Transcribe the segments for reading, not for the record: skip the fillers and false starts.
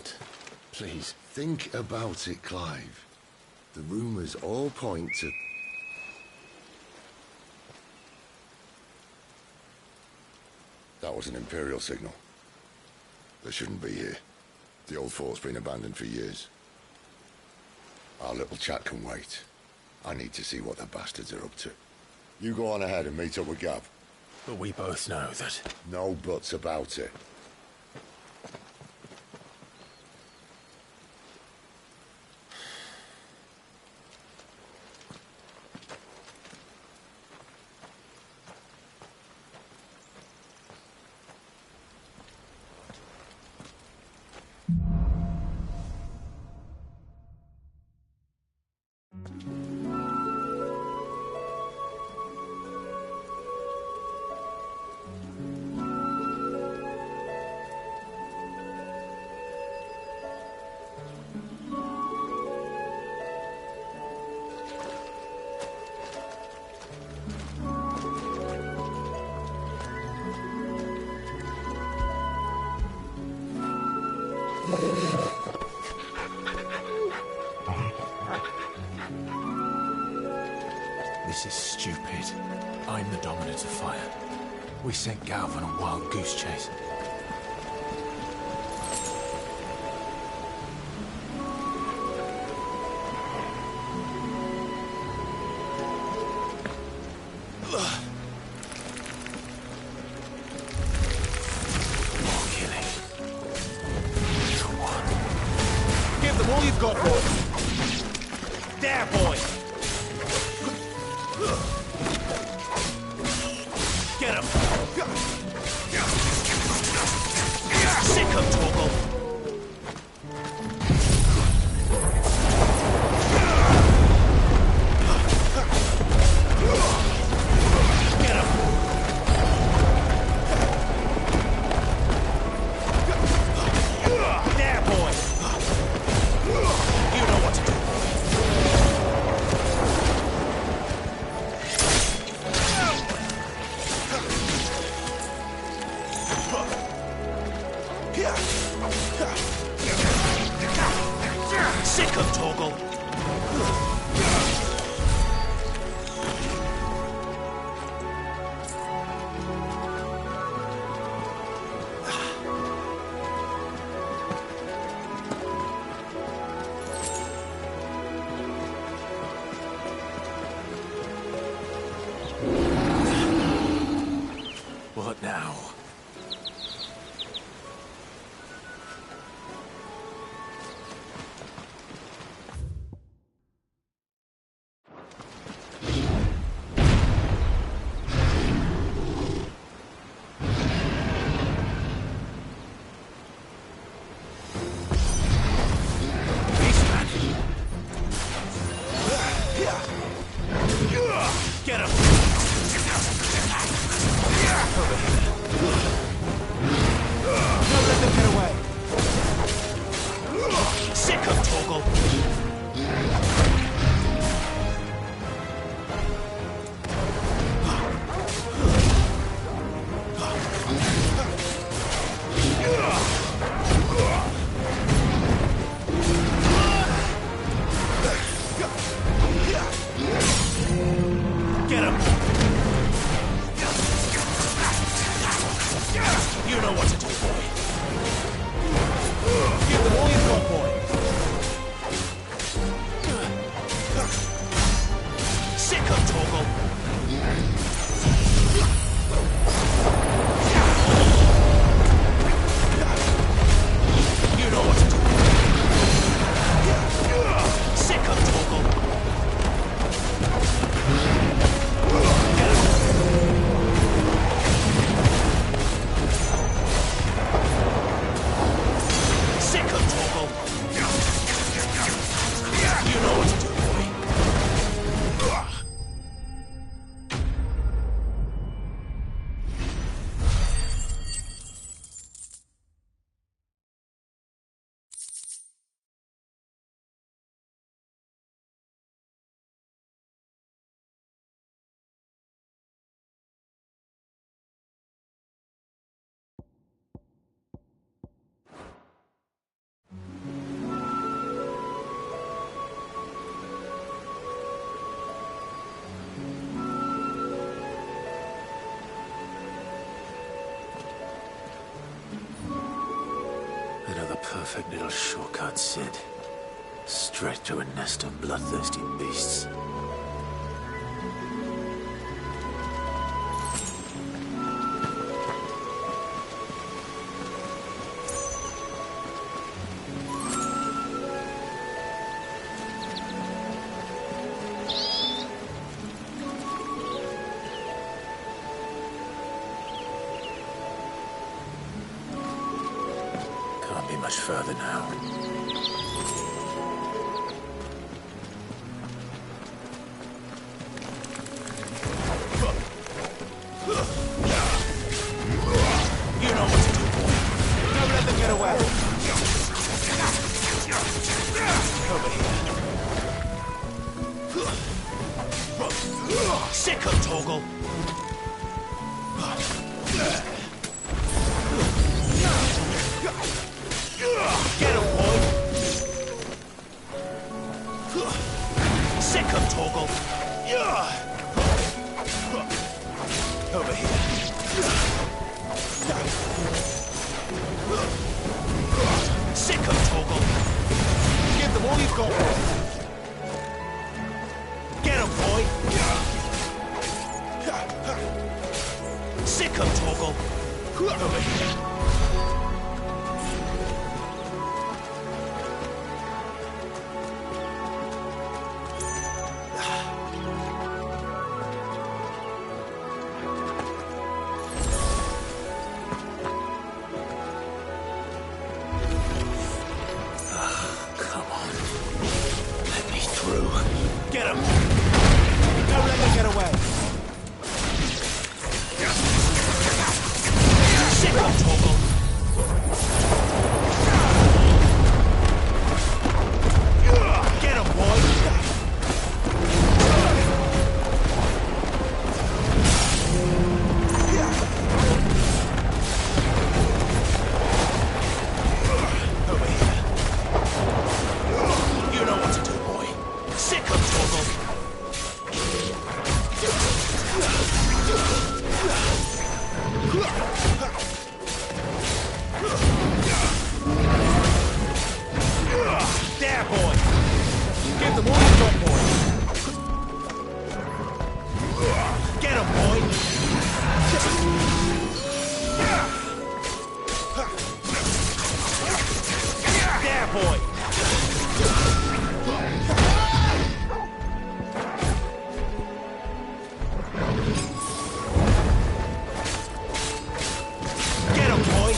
can't. Please. Think about it, Clive. The rumours all point to... That was an Imperial signal. They shouldn't be here. The old fort's been abandoned for years. Our little chat can wait. I need to see what the bastards are up to. You go on ahead and meet up with Gav. But we both know that... No buts about it. This is stupid. I'm the dominant of fire. We sent Gav on a wild goose chase. More killing. Come on. Give them all you've got, boy. There, boy. Get him! Sick of Torgal! Get him! There, boy! You know what to do. Sick of Torgal! What now? Get him! Don't let them get away! Sick of Torgal! Get him! You know what to do, boy. Give them all you've got, boy. Sick of Torgal. You know what to do. Sick of Torgal. Get him. perfect little shortcut, Sid. Straight to a nest of bloodthirsty beasts. Can't be much further now. You know what to do, boy. Don't let them get away. Over here. Sick of Toggle. Get him, boy. Sick of Toggle. Over here. Sick of Toggle. Give them all you've got. Get him, boy. Sick of Toggle. Over here. Get him! Don't let them get away! Sick of Toggle! Get him, boy! Over here. You know what to do, boy. Sick of Toggle! There, boy! Give them all you've got, boy! Get him, boy! There, boy! Get him, boy!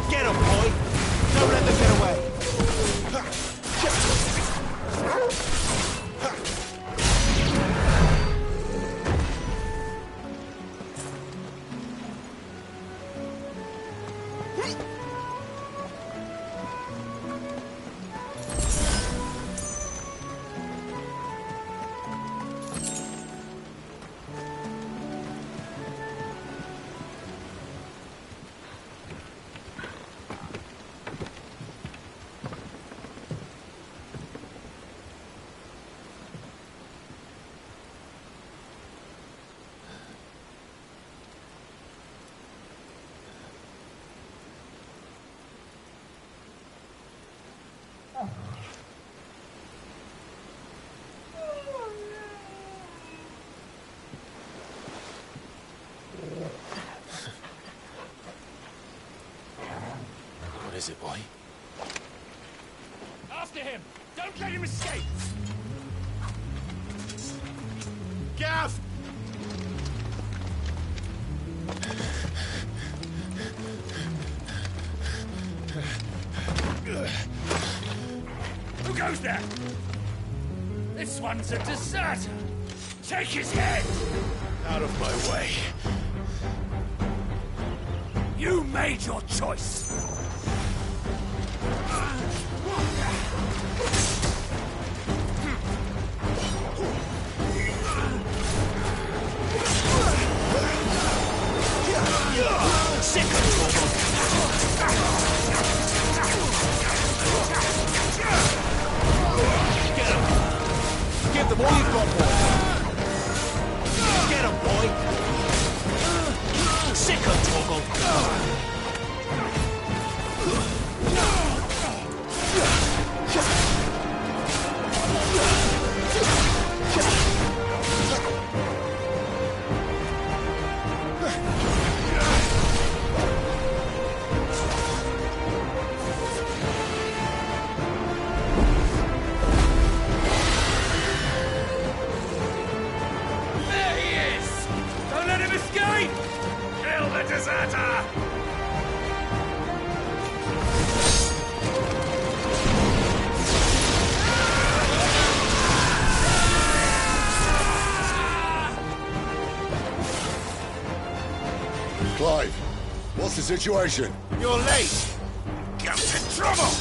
Get him, boy! Don't let them get away! What is it, boy? After him! Don't let him escape! Gav! Who goes there? This one's a deserter! Take his head! Out of my way. You made your choice! Sick of trouble! Get him! Give them all you've got, boy! Get him, boy! Sick of Torgal. There he is! Don't let him escape! Kill the deserter! Clive, what's the situation? You're late! Get in trouble!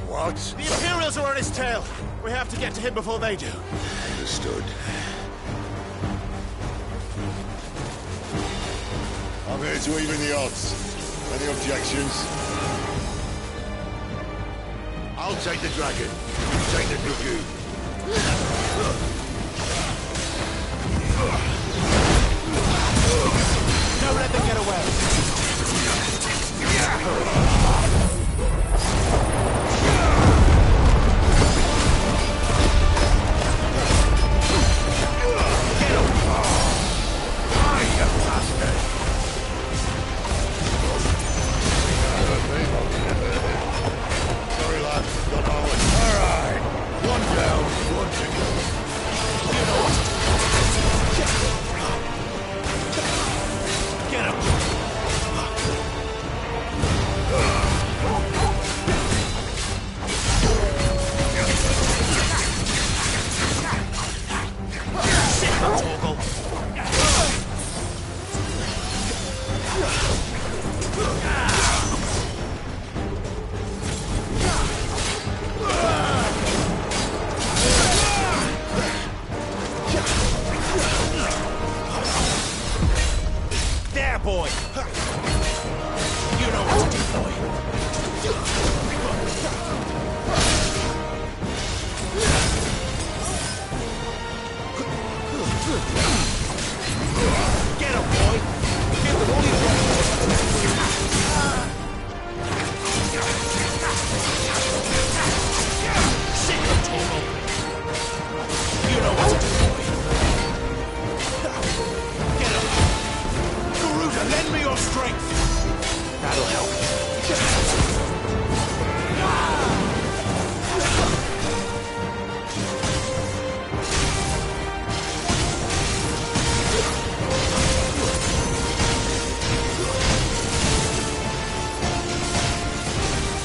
What? The Imperials are on his tail! We have to get to him before they do. Understood. I'm here to even the odds. Any objections? I'll take the dragon. You take the dragoon. Don't let them get away! Sorry, lad. Got my way. All right. One down, one to go. You know what to do. Get him! Sick of Torgal. There, boy! You know what to do, boy. Get him, boy! Give him all you've got. Sick of Torgal. You know what to do, boy. Get him! Garuda, lend me your strength! That'll help.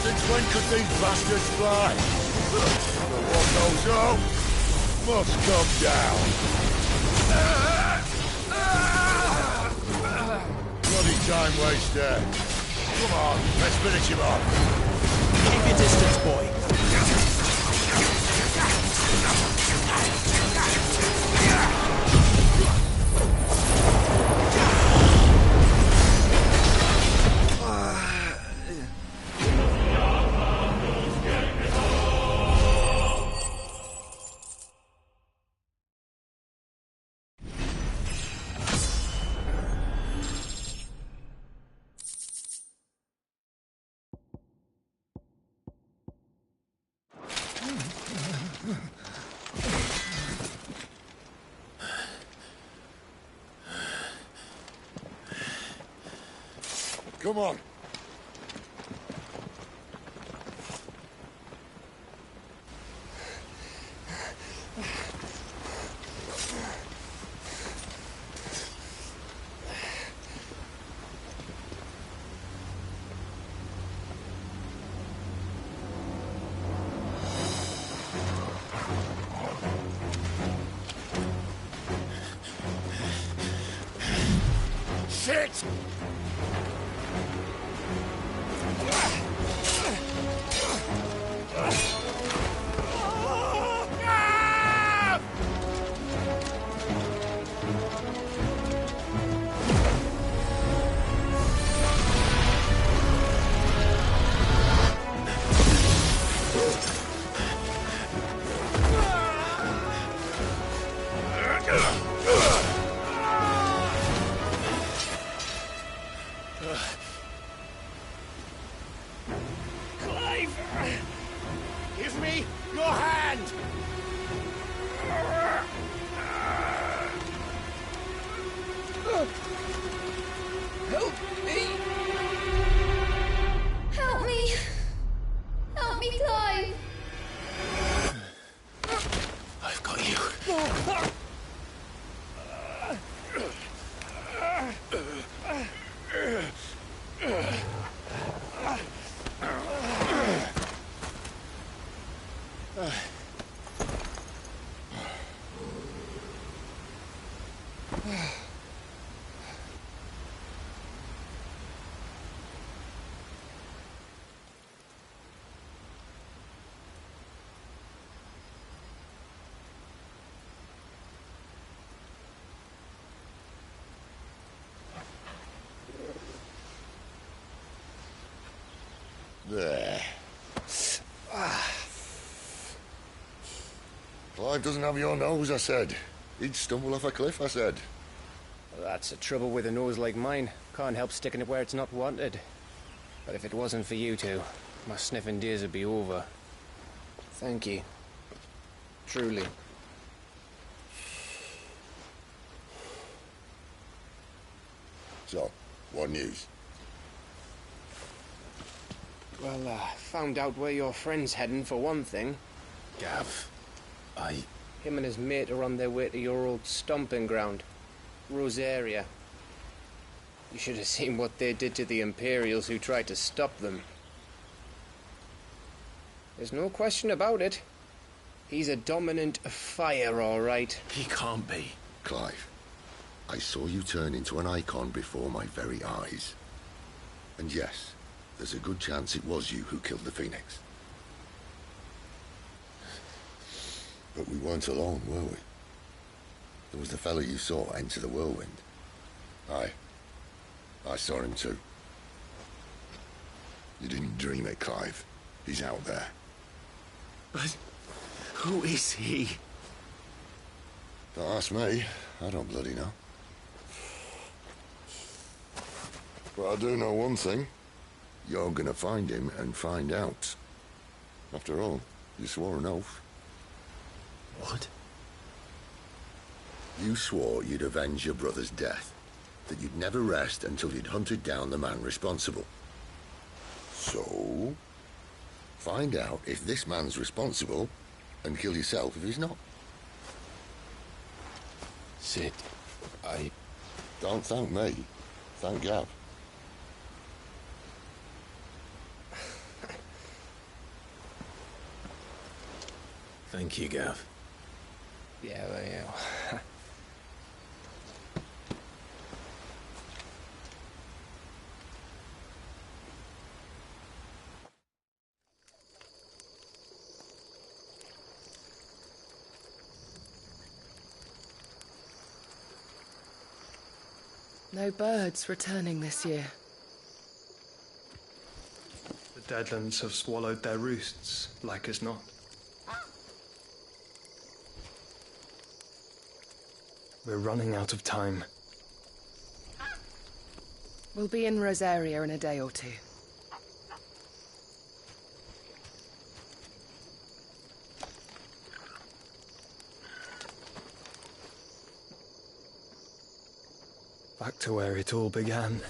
Since when could these bastards fly? But what goes up must come down. Bloody time waster. Come on, let's finish him off. Keep your distance, boy. Come on. Shit! There. Clive doesn't have your nose, I said. He'd stumble off a cliff, I said. Well, that's the trouble with a nose like mine. Can't help sticking it where it's not wanted. But if it wasn't for you two, my sniffing days would be over. Thank you. Truly. So, what news? Well, found out where your friend's heading, for one thing. Gav, Him and his mate are on their way to your old stomping ground, Rosaria. You should have seen what they did to the Imperials who tried to stop them. There's no question about it. He's a dominant of fire, all right. He can't be. Clive, I saw you turn into an icon before my very eyes. And yes, there's a good chance it was you who killed the Phoenix. But we weren't alone, were we? There was the fellow you saw enter the whirlwind. I saw him too. You didn't dream it, Clive. He's out there. But who is he? Don't ask me. I don't bloody know. But I do know one thing. You're gonna find him and find out. After all, you swore an oath. What? You swore you'd avenge your brother's death. That you'd never rest until you'd hunted down the man responsible. So, find out if this man's responsible and kill yourself if he's not. Sid, Don't thank me. Thank Gav. Thank you, Gav. Yeah, well, yeah. No birds returning this year. The Deadlands have swallowed their roosts, like as not. We're running out of time. We'll be in Rosaria in a day or two. Back to where it all began.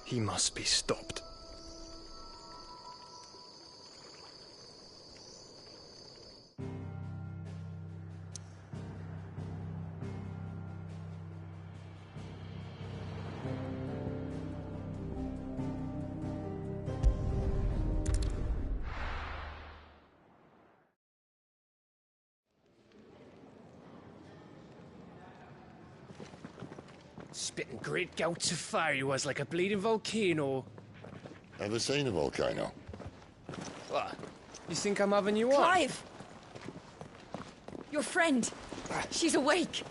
He must be stopped. Spitting great gouts of fire he was, like a bleeding volcano. Ever seen a volcano? What? You think I'm having you on? Clive! Your friend! She's awake!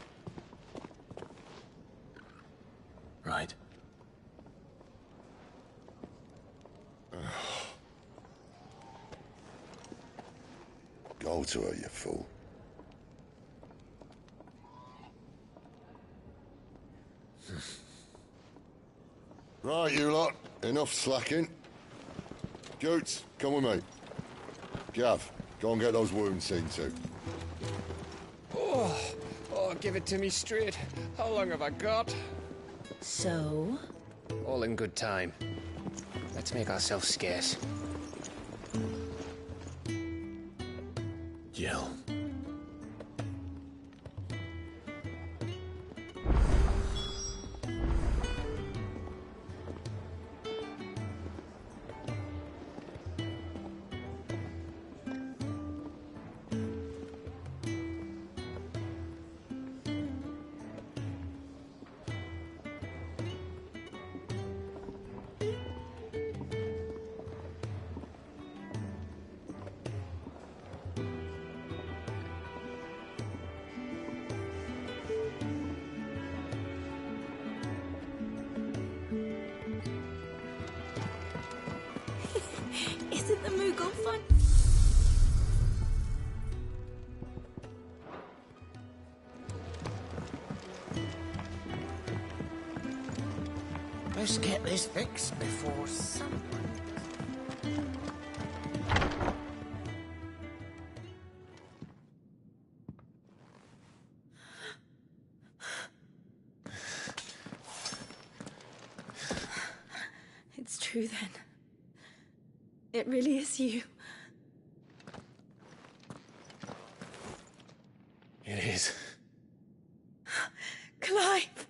Right. Go to her, you fool. Right, you lot. Enough slacking. Goots, come with me. Gav, go and get those wounds seen to. Oh, give it to me straight. How long have I got? So? All in good time. Let's make ourselves scarce. Jill. go find... Let's get this fixed before someone... It's true then. It really is you. It is. Clive!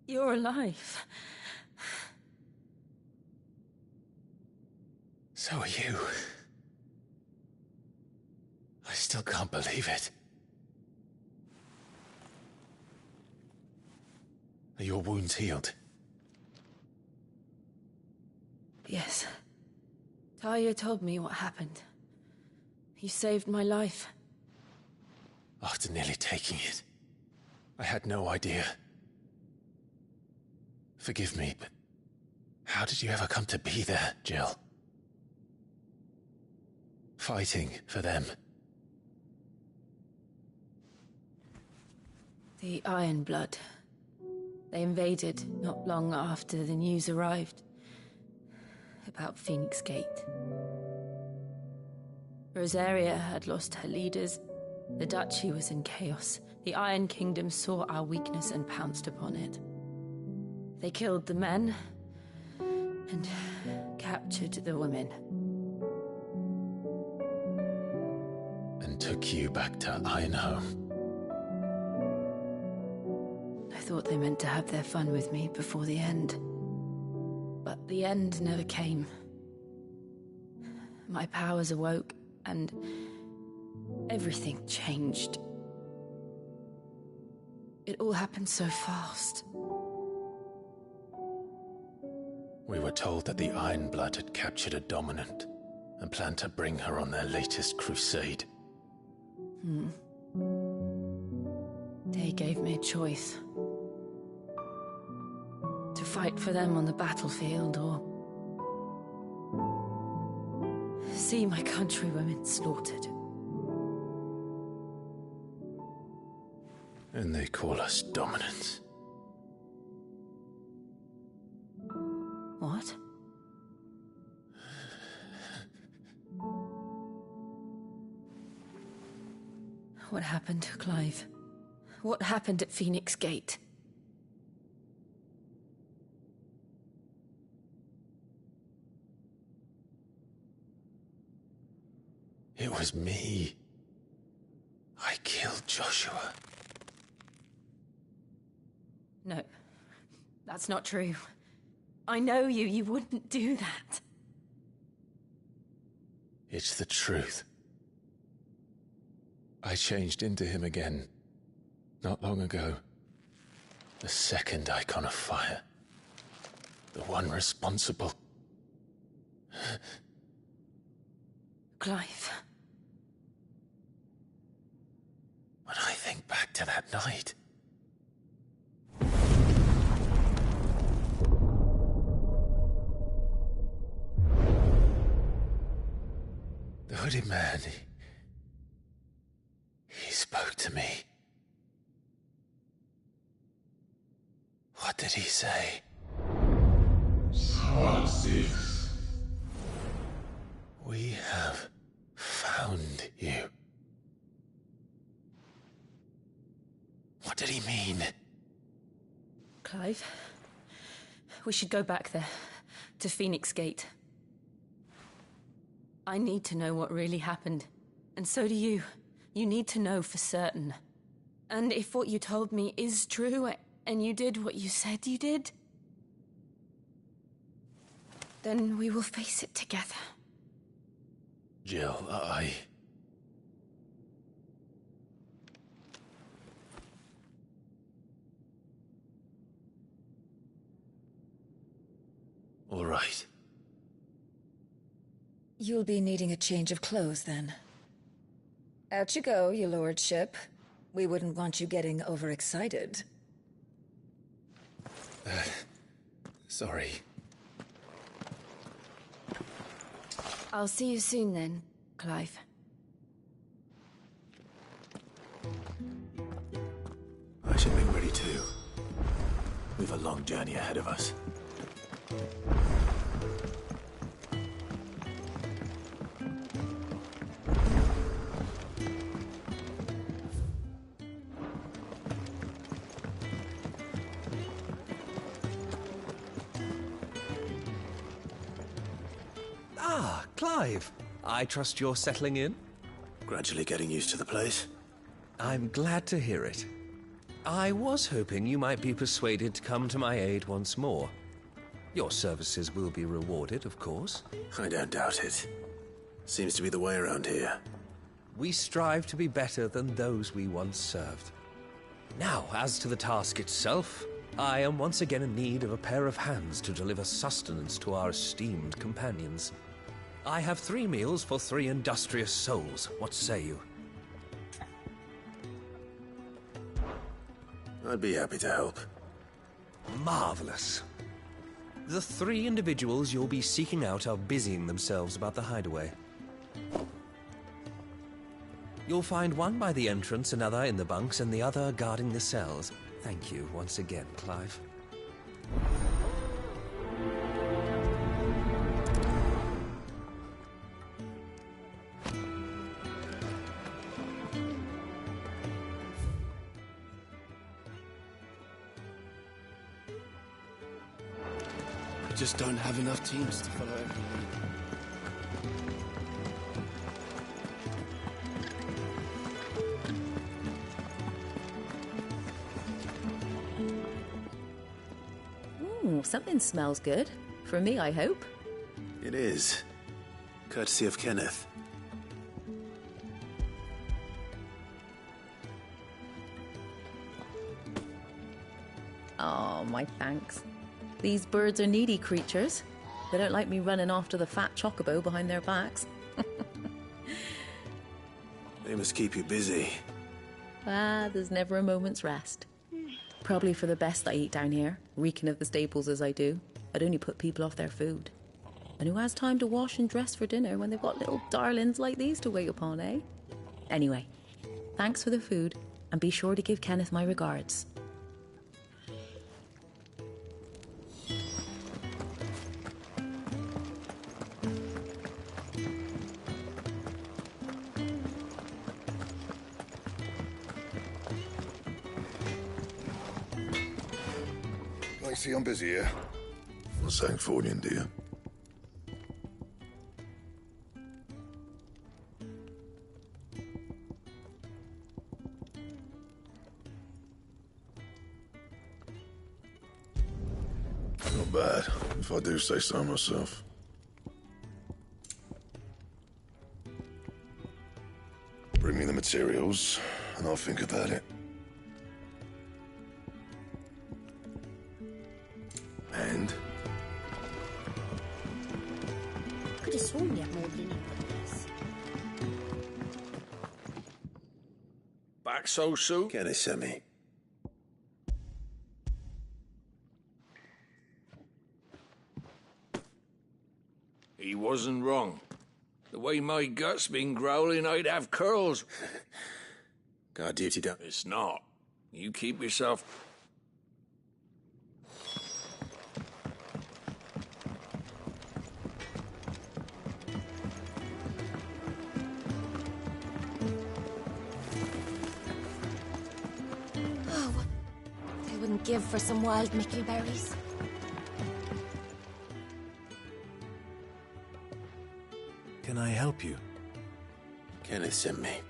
You're alive. So are you. I still can't believe it. Are your wounds healed? Yes. Talia told me what happened. You saved my life. After nearly taking it, I had no idea. Forgive me, but how did you ever come to be there, Jill? Fighting for them. The Iron Blood. They invaded not long after the news arrived about Phoenix Gate. Rosaria had lost her leaders. The Duchy was in chaos. The Iron Kingdom saw our weakness and pounced upon it. They killed the men and captured the women. And took you back to Ironhome. I thought they meant to have their fun with me before the end. But the end never came. My powers awoke, and everything changed. It all happened so fast. We were told that the Iron Blood had captured a dominant and planned to bring her on their latest crusade. They gave me a choice. To fight for them on the battlefield, or see my countrywomen slaughtered. And they call us dominants. What? What happened, Clive? What happened at Phoenix Gate? It was me. I killed Joshua. No, that's not true. I know you. You wouldn't do that. It's the truth. I changed into him again, not long ago. The second icon of fire. The one responsible. Clive. When I think back to that night... The hooded man, he spoke to me. What did he say? We have found you. What did he mean? Clive, we should go back there, to Phoenix Gate. I need to know what really happened. And so do you. You need to know for certain. And if what you told me is true, and you did what you said you did, then we will face it together. Jill, All right. You'll be needing a change of clothes, then. Out you go, your lordship. We wouldn't want you getting overexcited. Sorry. I'll see you soon then, Clive. I should make ready too. We've a long journey ahead of us. Ah, Clive. I trust you're settling in? Gradually getting used to the place. I'm glad to hear it. I was hoping you might be persuaded to come to my aid once more. Your services will be rewarded, of course. I don't doubt it. Seems to be the way around here. We strive to be better than those we once served. Now, as to the task itself, I am once again in need of a pair of hands to deliver sustenance to our esteemed companions. I have 3 meals for 3 industrious souls. What say you? I'd be happy to help. Marvelous. The 3 individuals you'll be seeking out are busying themselves about the hideaway. You'll find one by the entrance, another in the bunks, and the other guarding the cells. Thank you once again, Clive. I just don't have enough teams to follow every lead. Something smells good. For me, I hope. It is. Courtesy of Kenneth. Oh, my thanks. These birds are needy creatures. They don't like me running after the fat chocobo behind their backs. They must keep you busy. There's never a moment's rest. Probably for the best I eat down here, reeking of the staples as I do. I'd only put people off their food. And who has time to wash and dress for dinner when they've got little darlings like these to wait upon, eh? Anyway, thanks for the food, and be sure to give Kenneth my regards. I see I'm busy here. Not saying Fordian, do you? Not bad, if I do say so myself. Bring me the materials, and I'll think about it. And? Could have sworn you had more than this. Back so soon? Kenneth sent me. He wasn't wrong. The way my gut's been growling, I'd have curls. Guard duty done. It's not. You keep yourself... Give for some wild mickleberries. Can I help you? Kenneth sent me.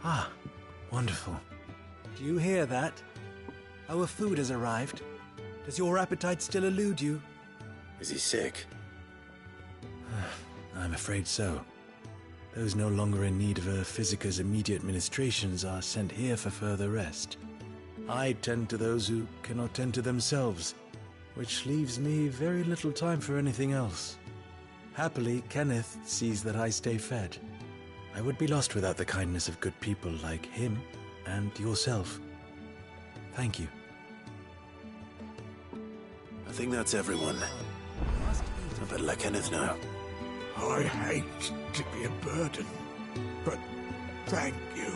Ah, wonderful. Do you hear that? Our food has arrived. Does your appetite still elude you? Is he sick? I'm afraid so. Those no longer in need of a physicker's immediate ministrations are sent here for further rest. I tend to those who cannot tend to themselves, which leaves me very little time for anything else. Happily, Kenneth sees that I stay fed. I would be lost without the kindness of good people like him and yourself. Thank you. think that's everyone. I better let Kenneth know. I hate to be a burden, but thank you.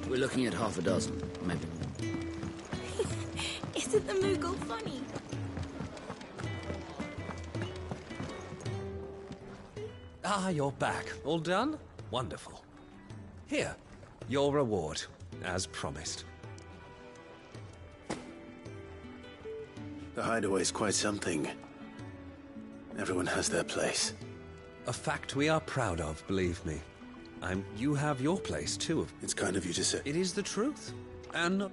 We're looking at half a dozen, maybe more. Isn't the Moogle funny? Ah, you're back. All done? Wonderful. Here, your reward, as promised. The hideaway's quite something. Everyone has their place. A fact we are proud of, believe me. You have your place, too. It's kind of you to say. It is the truth. And...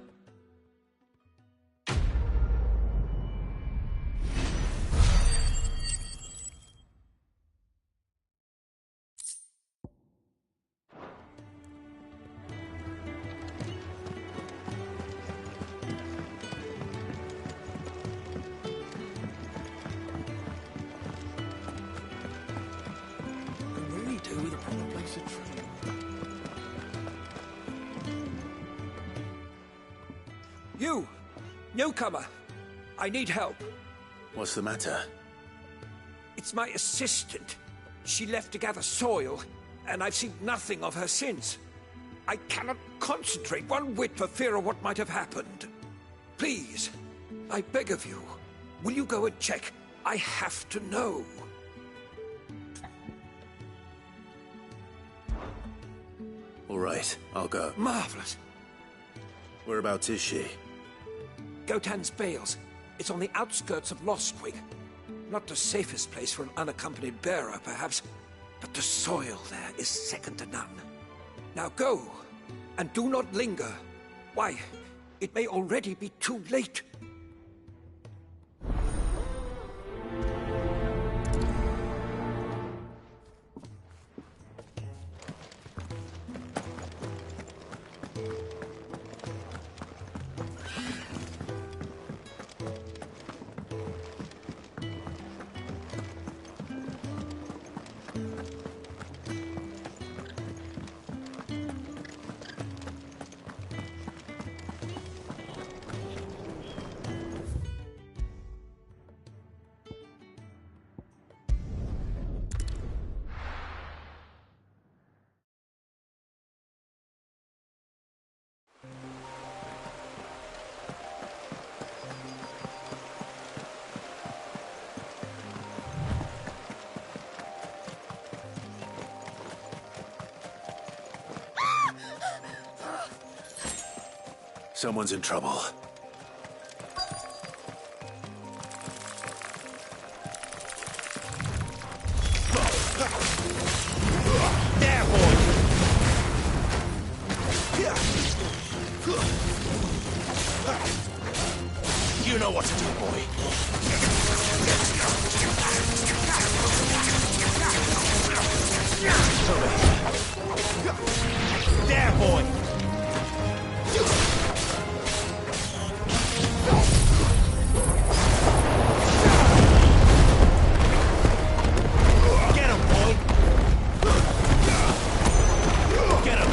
You! Newcomer! I need help. What's the matter? It's my assistant. She left to gather soil, and I've seen nothing of her since. I cannot concentrate one whit for fear of what might have happened. Please, I beg of you, will you go and check? I have to know. All right, I'll go. Marvelous. Whereabouts is she? Gotan's Bales. It's on the outskirts of Lostwig. Not the safest place for an unaccompanied bearer, perhaps, but the soil there is second to none. Now go, and do not linger. Why, it may already be too late. Someone's in trouble. There, boy! You know what to do, boy. There, boy! Get him, boy! Get him!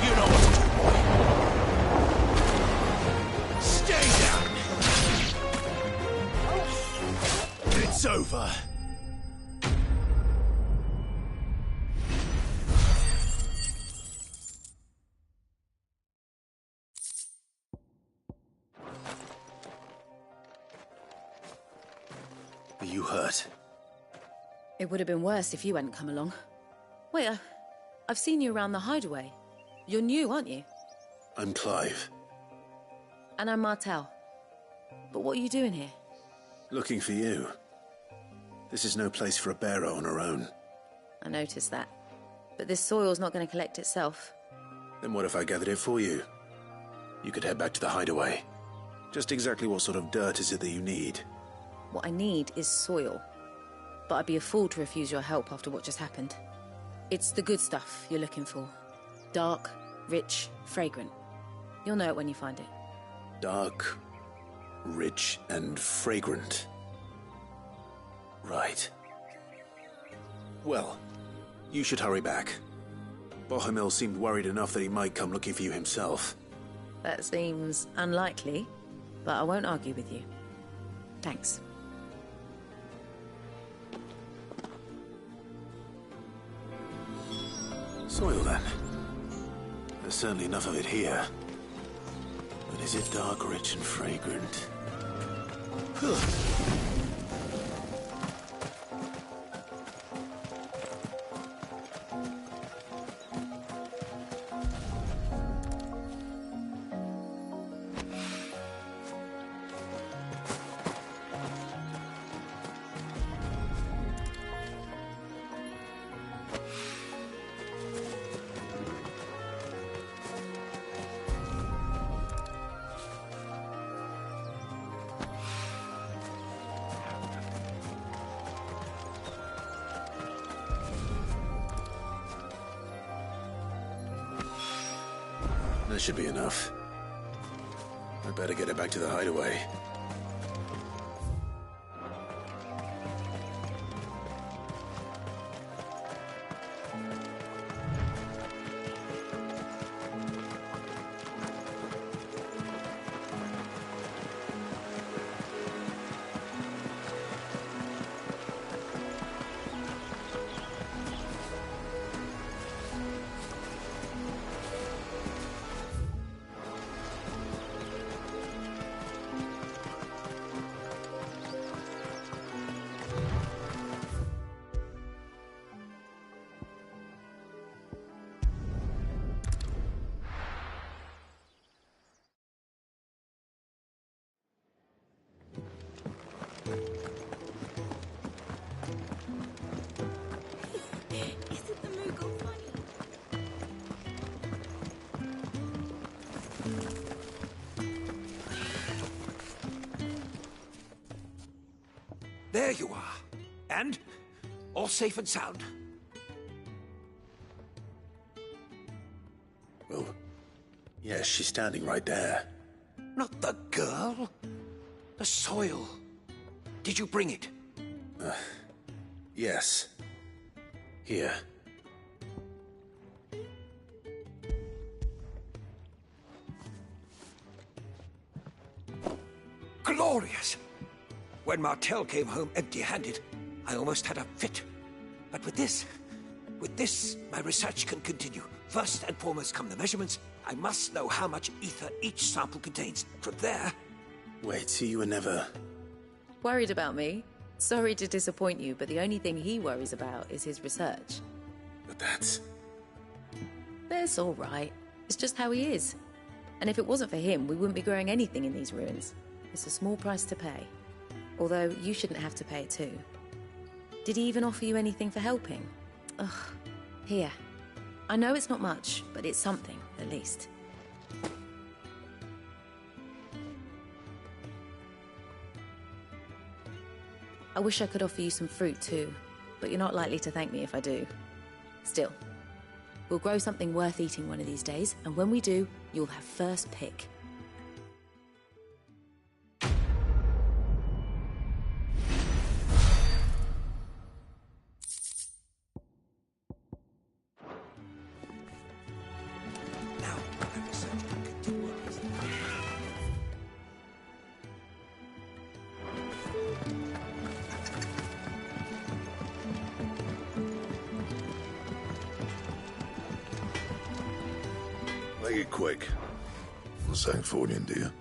You know what to do, boy. Stay down! It's over. Are you hurt? It would have been worse if you hadn't come along. Wait, I've seen you around the hideaway. You're new, aren't you? I'm Clive. And I'm Martel. But what are you doing here? Looking for you. This is no place for a bearer on her own. I noticed that. But this soil's not going to collect itself. Then what if I gathered it for you? You could head back to the hideaway. Just exactly what sort of dirt is it that you need? What I need is soil. But I'd be a fool to refuse your help after what just happened. It's the good stuff you're looking for. Dark, rich, fragrant. You'll know it when you find it. Dark, rich, and fragrant. Right. Well, you should hurry back. Bohemil seemed worried enough that he might come looking for you himself. That seems unlikely, but I won't argue with you. Thanks. Soil, then. There's certainly enough of it here. But is it dark, rich, and fragrant? That should be enough. I'd better get it back to the hideaway. There you are. And? All safe and sound? Well, yes, she's standing right there. Not the girl. The soil. Did you bring it? Yes. Here. Glorious! When Martel came home empty-handed, I almost had a fit. But with this, my research can continue. First and foremost come the measurements. I must know how much ether each sample contains. From there... Wait, so you were never... Worried about me? Sorry to disappoint you, but the only thing he worries about is his research. But that's... That's all right. It's just how he is. And if it wasn't for him, we wouldn't be growing anything in these ruins. It's a small price to pay. Although, you shouldn't have to pay it too. Did he even offer you anything for helping? Ugh. Here. I know it's not much, but it's something, at least. I wish I could offer you some fruit too, but you're not likely to thank me if I do. Still, we'll grow something worth eating one of these days, and when we do, you'll have first pick. Make it quick. I'm saying Fornian, do you?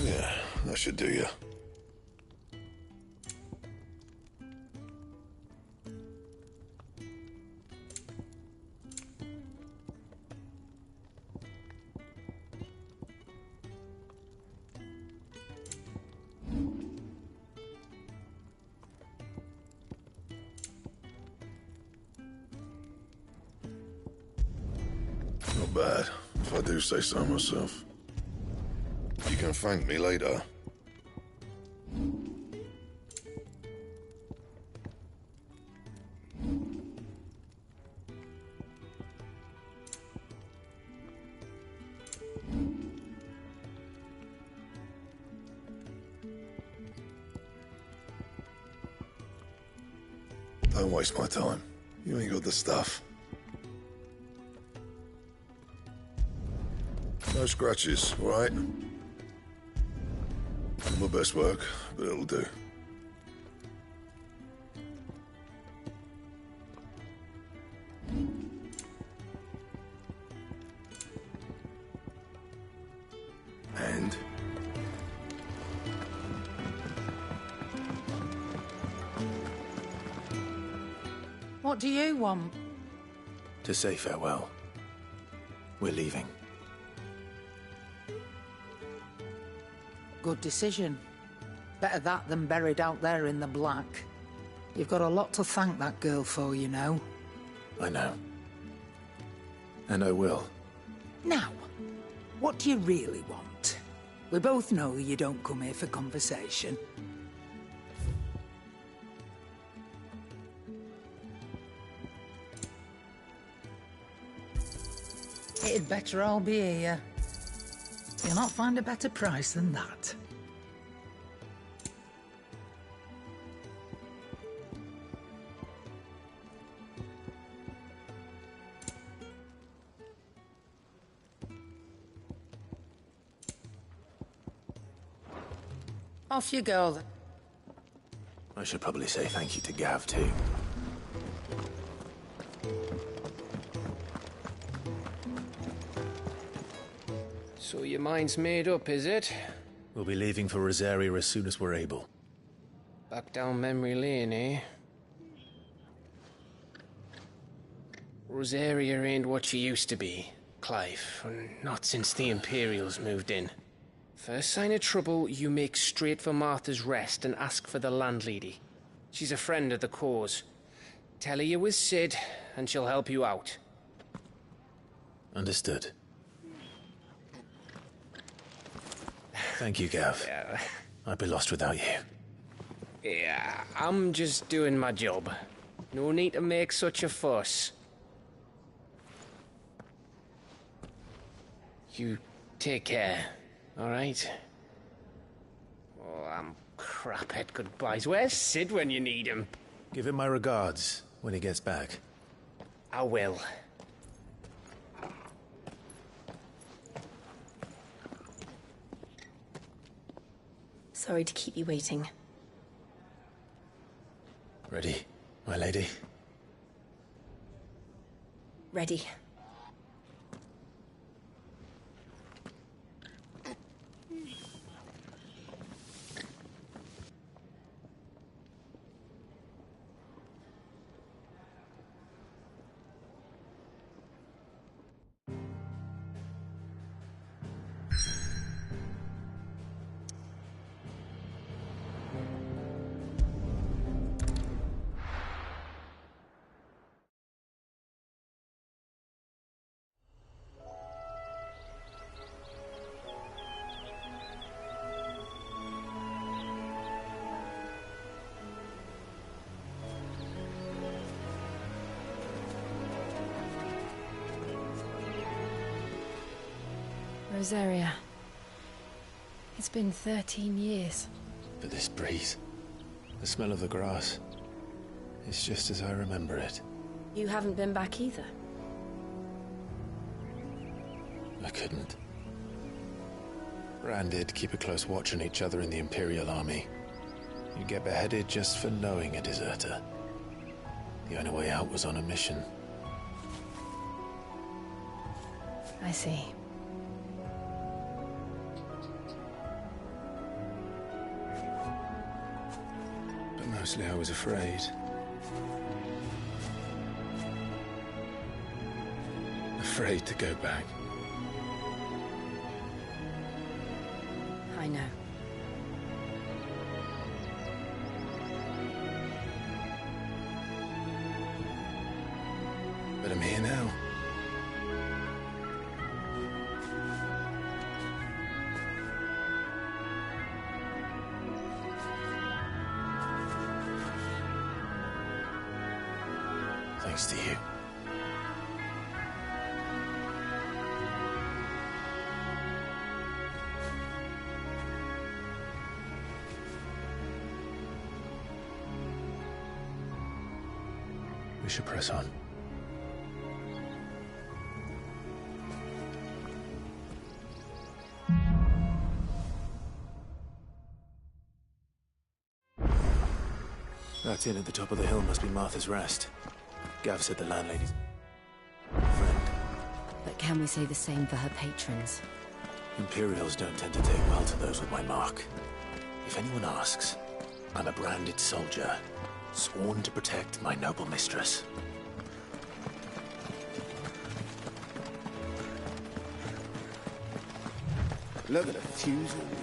Yeah, that should do you. Not bad, if I do say so myself. You can thank me later. Don't waste my time. You ain't got the stuff. No scratches, all right? Not my best work, but it'll do. And? What do you want? To say farewell. We're leaving. Good decision. Better that than buried out there in the black. You've got a lot to thank that girl for, you know. I know. And I will. Now, what do you really want? We both know you don't come here for conversation. It'd better all be here. You'll not find a better price than that. Off you go, then. I should probably say thank you to Gav, too. So your mind's made up, is it? We'll be leaving for Rosaria as soon as we're able. Back down memory lane, eh? Rosaria ain't what she used to be, Clive. Not since the Imperials moved in. First sign of trouble, you make straight for Martha's Rest and ask for the landlady. She's a friend of the cause. Tell her you was Sid, and she'll help you out. Understood. Thank you, Gav. I'd be lost without you. Yeah, I'm just doing my job. No need to make such a fuss. You take care, all right? Oh, I'm crap at goodbyes. Where's Sid when you need him? Give him my regards when he gets back. I will. Sorry to keep you waiting. Ready, my lady? Ready. Rosaria. It's been 13 years. But this breeze, the smell of the grass, it's just as I remember it. You haven't been back either. I couldn't. Rand did keep a close watch on each other in the Imperial Army. You get beheaded just for knowing a deserter. The only way out was on a mission. I see. Mostly I was afraid. Afraid to go back. I know. But I'm here now. Thanks to you. We should press on. That inn at the top of the hill must be Martha's Rest. Gav said the landlady's friend. But can we say the same for her patrons? Imperials don't tend to take well to those with my mark. If anyone asks, I'm a branded soldier, sworn to protect my noble mistress. Look at the fuse on this.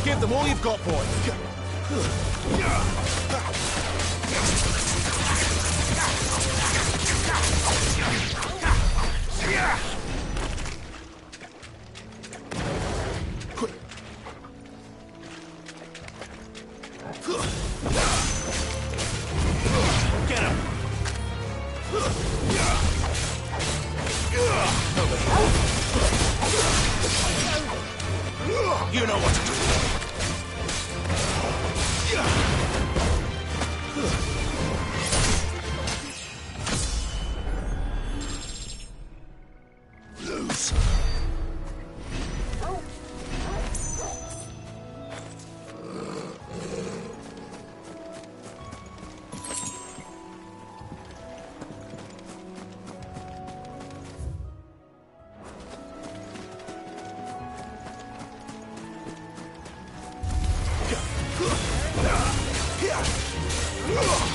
Give them all you've got, boy. Get him. You know what to do. Lose.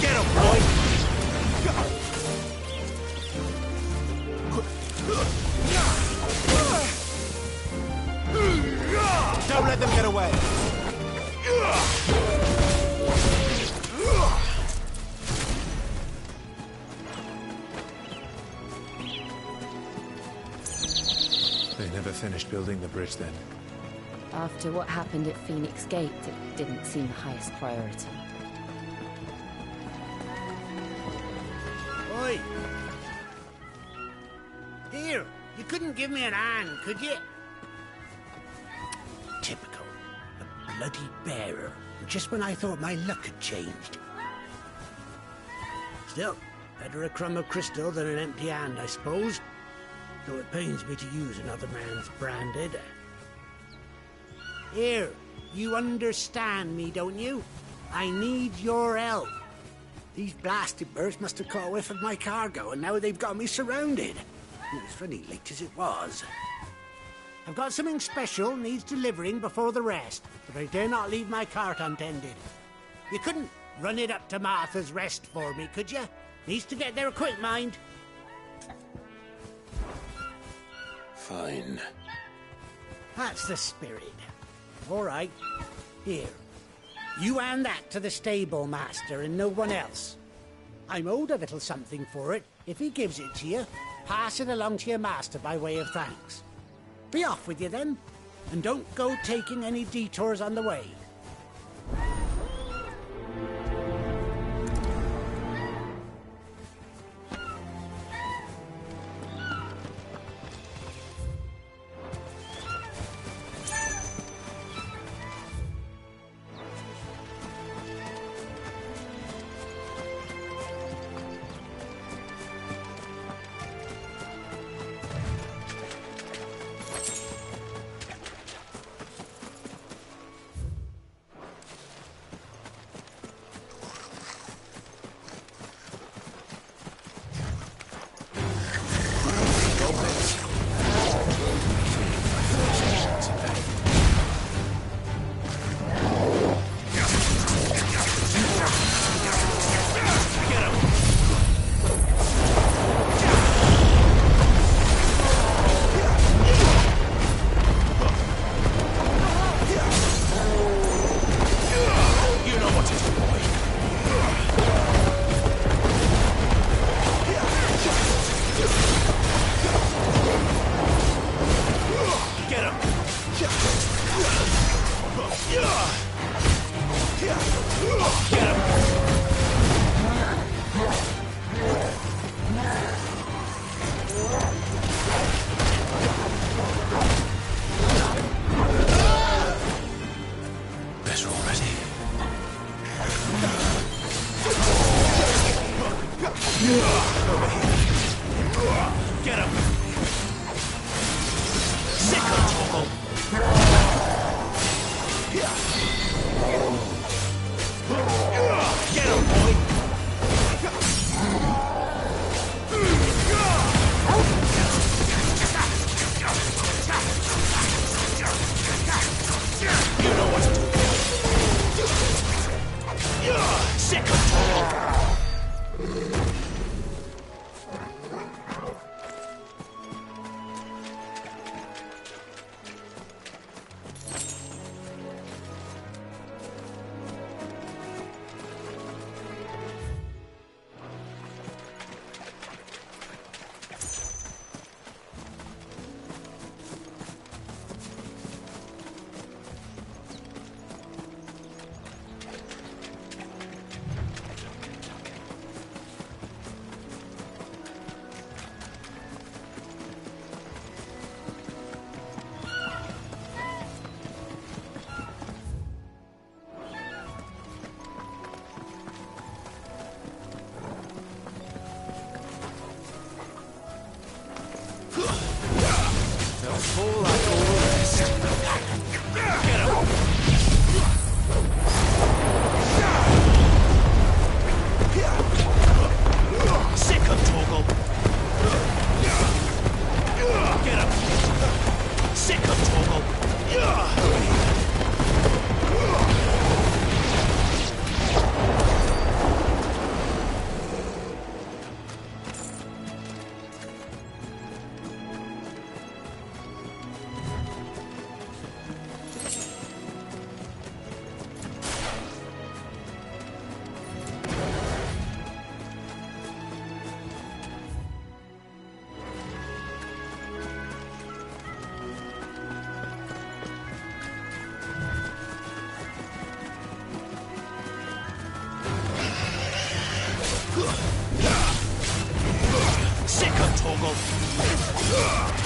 Get him, boy! Don't let them get away! They never finished building the bridge then. After what happened at Phoenix Gate, it didn't seem the highest priority. Oi! Here, you couldn't give me an hand, could you? Typical. A bloody bearer. Just when I thought my luck had changed. Still, better a crumb of crystal than an empty hand, I suppose. though it pains me to use another man's branded. Here, you understand me, don't you? I need your help. These blasted birds must have caught a whiff of my cargo, and now they've got me surrounded. It was funny late as it was. I've got something special needs delivering before the rest, but I dare not leave my cart untended. You couldn't run it up to Martha's Rest for me, could you? Needs to get there quick, mind. Fine. That's the spirit. All right. Here. You hand that to the stable master and no one else. I'm owed a little something for it. If he gives it to you, pass it along to your master by way of thanks. Be off with you then, and don't go taking any detours on the way.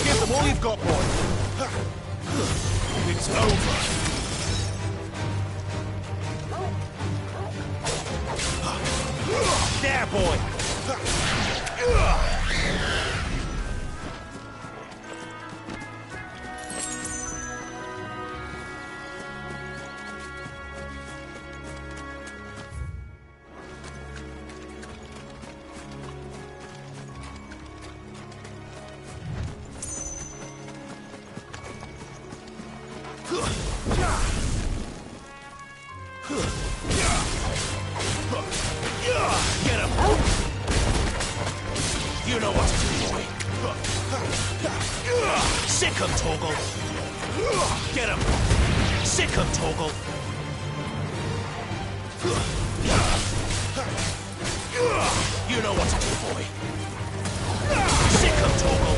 Give them all you've got, boy. It's over. There, boy. You know what to do, boy. Sick him, Torgal. Get him. Sick him, Torgal. You know what to do, boy. Sick him, Torgal.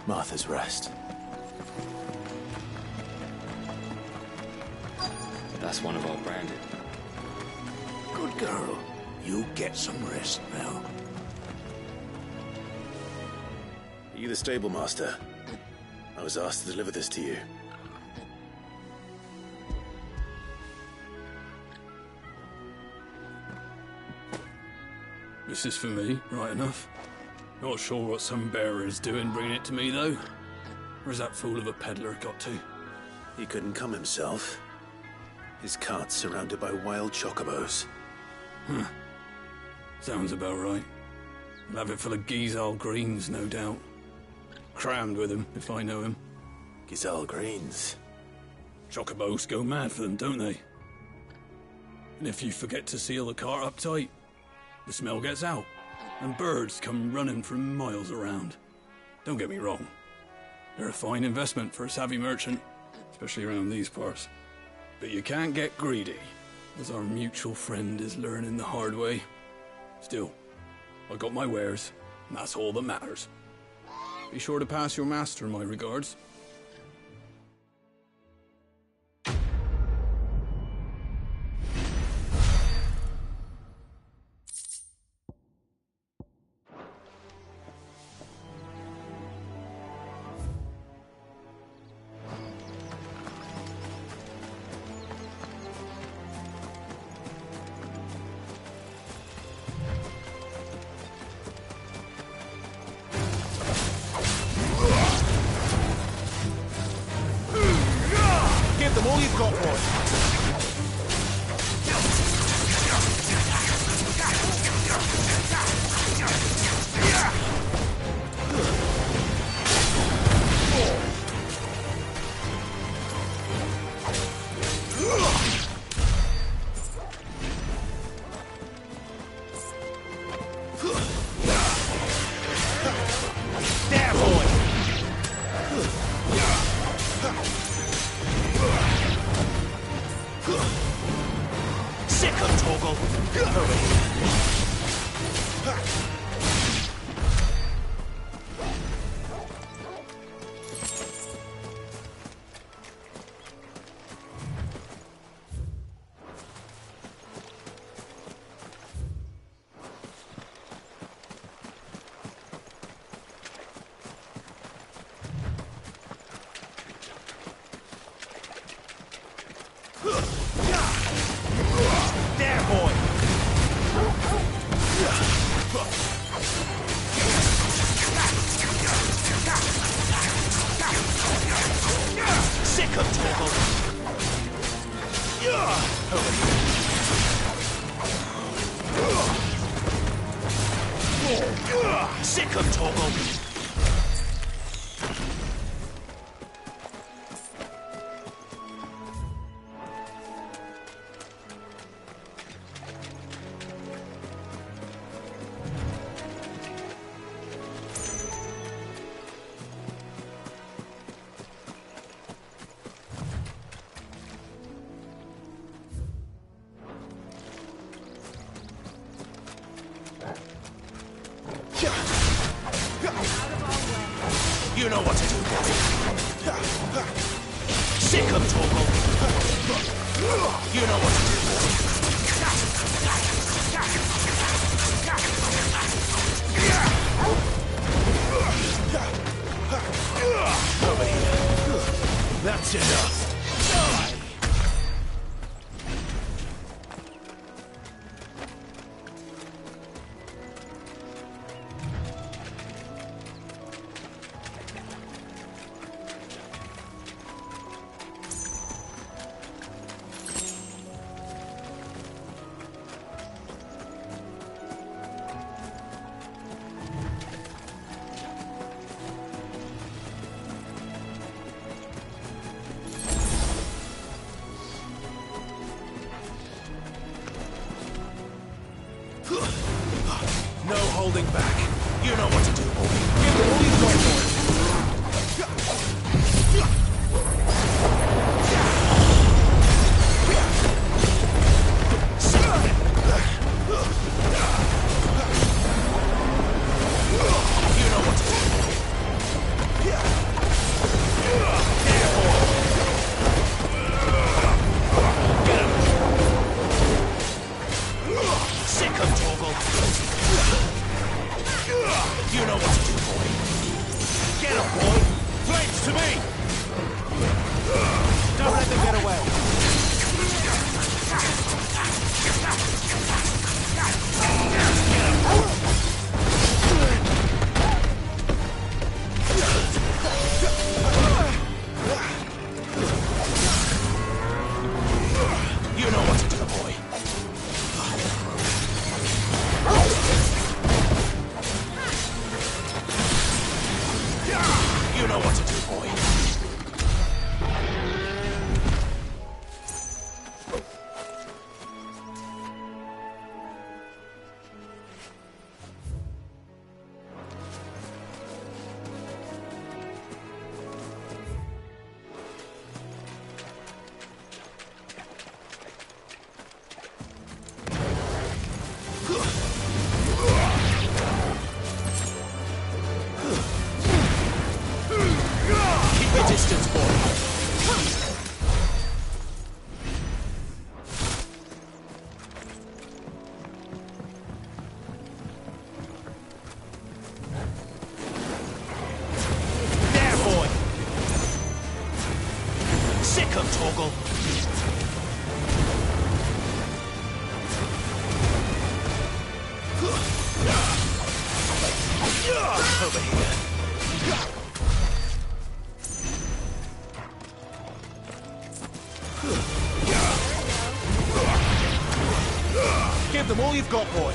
Martha's Rest. That's one of our branded. Good girl. You get some rest now. Are you the stable master? I was asked to deliver this to you. This is for me, right enough. Not sure what some bearer is doing bringing it to me, though. Where's that fool of a peddler got to? He couldn't come himself. His cart's surrounded by wild chocobos. Huh. Sounds about right. I'll have it full of Gizal greens, no doubt. Crammed with him, if I know him. Gizal greens? Chocobos go mad for them, don't they? And if you forget to seal the cart up tight, the smell gets out. And birds come running from miles around. Don't get me wrong. They're a fine investment for a savvy merchant, especially around these parts. But you can't get greedy, as our mutual friend is learning the hard way. Still, I got my wares, and that's all that matters. Be sure to pass your master my regards. Sick of Torgal! You know what to do, boy. Sick of Torgal. You know what to do, boy. Over here. That's enough. No holding back. You know what to do, boy. Give it all you've got, boy. You know what to do, boy. Get him. Sick of Torgal. You know what to do, boy. Get him, boy. Flames to me. Don't let them get away. You know what to do, boy. You know what to do, boy. Keep your distance, boy. There, boy. Sick of Torgal. Over here. Give them all you've got, boy.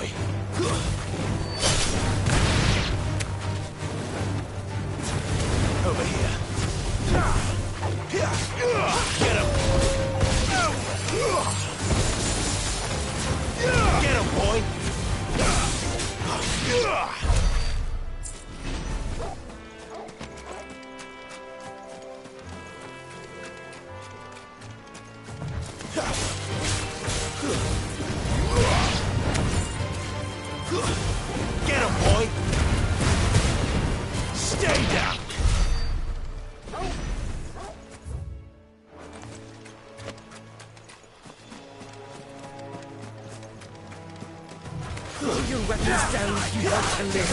boy. Over here. Get him. Get him, boy. Get him, boy. Stay down. Throw your weapons down if you want to live.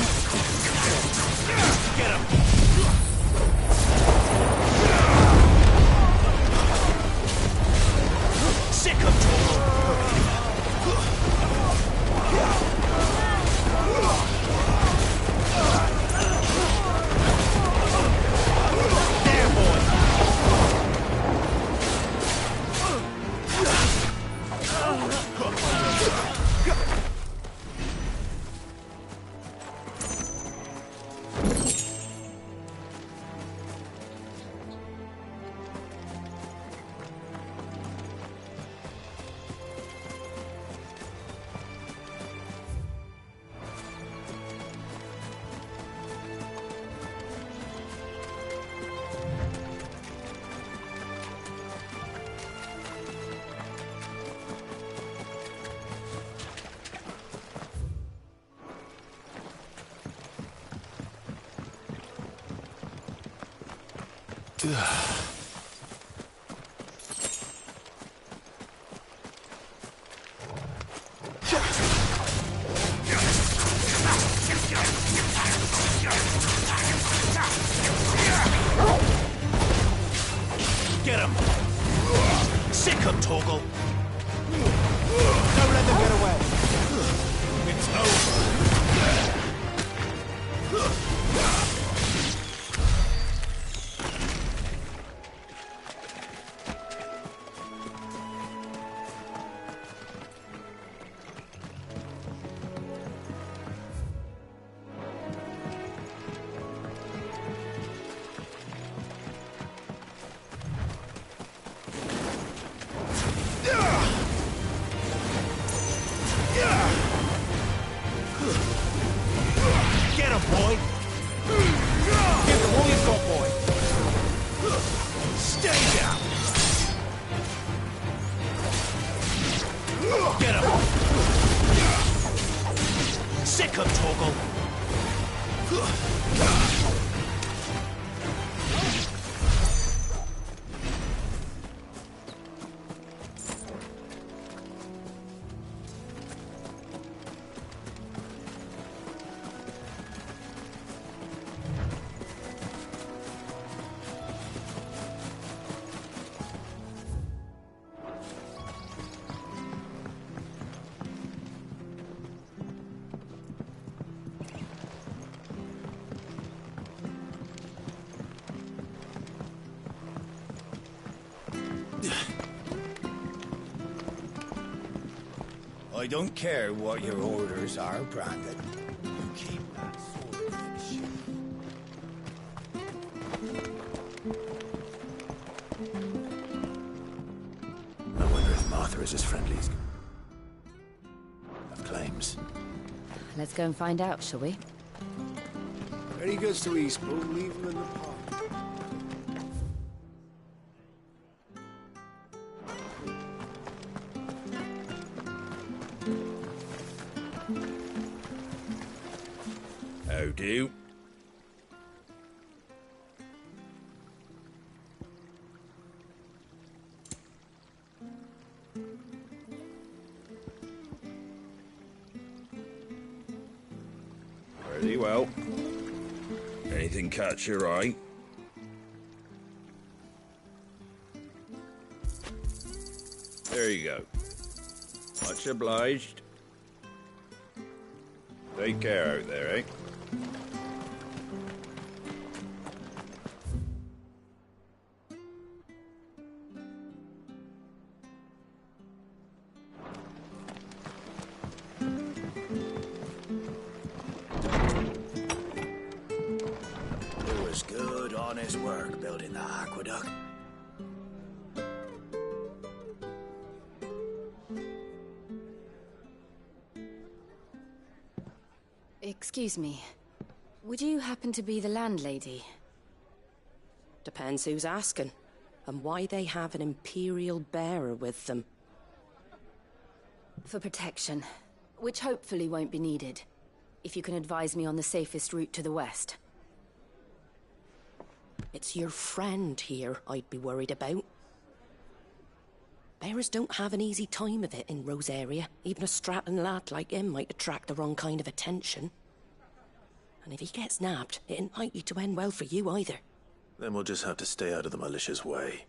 Get him. Sick of there, boy. Get him! Sick him, Torgal! Don't let them get away! It's over! Get him, boy! Give him all you've got, boy! Stay down! Get him! Sick him, Torgal! I don't care what your orders are, Brandon. You keep that sword I wonder if Martha is as friendly as... claims. Let's go and find out, shall we? When he goes to Eastbourne, leave him in the park. How do? Very well. Anything catch your eye? There you go. Much obliged. Take care out there, eh? was good, honest work building that aqueduct. Excuse me. Would you happen to be the landlady? Depends who's asking, and why they have an Imperial bearer with them. For protection, which hopefully won't be needed. If you can advise me on the safest route to the west. It's your friend here I'd be worried about. Bearers don't have an easy time of it in Rosaria. Even a Stratton lad like him might attract the wrong kind of attention. And if he gets nabbed, it ain't likely to end well for you either. Then we'll just have to stay out of the malicious way.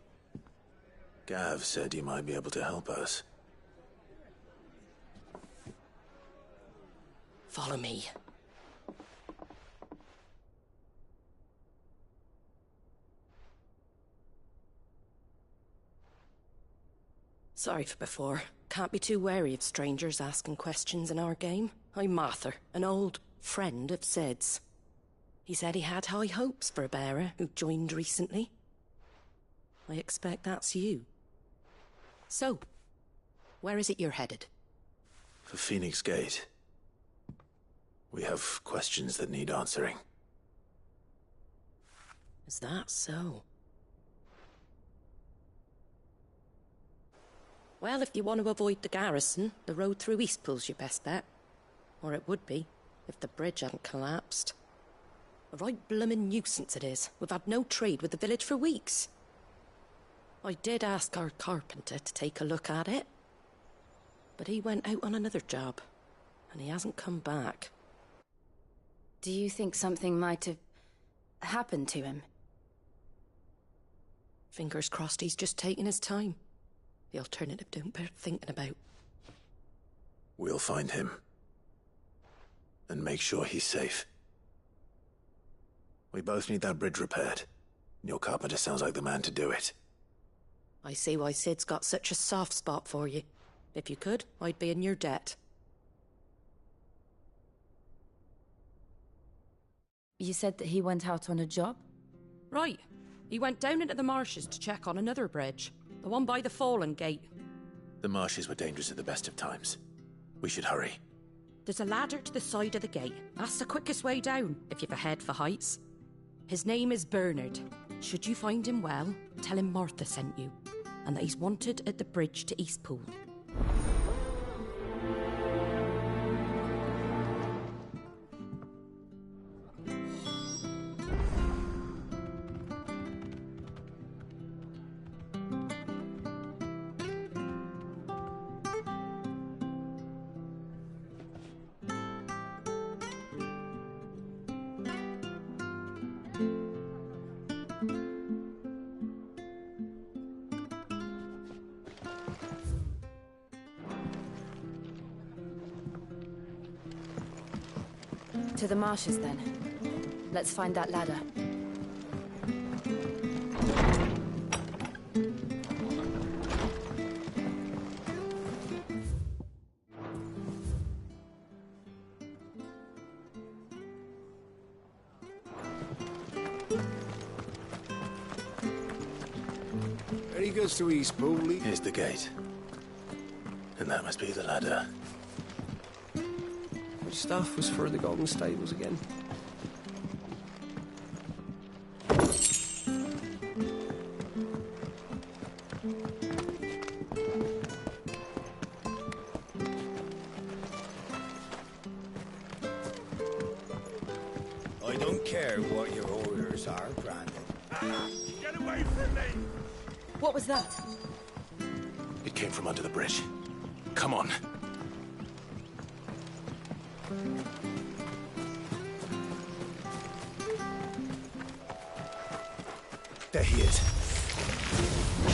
Gav said you might be able to help us. Follow me. Sorry for before. Can't be too wary of strangers asking questions in our game. I'm Martha, an old friend of Sid's. He said he had high hopes for a bearer who joined recently. I expect that's you. So, where is it you're headed? For Phoenix Gate. We have questions that need answering. Is that so? Well, if you want to avoid the garrison, the road through Eastpool's your best bet. Or it would be, if the bridge hadn't collapsed. A right bloomin' nuisance it is. We've had no trade with the village for weeks. I did ask our carpenter to take a look at it. But he went out on another job, and he hasn't come back. Do you think something might have happened to him? Fingers crossed he's just taking his time. The alternative don't bear thinking about. We'll find him. And make sure he's safe. We both need that bridge repaired. Your carpenter sounds like the man to do it. I see why Sid's got such a soft spot for you. If you could, I'd be in your debt. You said that he went out on a job? Right. He went down into the marshes to check on another bridge. The one by the Fallen Gate. The marshes were dangerous at the best of times. We should hurry. There's a ladder to the side of the gate. That's the quickest way down, if you've a head for heights. His name is Bernard. Should you find him well, tell him Martha sent you, and that he's wanted at the bridge to Eastpool. To the marshes, then. Let's find that ladder. There he goes to Eastpool. Here's the gate. And that must be the ladder. Which stuff was for the Golden Stables again? I don't care what your orders are, Brandon. Get away from me! What was that? It came from under the bridge. Come on. There he is.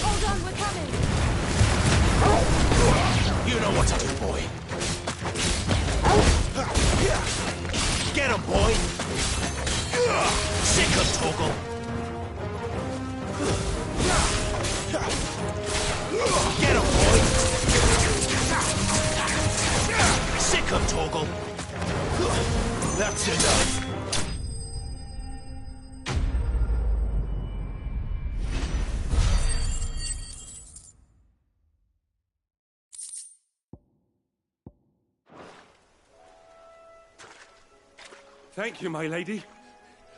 Hold on, we're coming! You know what to do, boy. Get him, boy! Sick him, Torgal! Get him, boy! Sick him, Torgal! That's enough! Thank you, my lady.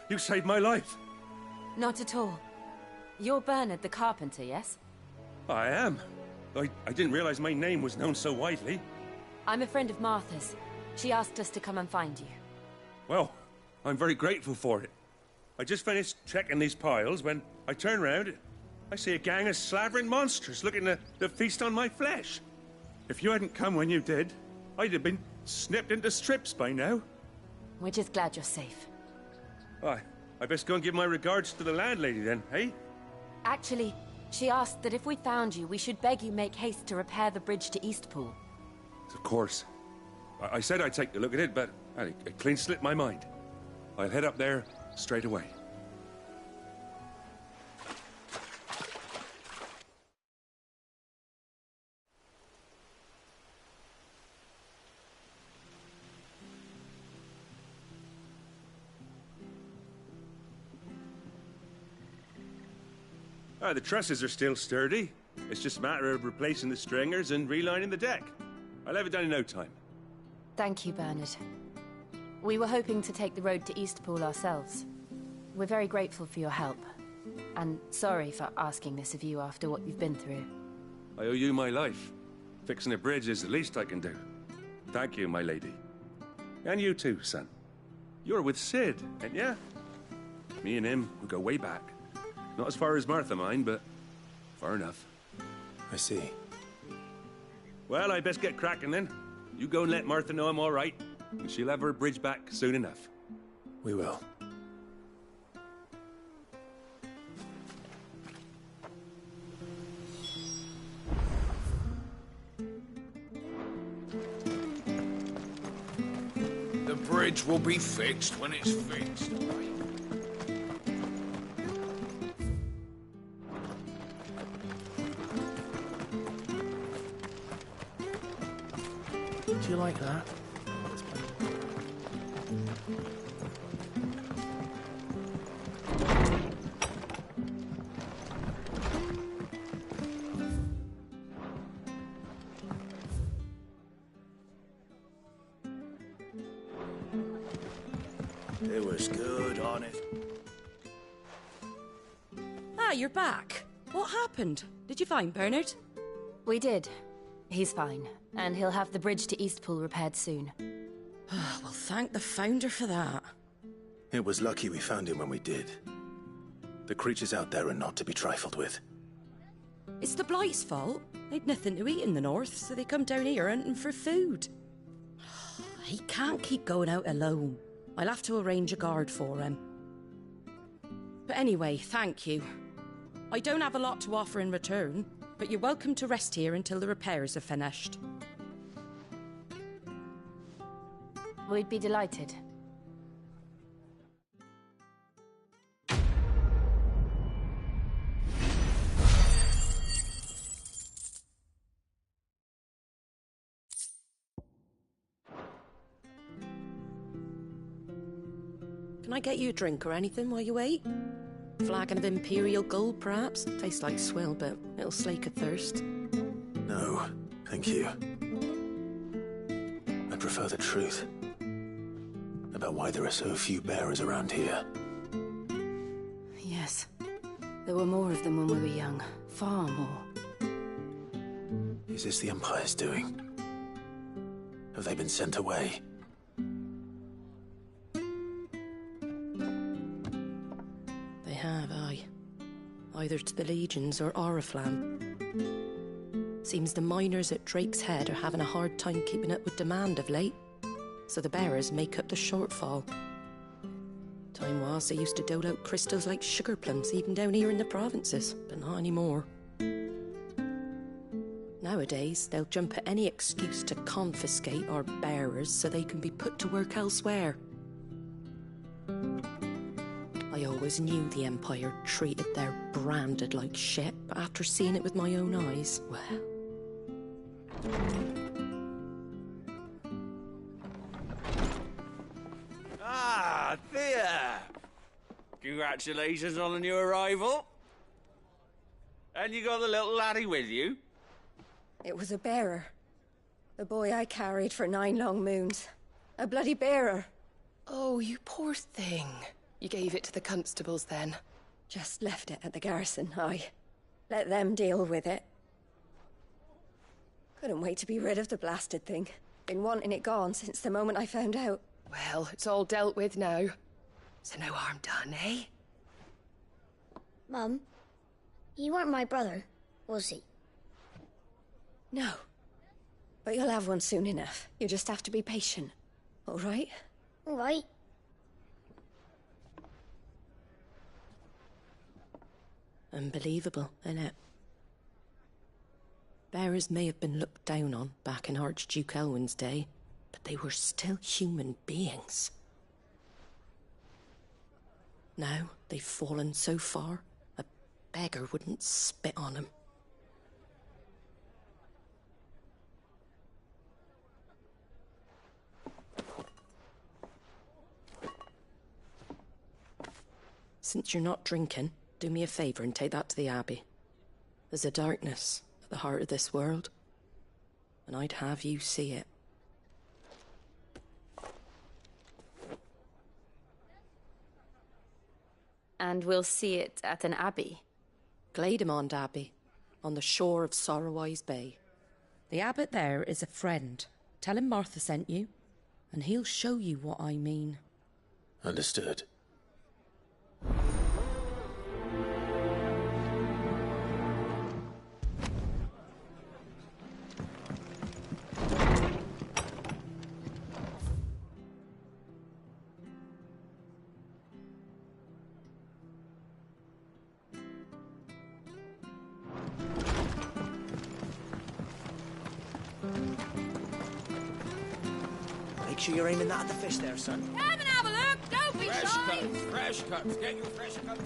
You saved my life. Not at all. You're Bernard the carpenter, yes? I am. I didn't realize my name was known so widely. I'm a friend of Martha's. She asked us to come and find you. Well, I'm very grateful for it. I just finished checking these piles when I turn round. I see a gang of slavering monsters looking to feast on my flesh. If you hadn't come when you did, I'd have been snipped into strips by now. We're just glad you're safe. I best go and give my regards to the landlady then, eh? Actually, she asked that if we found you, we should beg you make haste to repair the bridge to Eastpool. Of course. I said I'd take a look at it, but it clean slipped my mind. I'll head up there straight away. The trusses are still sturdy. It's just a matter of replacing the stringers and relining the deck. I'll have it done in no time. Thank you, Bernard. We were hoping to take the road to Eastpool ourselves. We're very grateful for your help. And sorry for asking this of you after what you've been through. I owe you my life. Fixing a bridge is the least I can do. Thank you, my lady. And you too, son. You're with Sid, ain't ya? Me and him, we go way back. Not as far as Martha, mind, but far enough. I see. Well, I best get cracking then. You go and let Martha know I'm all right, and she'll have her bridge back soon enough. We will. The bridge will be fixed when it's fixed. Do you like that? It was good, honest. Ah, you're back. What happened? Did you find Bernard? We did. He's fine, and he'll have the bridge to Eastpool repaired soon. Well, thank the Founder for that. It was lucky we found him when we did. The creatures out there are not to be trifled with. It's the Blight's fault. They'd nothing to eat in the north, so they come down here hunting for food. He can't keep going out alone. I'll have to arrange a guard for him. But anyway, thank you. I don't have a lot to offer in return, but you're welcome to rest here until the repairs are finished. We'd be delighted. Can I get you a drink or anything while you wait? Flagon of Imperial Gold, perhaps? Tastes like swill, but it'll slake a thirst. No, thank you. I prefer the truth about why there are so few bearers around here. Yes. There were more of them when we were young. Far more. Is this the Empire's doing? Have they been sent away? They have, aye. Either to the Legions or Oriflamme. Seems the miners at Drake's Head are having a hard time keeping up with demand of late, so the bearers make up the shortfall. Time was they used to dole out crystals like sugar plums even down here in the provinces, but not anymore. Nowadays, they'll jump at any excuse to confiscate our bearers so they can be put to work elsewhere. I always knew the Empire treated their branded like shit, but after seeing it with my own eyes, well... Ah, there! Congratulations on the new arrival. And you got the little laddie with you? It was a bearer. The boy I carried for 9 long moons. A bloody bearer. Oh, you poor thing. You gave it to the constables then? Just left it at the garrison, aye. Let them deal with it. Couldn't wait to be rid of the blasted thing. Been wanting it gone since the moment I found out. Well, it's all dealt with now. So no harm done, eh? Mum, he weren't my brother, was he? No. But you'll have one soon enough. You just have to be patient. All right? All right. Unbelievable, innit? Bearers may have been looked down on back in Archduke Elwin's day, but they were still human beings. Now they've fallen so far, a beggar wouldn't spit on them. Since you're not drinking, do me a favour and take that to the Abbey. There's a darkness at the heart of this world, and I'd have you see it. And we'll see it at an abbey? Glademond Abbey, on the shore of Sorrowise Bay. The abbot there is a friend. Tell him Martha sent you, and he'll show you what I mean. Understood. Make sure you're aiming that at the fish there, son. Come and have a look, don't be shy! Fresh cuts, get your fresh cuts.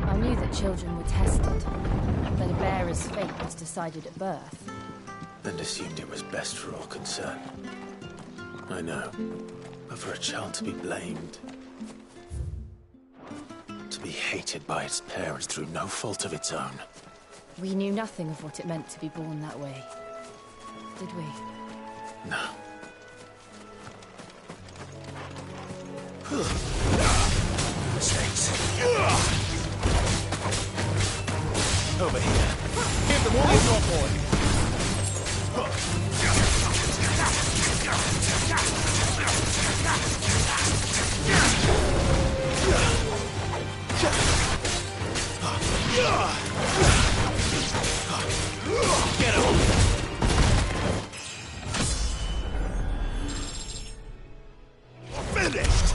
I knew that children were tested, that a bearer's fate was decided at birth. And assumed it was best for all concerned. I know. But for a child to be blamed, to be hated by its parents through no fault of its own. We knew nothing of what it meant to be born that way, did we? No. Mistakes. Over here. Give them all you've got, boy. Get him! Finished!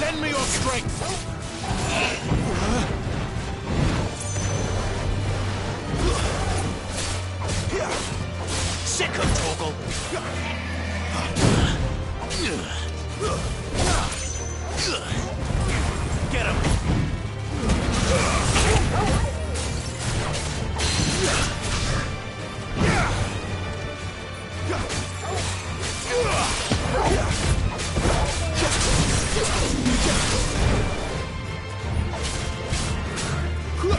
Lend me your strength! Sick of Torgal! Get him!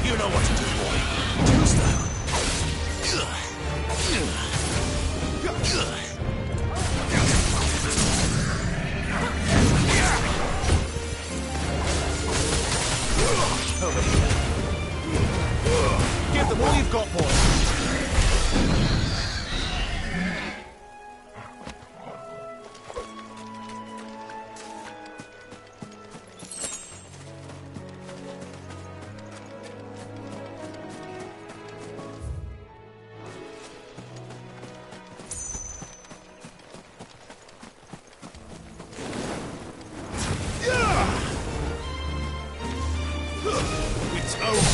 You know what to do, boy. Tombstone. Over here. Give them all you've got, boy. It's over.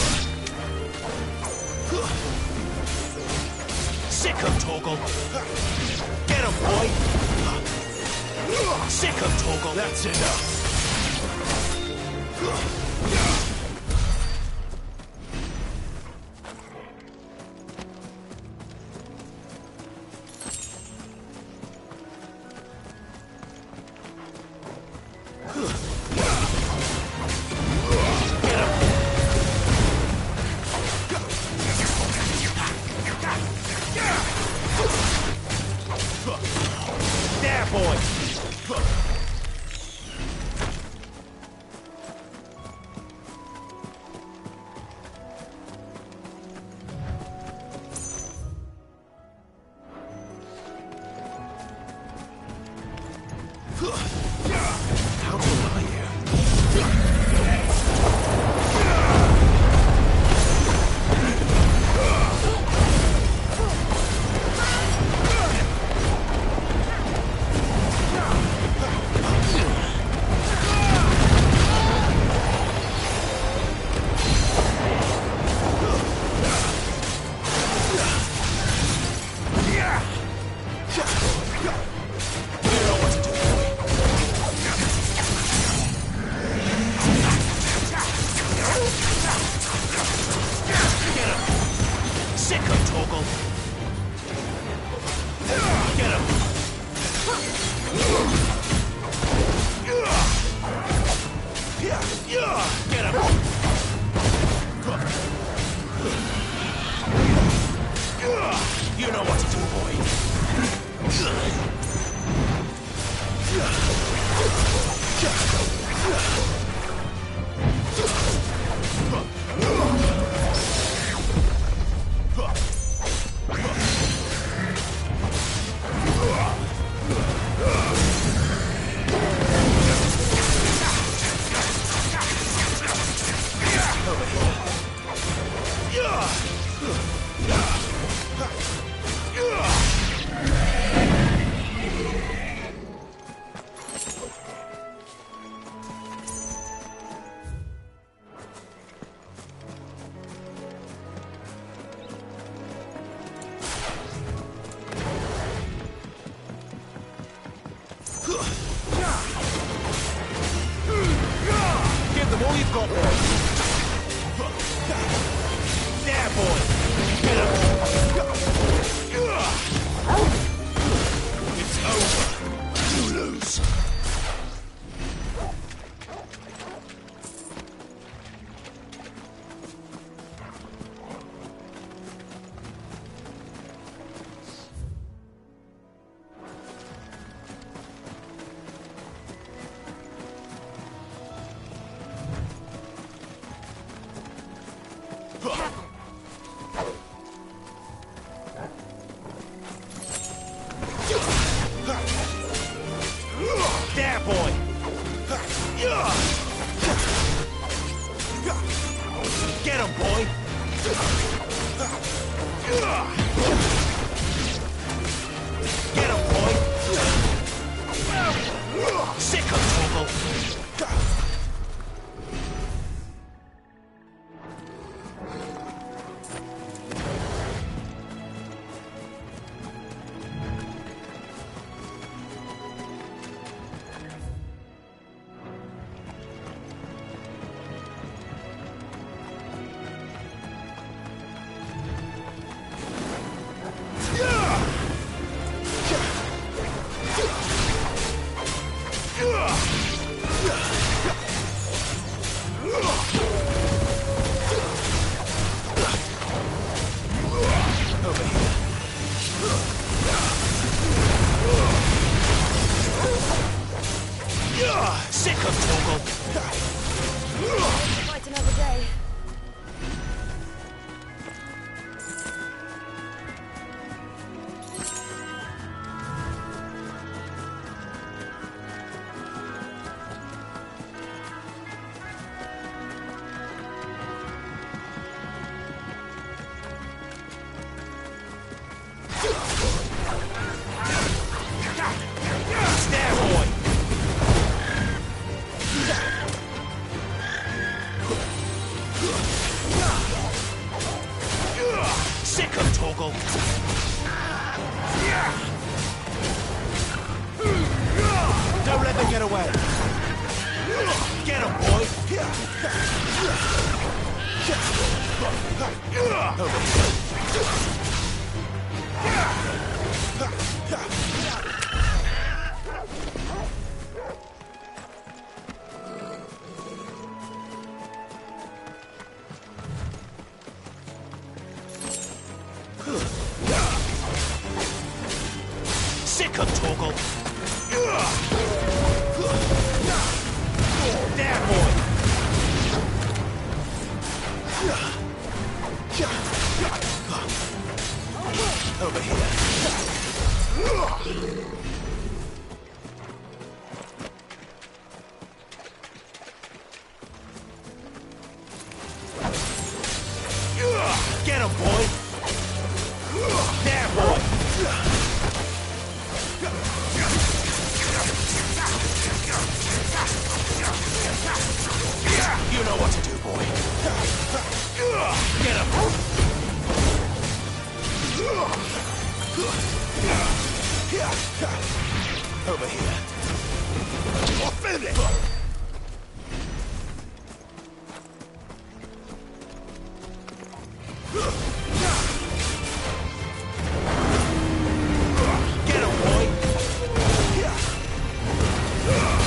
Sick of Torgal. Get him, boy. Sick of Torgal. That's enough. There, boy. How old are you? Sick of Torgal. Get him. Get him. You know what to do, boy. Give them all you've got, boy. There, boy. Get him. It's over. You lose. There, boy. Get him, boy. Get him, boy. Sick of Torgal. Torgal. Don't let them get away. Get him, boy. Sick of Torgal. There, boy. Over here. Get him, boy. There, boy. You know what to do, boy. Get him. Over here. Offend it. Get him, boy.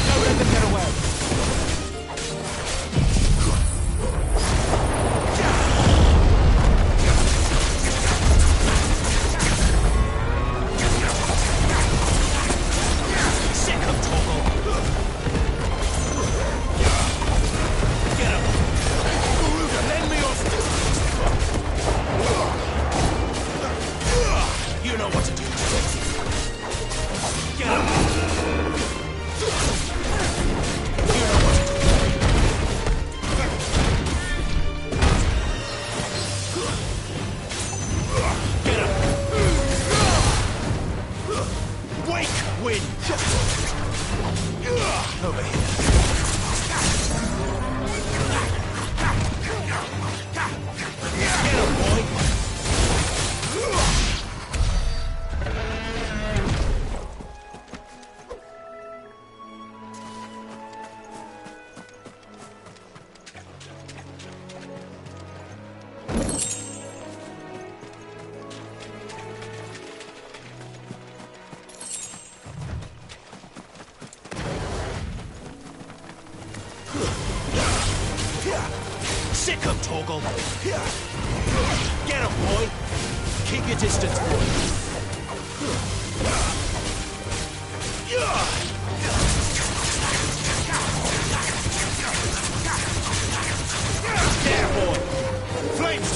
Don't let them get away. Over here. Get him, boy. Sick him, Torgal. Get him, boy. Keep your distance, boy. There, boy. Flames.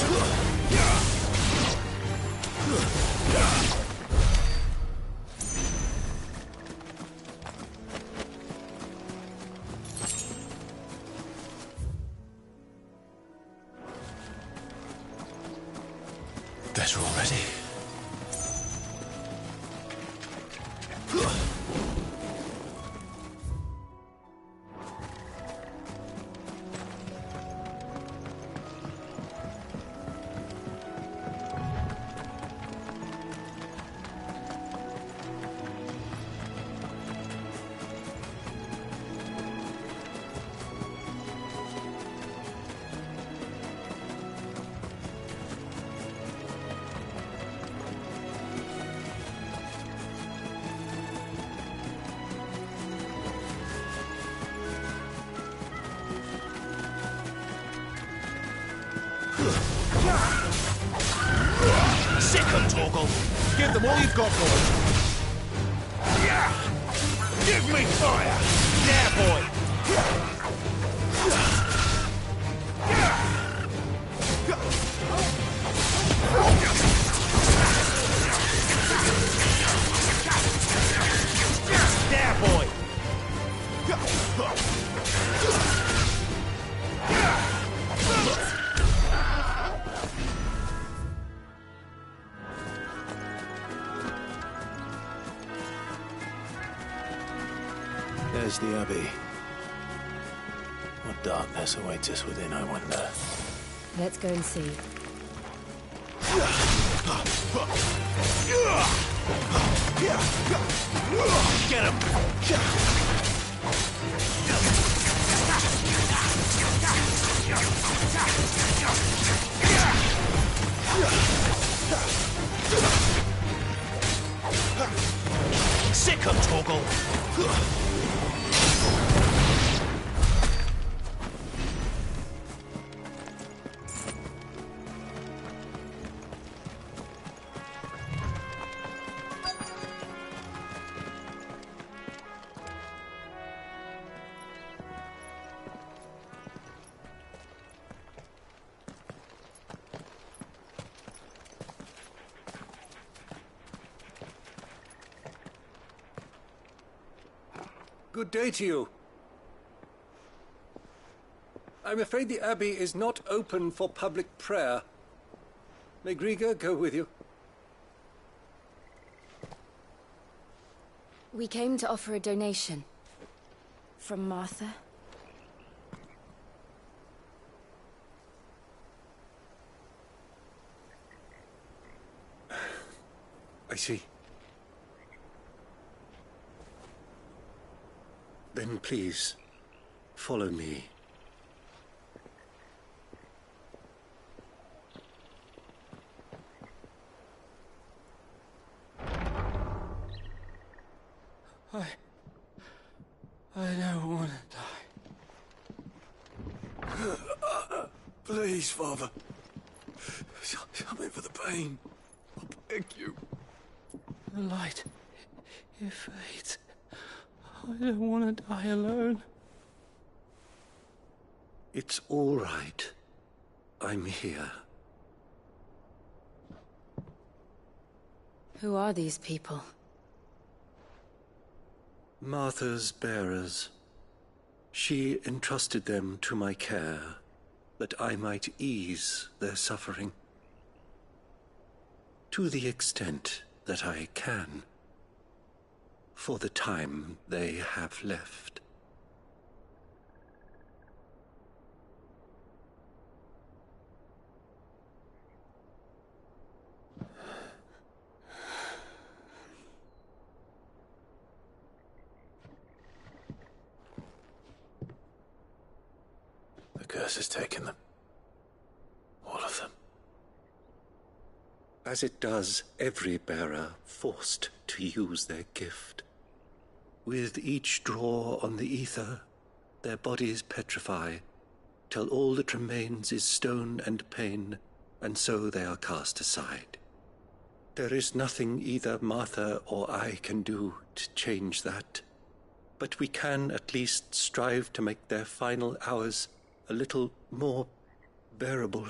Better already. Sick him, Torgal. Give them all you've got, boy. Give me fire. There, boy. There, boy. There's the Abbey. What darkness awaits us within, I wonder. Let's go and see. Get him! Sick him, Torgal! Good day to you. I'm afraid the Abbey is not open for public prayer. May Griga go with you? We came to offer a donation. From Martha. I see. Then please, follow me. I don't want to die. Please, Father. Something for the pain. I beg you. The light, it fades. I don't want to die alone. It's all right. I'm here. Who are these people? Martha's bearers. She entrusted them to my care, that I might ease their suffering. To the extent that I can. For the time they have left. The curse has taken them. All of them. As it does every bearer forced to use their gift. With each draw on the ether, their bodies petrify, till all that remains is stone and pain, and so they are cast aside. There is nothing either Martha or I can do to change that, but we can at least strive to make their final hours a little more bearable.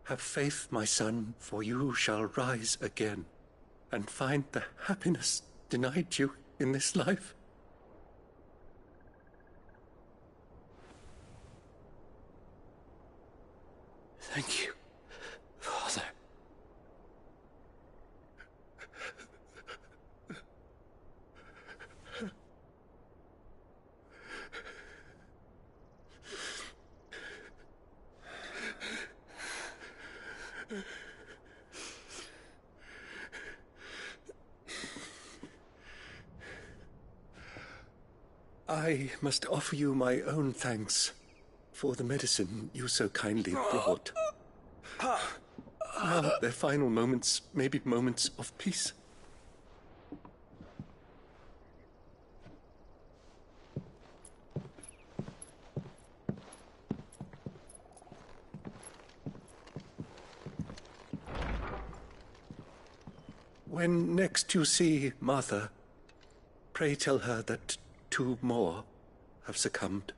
Have faith, my son, for you shall rise again, and find the happiness denied you in this life. Thank you, Father. I must offer you my own thanks for the medicine you so kindly brought. Now their final moments may be moments of peace. When next you see Martha, pray tell her that 2 more have succumbed.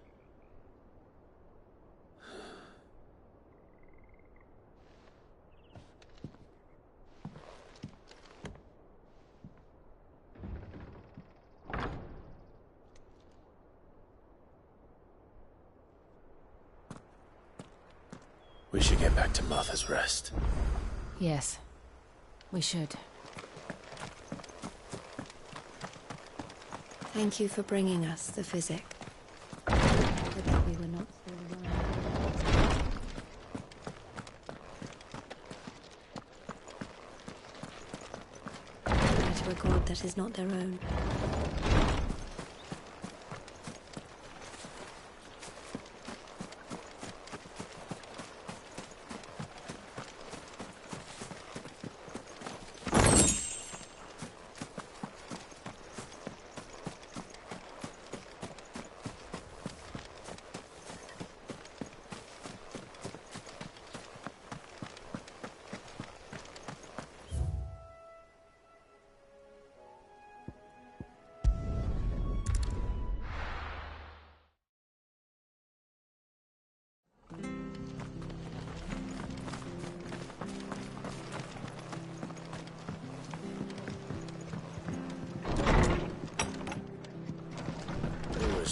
We should get back to Martha's Rest. Yes, we should. Thank you for bringing us the physic. I bet we were not still around. Pray to a god that is not their own.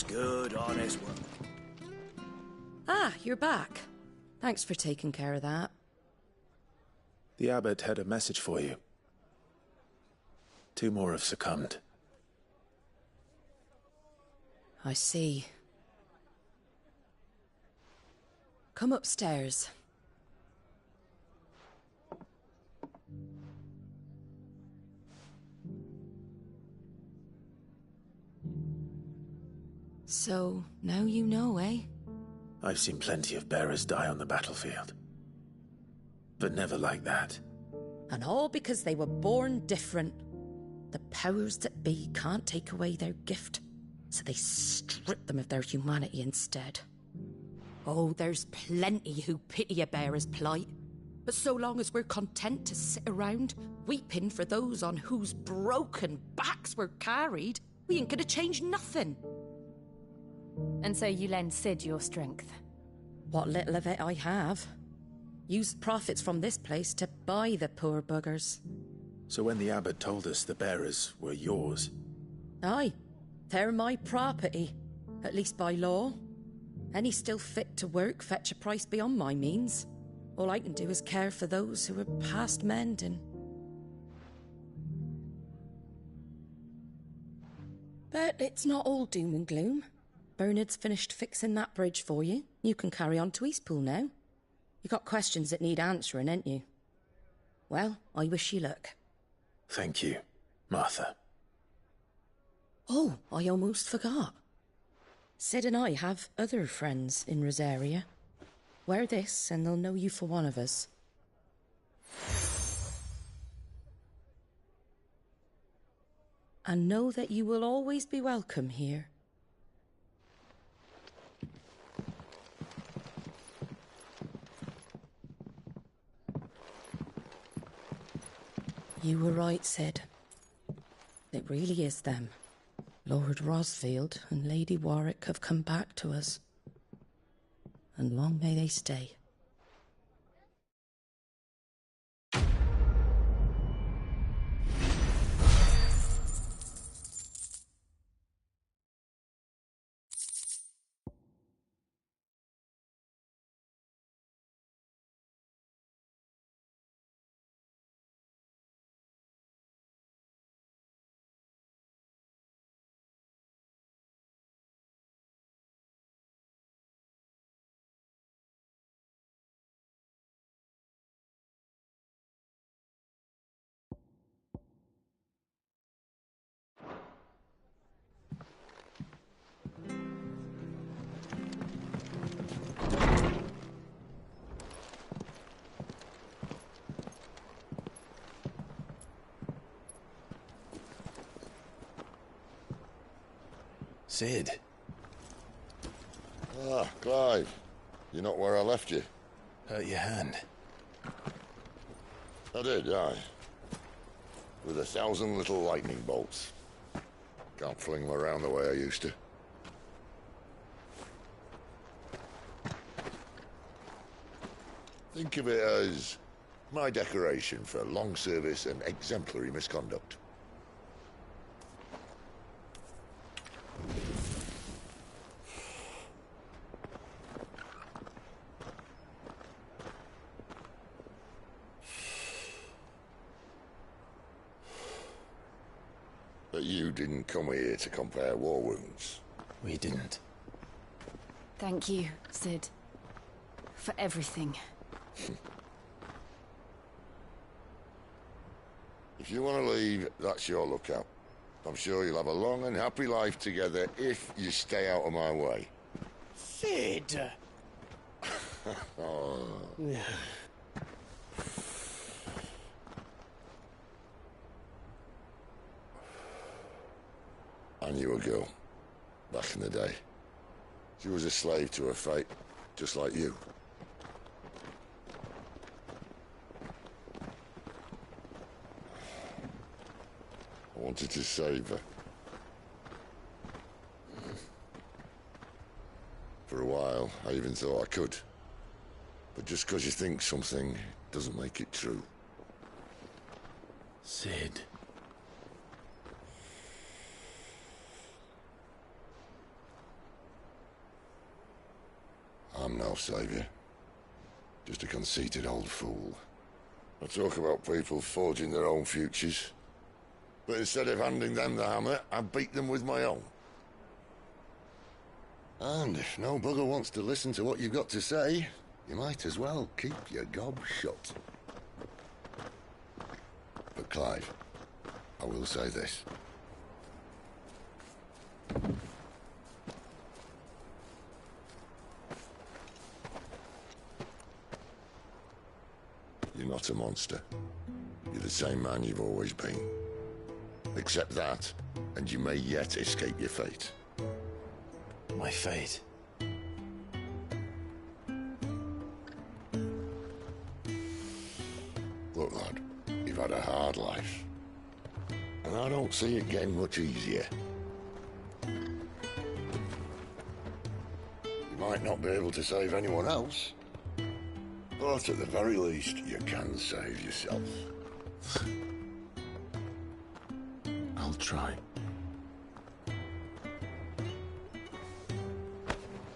Good, honest work. Ah, you're back. Thanks for taking care of that. The abbot had a message for you. 2 more have succumbed. I see. Come upstairs. So, now you know, eh? I've seen plenty of bearers die on the battlefield. But never like that. And all because they were born different. The powers that be can't take away their gift, so they strip them of their humanity instead. Oh, there's plenty who pity a bearer's plight. But so long as we're content to sit around, weeping for those on whose broken backs we're carried, we ain't gonna change nothing. And so you lend Sid your strength? What little of it I have. Use profits from this place to buy the poor buggers. So when the abbot told us the bearers were yours... Aye, they're my property, at least by law. Any still fit to work fetch a price beyond my means. All I can do is care for those who are past mending. But it's not all doom and gloom. Bernard's finished fixing that bridge for you. You can carry on to Eastpool now. You got questions that need answering, ain't you? Well, I wish you luck. Thank you, Martha. Oh, I almost forgot. Sid and I have other friends in Rosaria. Wear this and they'll know you for one of us. And know that you will always be welcome here. You were right, Sid. It really is them. Lord Rosfield and Lady Warwick have come back to us. And long may they stay. Sid. Ah, Clive. You're not where I left you. Hurt your hand. I did, aye. With 1,000 little lightning bolts. Can't fling them around the way I used to. Think of it as my decoration for long service and exemplary misconduct. But you didn't come here to compare war wounds. We didn't. Thank you, Sid. For everything. If you want to leave, that's your lookout. I'm sure you'll have a long and happy life together if you stay out of my way. Sid! Oh. I knew a girl, back in the day. She was a slave to her fate, just like you. I wanted to save her. For a while, I even thought I could. But just because you think something doesn't make it true. Sid. I'm no savior. Just a conceited old fool. I talk about people forging their own futures. But instead of handing them the hammer, I beat them with my own. And if no bugger wants to listen to what you've got to say, you might as well keep your gob shut. But Clive, I will say this. You're not a monster. You're the same man you've always been. Accept that, and you may yet escape your fate. My fate? Look, lad, you've had a hard life. And I don't see it getting much easier. You might not be able to save anyone else, but at the very least, you can save yourself. I'll try.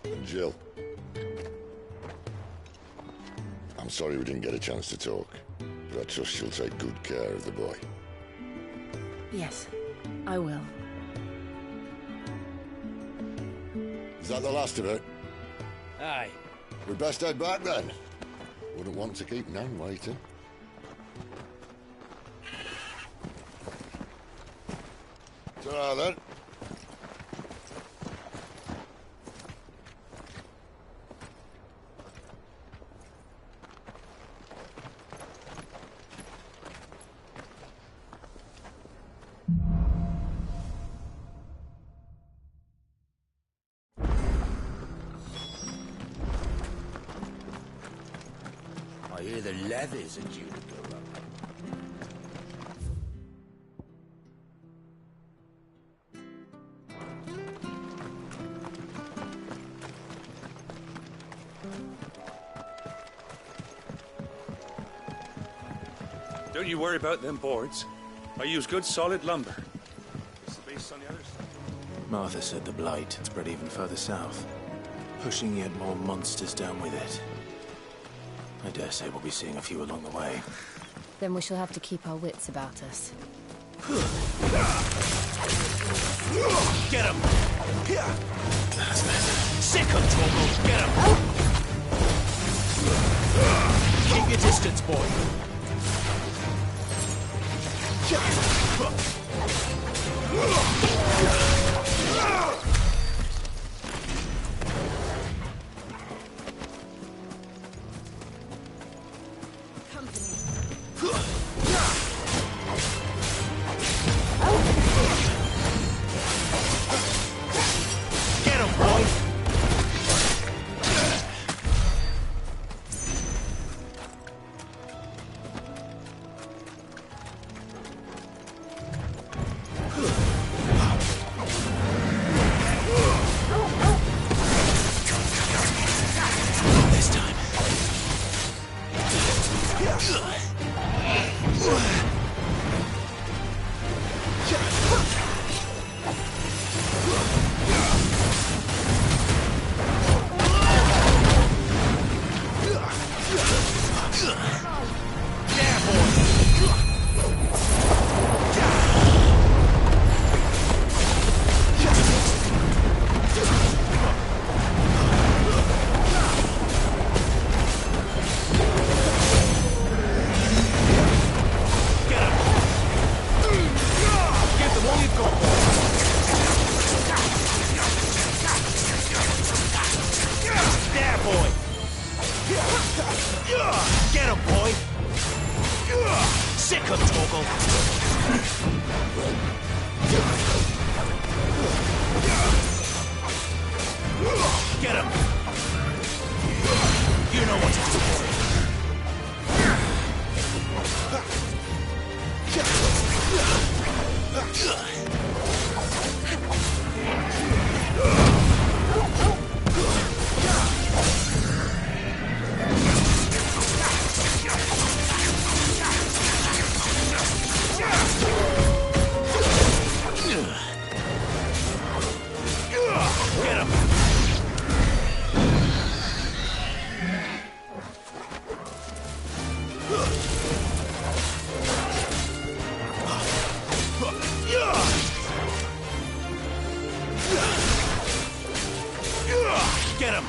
And Jill, I'm sorry we didn't get a chance to talk, but I trust she'll take good care of the boy. Yes, I will. Is that the last of it? Aye. We'd best head back then. Wouldn't want to keep Nan waiting. Ta-ra then. I hear the leathers are due to go up. Don't you worry about them boards. I use good solid lumber. It's the base on the other side. Martha said the blight had spread even further south, pushing yet more monsters down with it. I dare say we'll be seeing a few along the way. Then we shall have to keep our wits about us. Get him! Sick him, Torgal! Get him! Keep your distance, boy. Sick 'em, Torgal! Get him! You know what to do, boy. Get him! Get him!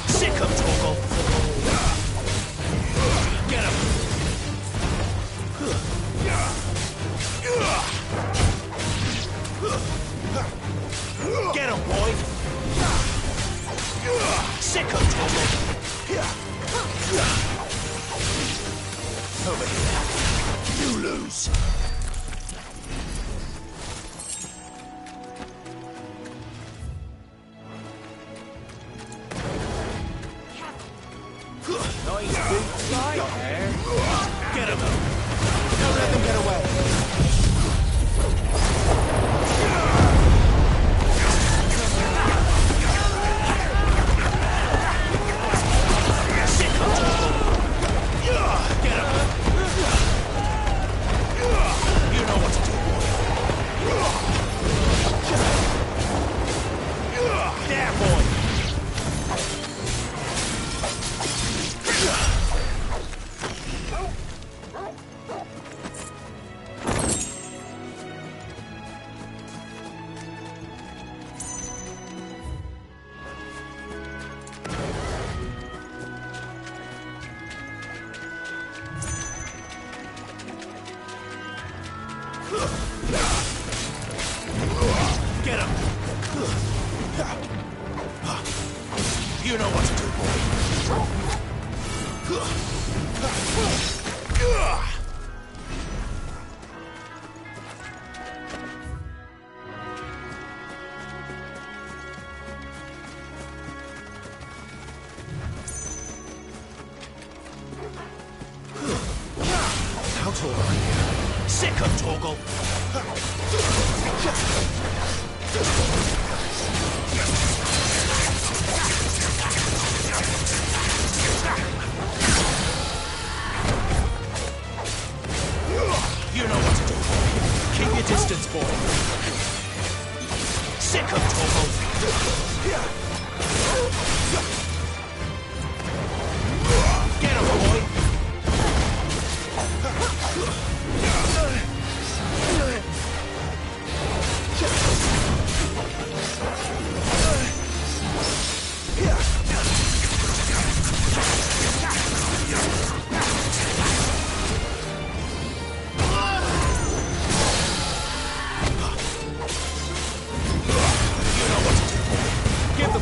Sick 'em, Torgal! Get him! Get him, boy! Sick 'em, Torgal! Over here. You lose. Nice boots, right there. Get him! Don't let them get away. Sick of Torgal. Get him! You know what to do, boy. There, boy. Get him! You know what to do, boy. How tall are you? Sick of Torgal! You know what to do, boy. Keep your distance, boy. Sick of Torgal! Get him, boy! Give the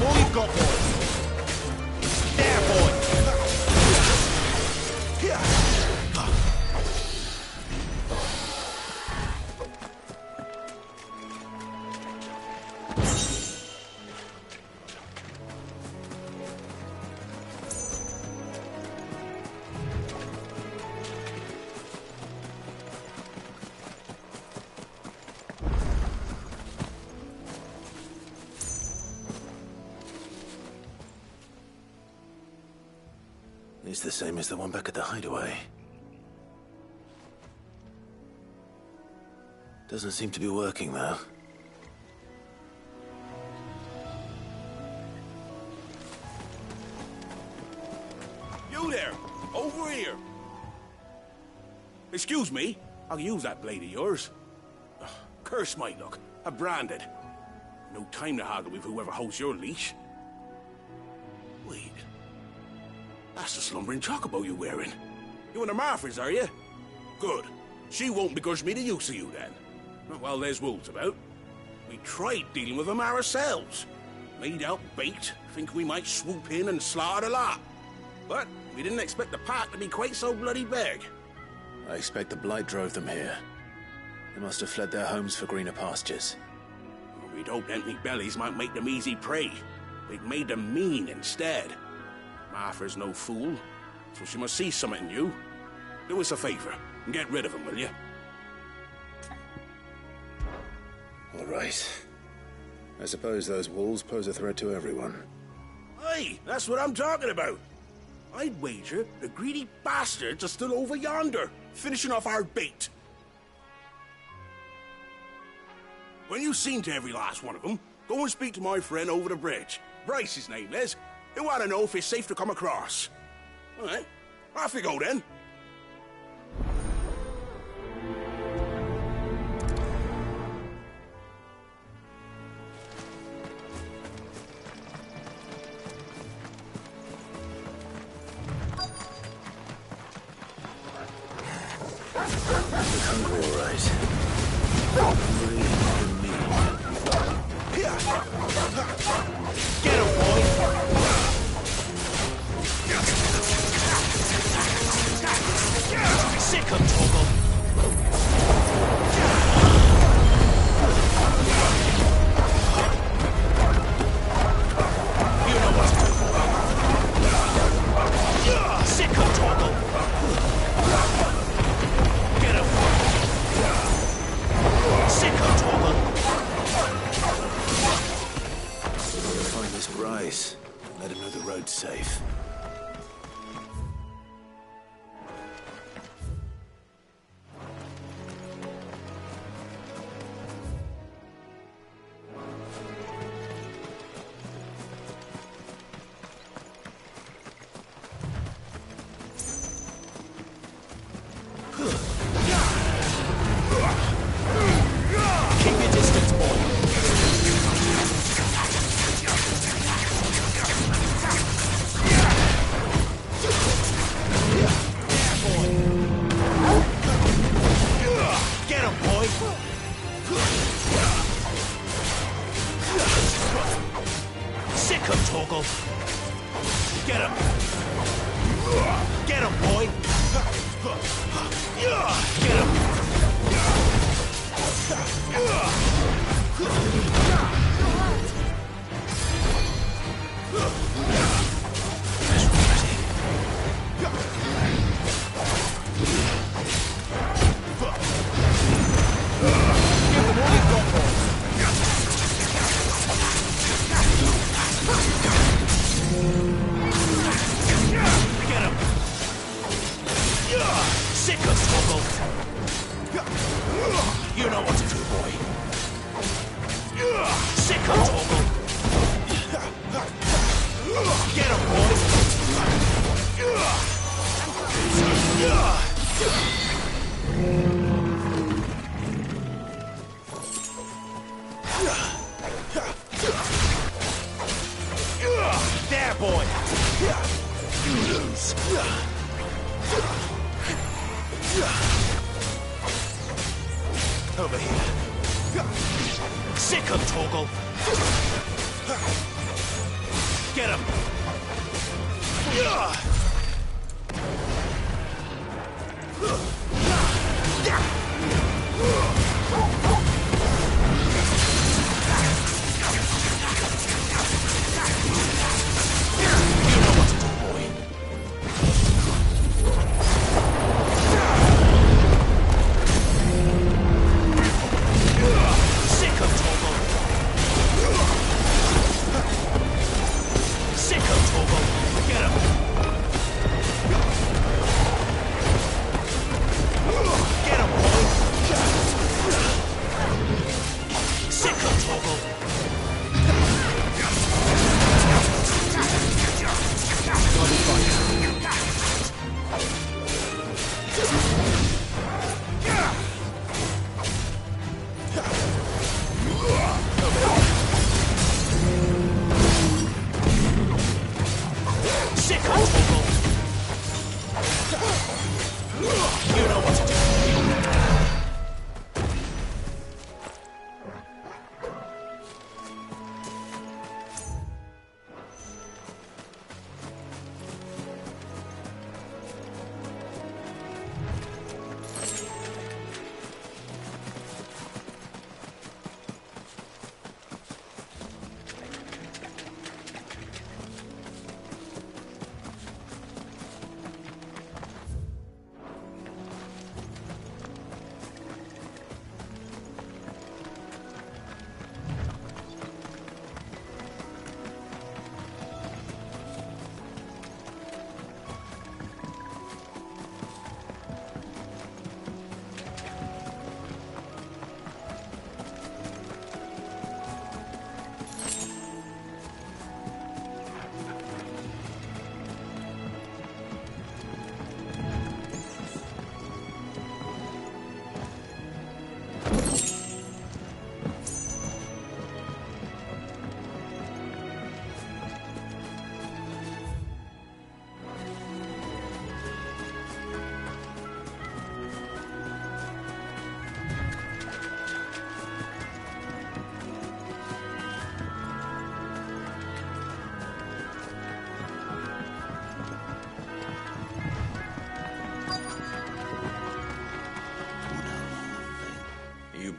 It's the same as the one back at the hideaway. Doesn't seem to be working, though. You there! Over here! Excuse me, I can use that blade of yours. Ugh, curse my luck. I'm branded. No time to haggle with whoever holds your leash. Wait. That's the slumbering chocobo you're wearing. You and the Marthas, are you? Good. She won't begrudge me the use of you, then. Not while there's wolves about. We tried dealing with them ourselves. Made out bait, think we might swoop in and slaughter the lot. But we didn't expect the pack to be quite so bloody big. I expect the blight drove them here. They must have fled their homes for greener pastures. We'd hoped empty bellies might make them easy prey. They'd made them mean instead. Martha's no fool, so she must see something in you. Do us a favor and get rid of them, will you? All right. I suppose those wolves pose a threat to everyone. Aye, that's what I'm talking about. I'd wager the greedy bastards are still over yonder, finishing off our bait. When you've seen to every last one of them, go and speak to my friend over the bridge. Bryce, his name is. He'll want to know if it's safe to come across. All right, off you go then. Hungry, all right. Hungry for me. Get him, boy! Sick him, Torgal! You know what's good for him. Sick him, Torgal! Get him! Sick him, Torgal! We'll find this Bryce. Let him know the road's safe. Keep your distance, boy. Get him, boy. Sick him, Torgal. Get him. Get him, boy. Get him. Get him. Sick of Torgal. You know what to do, boy. Sick of Torgal. Get him, boy. There, boy. You lose. Over here. Sick him, Torgal. Get him. Sick of Torgal. Get him.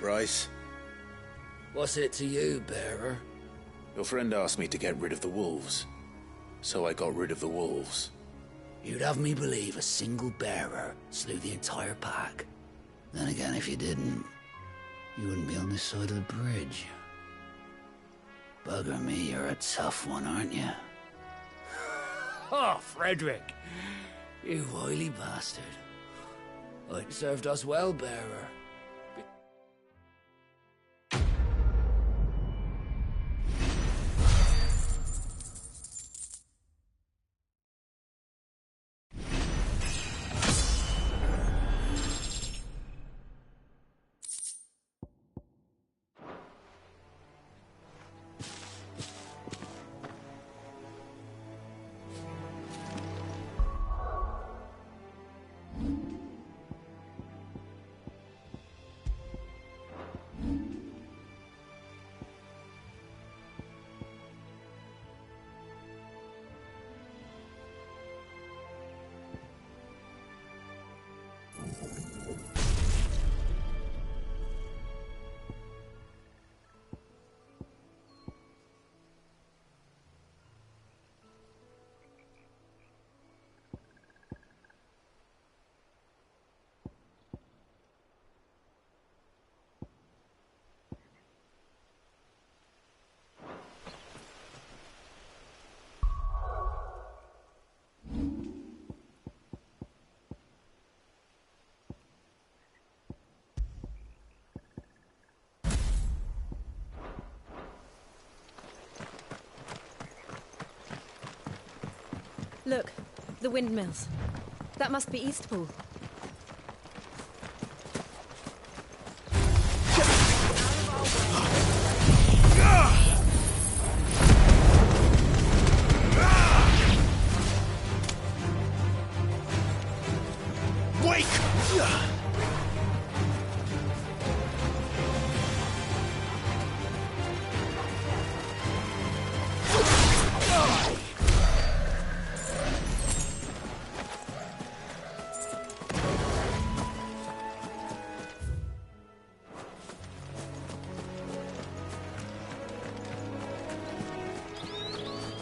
Bryce. What's it to you, bearer? Your friend asked me to get rid of the wolves, so I got rid of the wolves. You'd have me believe a single bearer slew the entire pack. Then again, if you didn't, you wouldn't be on this side of the bridge. Bugger me, you're a tough one, aren't you? Oh, Frederick! You wily bastard. It served us well, bearer. Look, the windmills. That must be Eastpool.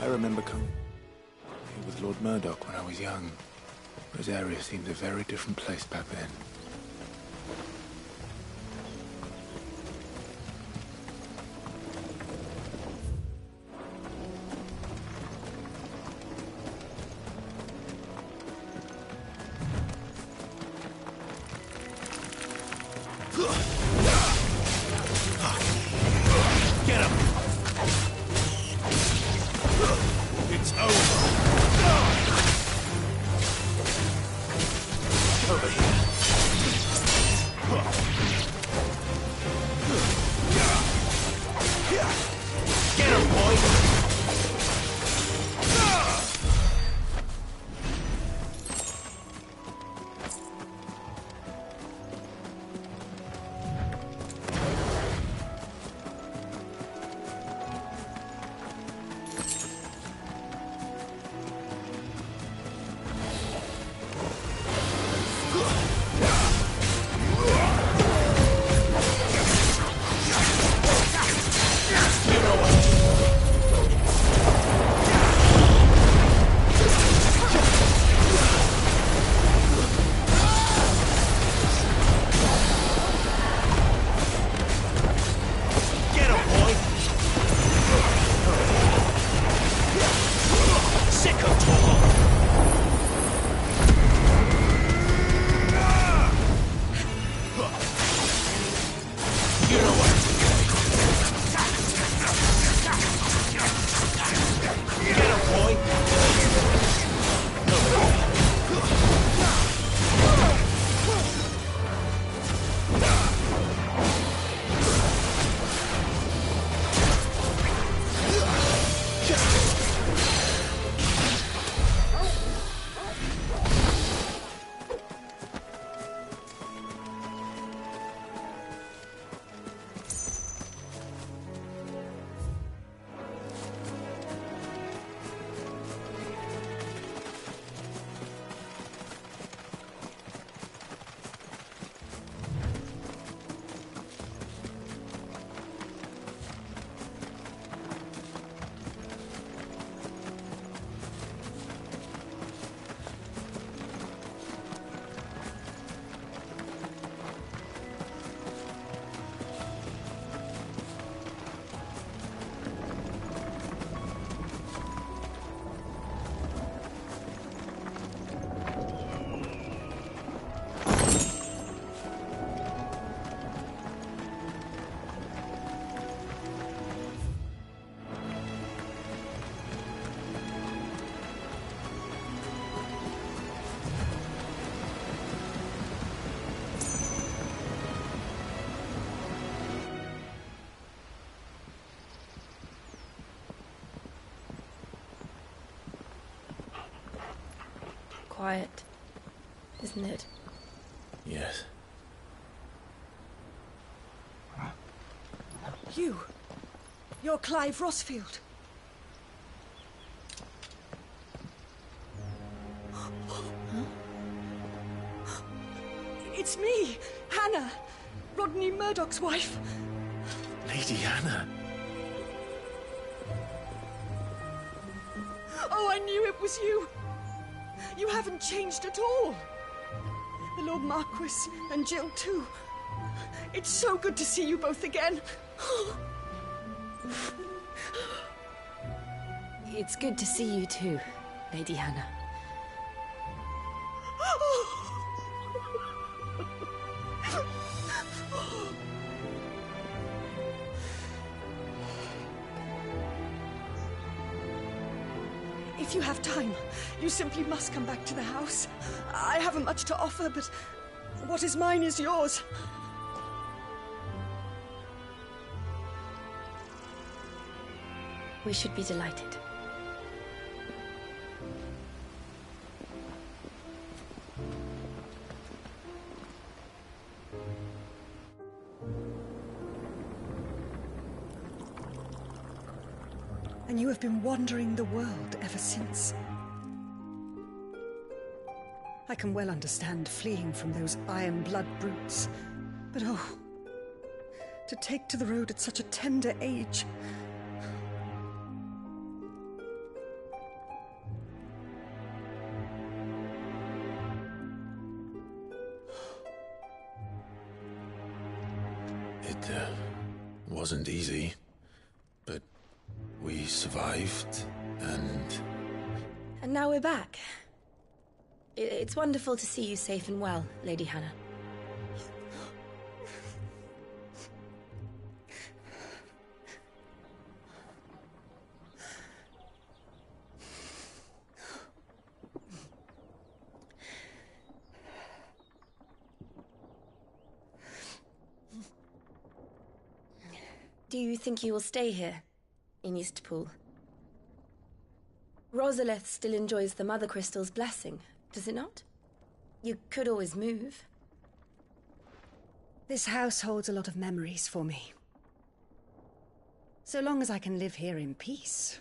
I remember coming here with Lord Murdoch when I was young. Rosaria seemed a very different place back then. Get him! It's over! Over here. Get him, boy! quiet, isn't it? Yes. You're Clive Rossfield. It's me, Hannah, Rodney Murdoch's wife. Lady Hannah. Oh, I knew it was you. You haven't changed at all. The Lord Marquis and Jill too. It's so good to see you both again. It's good to see you too, Lady Hannah. If you have time, you simply must come back to the house. I haven't much to offer, but what is mine is yours. We should be delighted. And you have been wandering the world ever since. I can well understand fleeing from those iron blood brutes, but oh, to take to the road at such a tender age. It wasn't easy, but we survived, and now we're back. It's wonderful to see you safe and well, Lady Hannah. Do you think you will stay here, in Eastpool? Rosalith still enjoys the Mother Crystal's blessing, does it not? You could always move. This house holds a lot of memories for me. So long as I can live here in peace,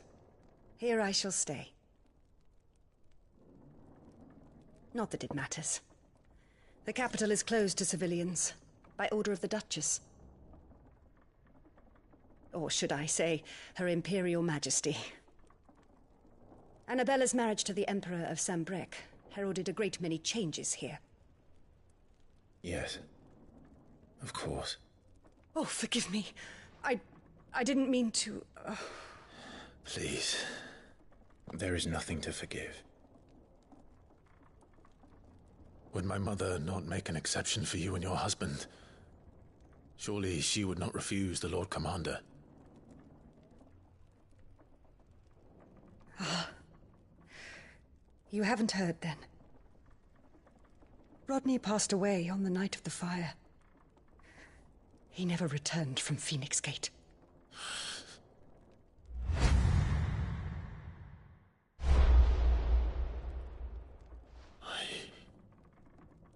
here I shall stay. Not that it matters. The capital is closed to civilians, by order of the Duchess. Or should I say, Her Imperial Majesty. Annabella's marriage to the Emperor of Sambrec heralded a great many changes here. yes, of course. Oh, forgive me. I didn't mean to... Please, there is nothing to forgive. Would my mother not make an exception for you and your husband? Surely she would not refuse the Lord Commander. You haven't heard, then. Rodney passed away on the night of the fire. He never returned from Phoenix Gate.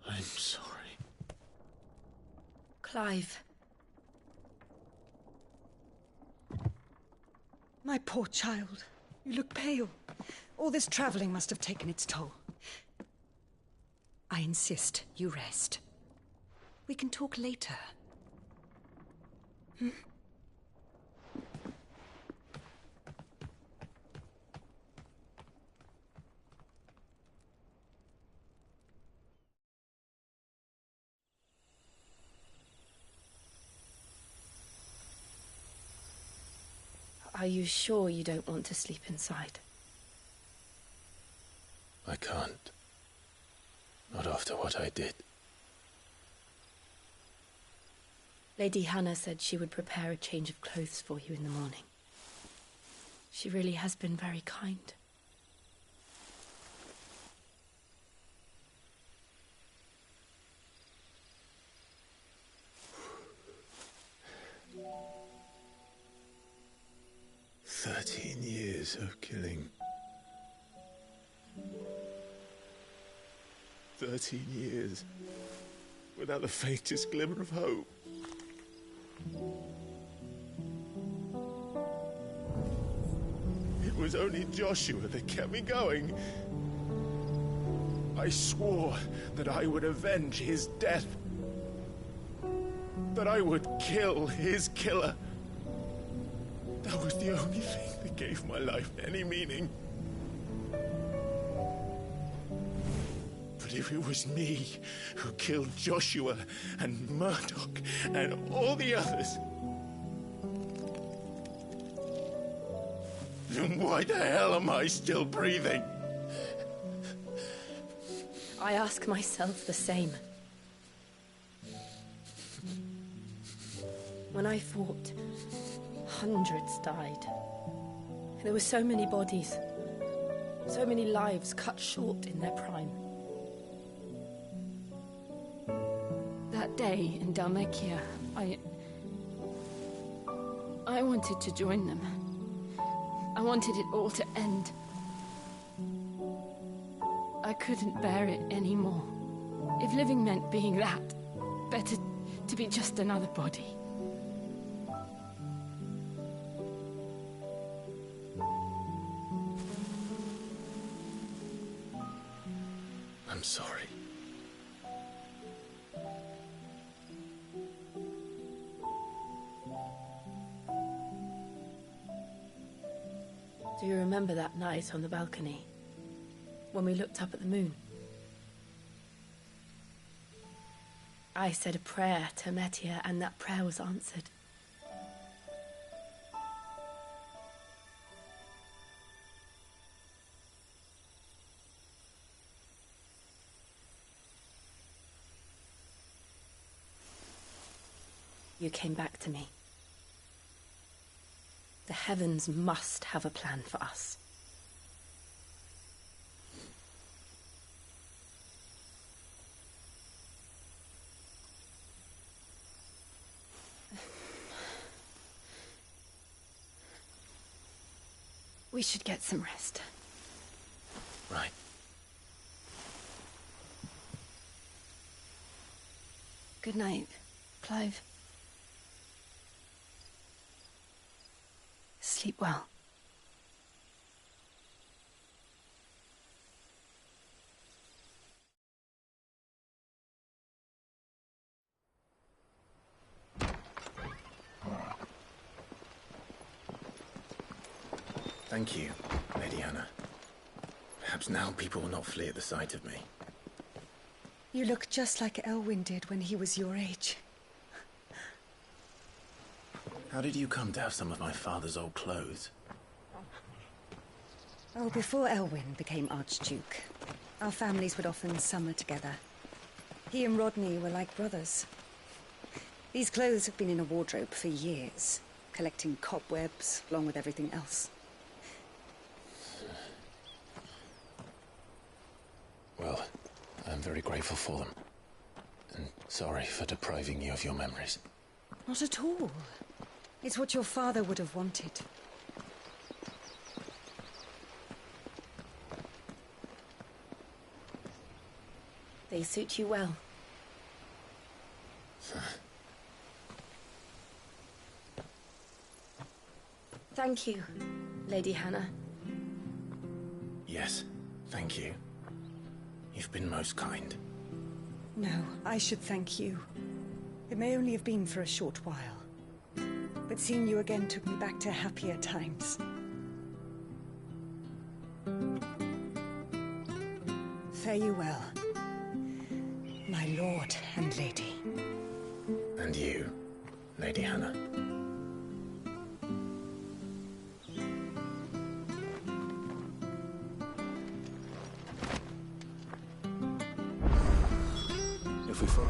I'm sorry. Clive. My poor child. You look pale. All this traveling must have taken its toll. I insist you rest. We can talk later. Hmm? Are you sure you don't want to sleep inside? I can't. Not after what I did. Lady Hannah said she would prepare a change of clothes for you in the morning. She really has been very kind. "13 years of killing. 13 years, without the faintest glimmer of hope. It was only Joshua that kept me going. I swore that I would avenge his death. That I would kill his killer. That was the only thing that gave my life any meaning. But if it was me who killed Joshua and Murdoch and all the others, then why the hell am I still breathing? I ask myself the same. When I fought, hundreds died. There were so many bodies, so many lives cut short in their prime. That day in Dalmekia, I wanted to join them. I wanted it all to end. I couldn't bear it anymore. If living meant being that, better to be just another body. I'm sorry. Do you remember that night on the balcony, when we looked up at the moon? I said a prayer to Metia, and that prayer was answered. You came back to me. The heavens must have a plan for us. We should get some rest. Right. Good night, Clive. Sleep well. Thank you, Lady Hannah. Perhaps now people will not flee at the sight of me. You look just like Elwyn did when he was your age. How did you come to have some of my father's old clothes? Oh, before Elwyn became Archduke, our families would often summer together. He and Rodney were like brothers. These clothes have been in a wardrobe for years, collecting cobwebs along with everything else. Well, I'm very grateful for them. And sorry for depriving you of your memories. Not at all. It's what your father would have wanted. They suit you well. Thank you, Lady Hannah. Yes, thank you. You've been most kind. No, I should thank you. It may only have been for a short while, but seeing you again took me back to happier times. Fare you well, my lord and lady. And you, Lady Hannah. If we follow...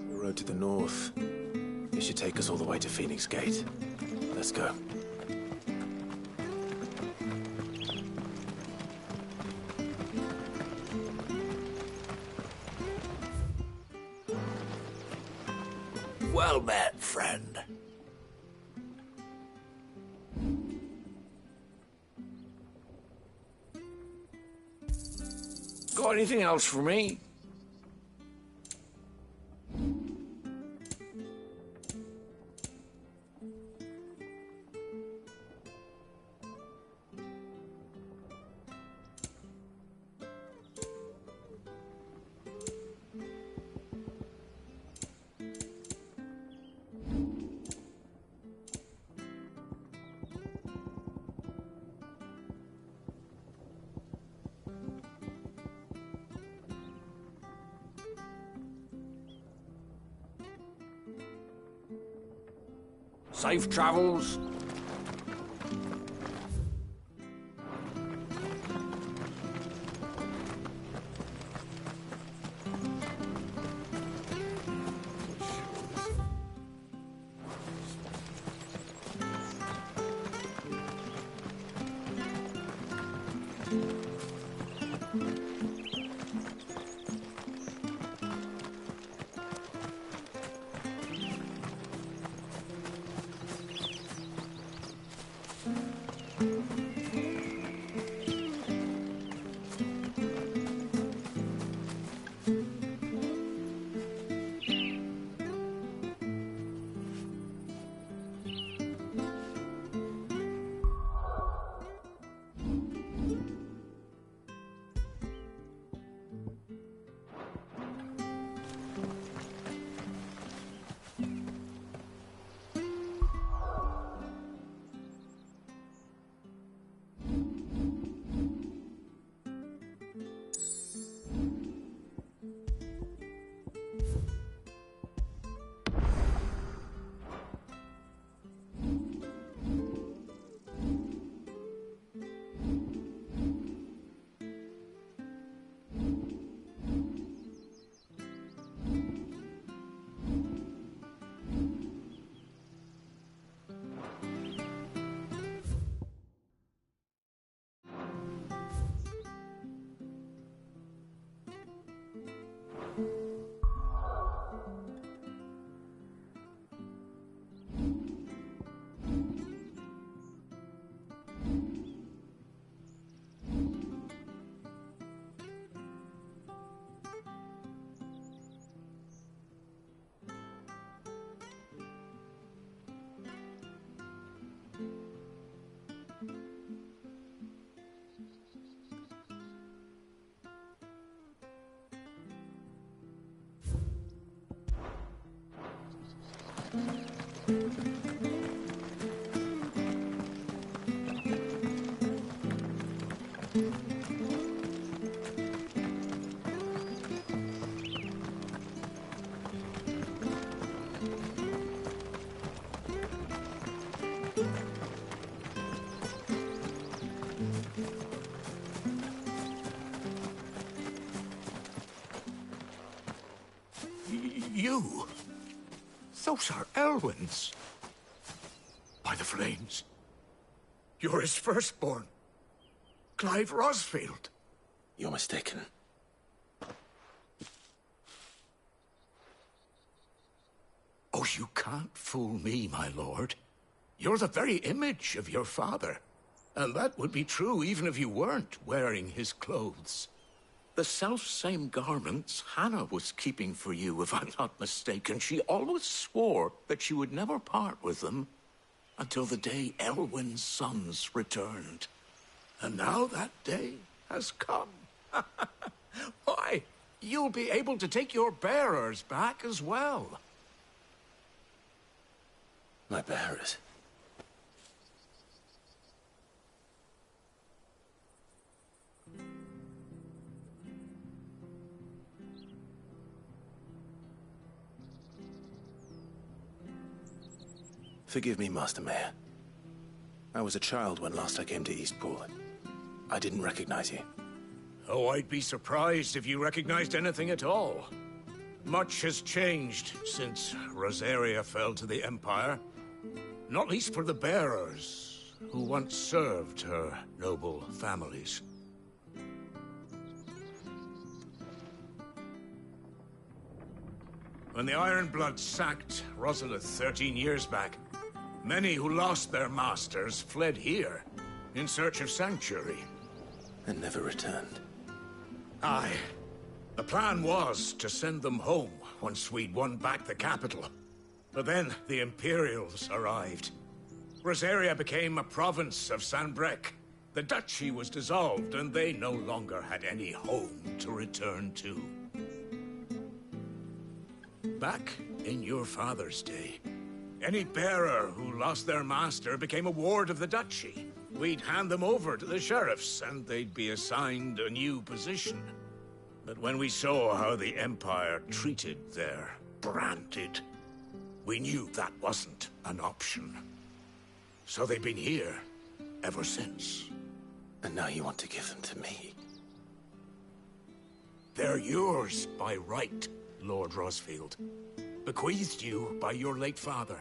The road to the north. It should take us all the way to Phoenix Gate. Let's go. Well met, friend. Got anything else for me? Safe travels. You? Those are Elwyn's. By the flames. You're his firstborn. Clive Rosfield. You're mistaken. Oh, you can't fool me, my lord. You're the very image of your father. And that would be true even if you weren't wearing his clothes. The self-same garments Hannah was keeping for you, if I'm not mistaken. She always swore that she would never part with them until the day Elwyn's sons returned. And now that day has come. Why, you'll be able to take your bearers back as well. My bearers? Forgive me, Master Mayor. I was a child when last I came to Eastpool. I didn't recognize you. Oh, I'd be surprised if you recognized anything at all. Much has changed since Rosaria fell to the Empire. Not least for the bearers, who once served her noble families. When the Ironbloods sacked Rosalith 13 years back, many who lost their masters fled here in search of sanctuary. And never returned. Aye. The plan was to send them home once we'd won back the capital. But then the Imperials arrived. Rosaria became a province of Sanbreque. The duchy was dissolved, and they no longer had any home to return to. Back in your father's day, any bearer who lost their master became a ward of the duchy. We'd hand them over to the sheriffs, and they'd be assigned a new position. But when we saw how the Empire treated their branded, we knew that wasn't an option. So they've been here ever since. And now you want to give them to me? They're yours by right, Lord Rosfield. Bequeathed you by your late father.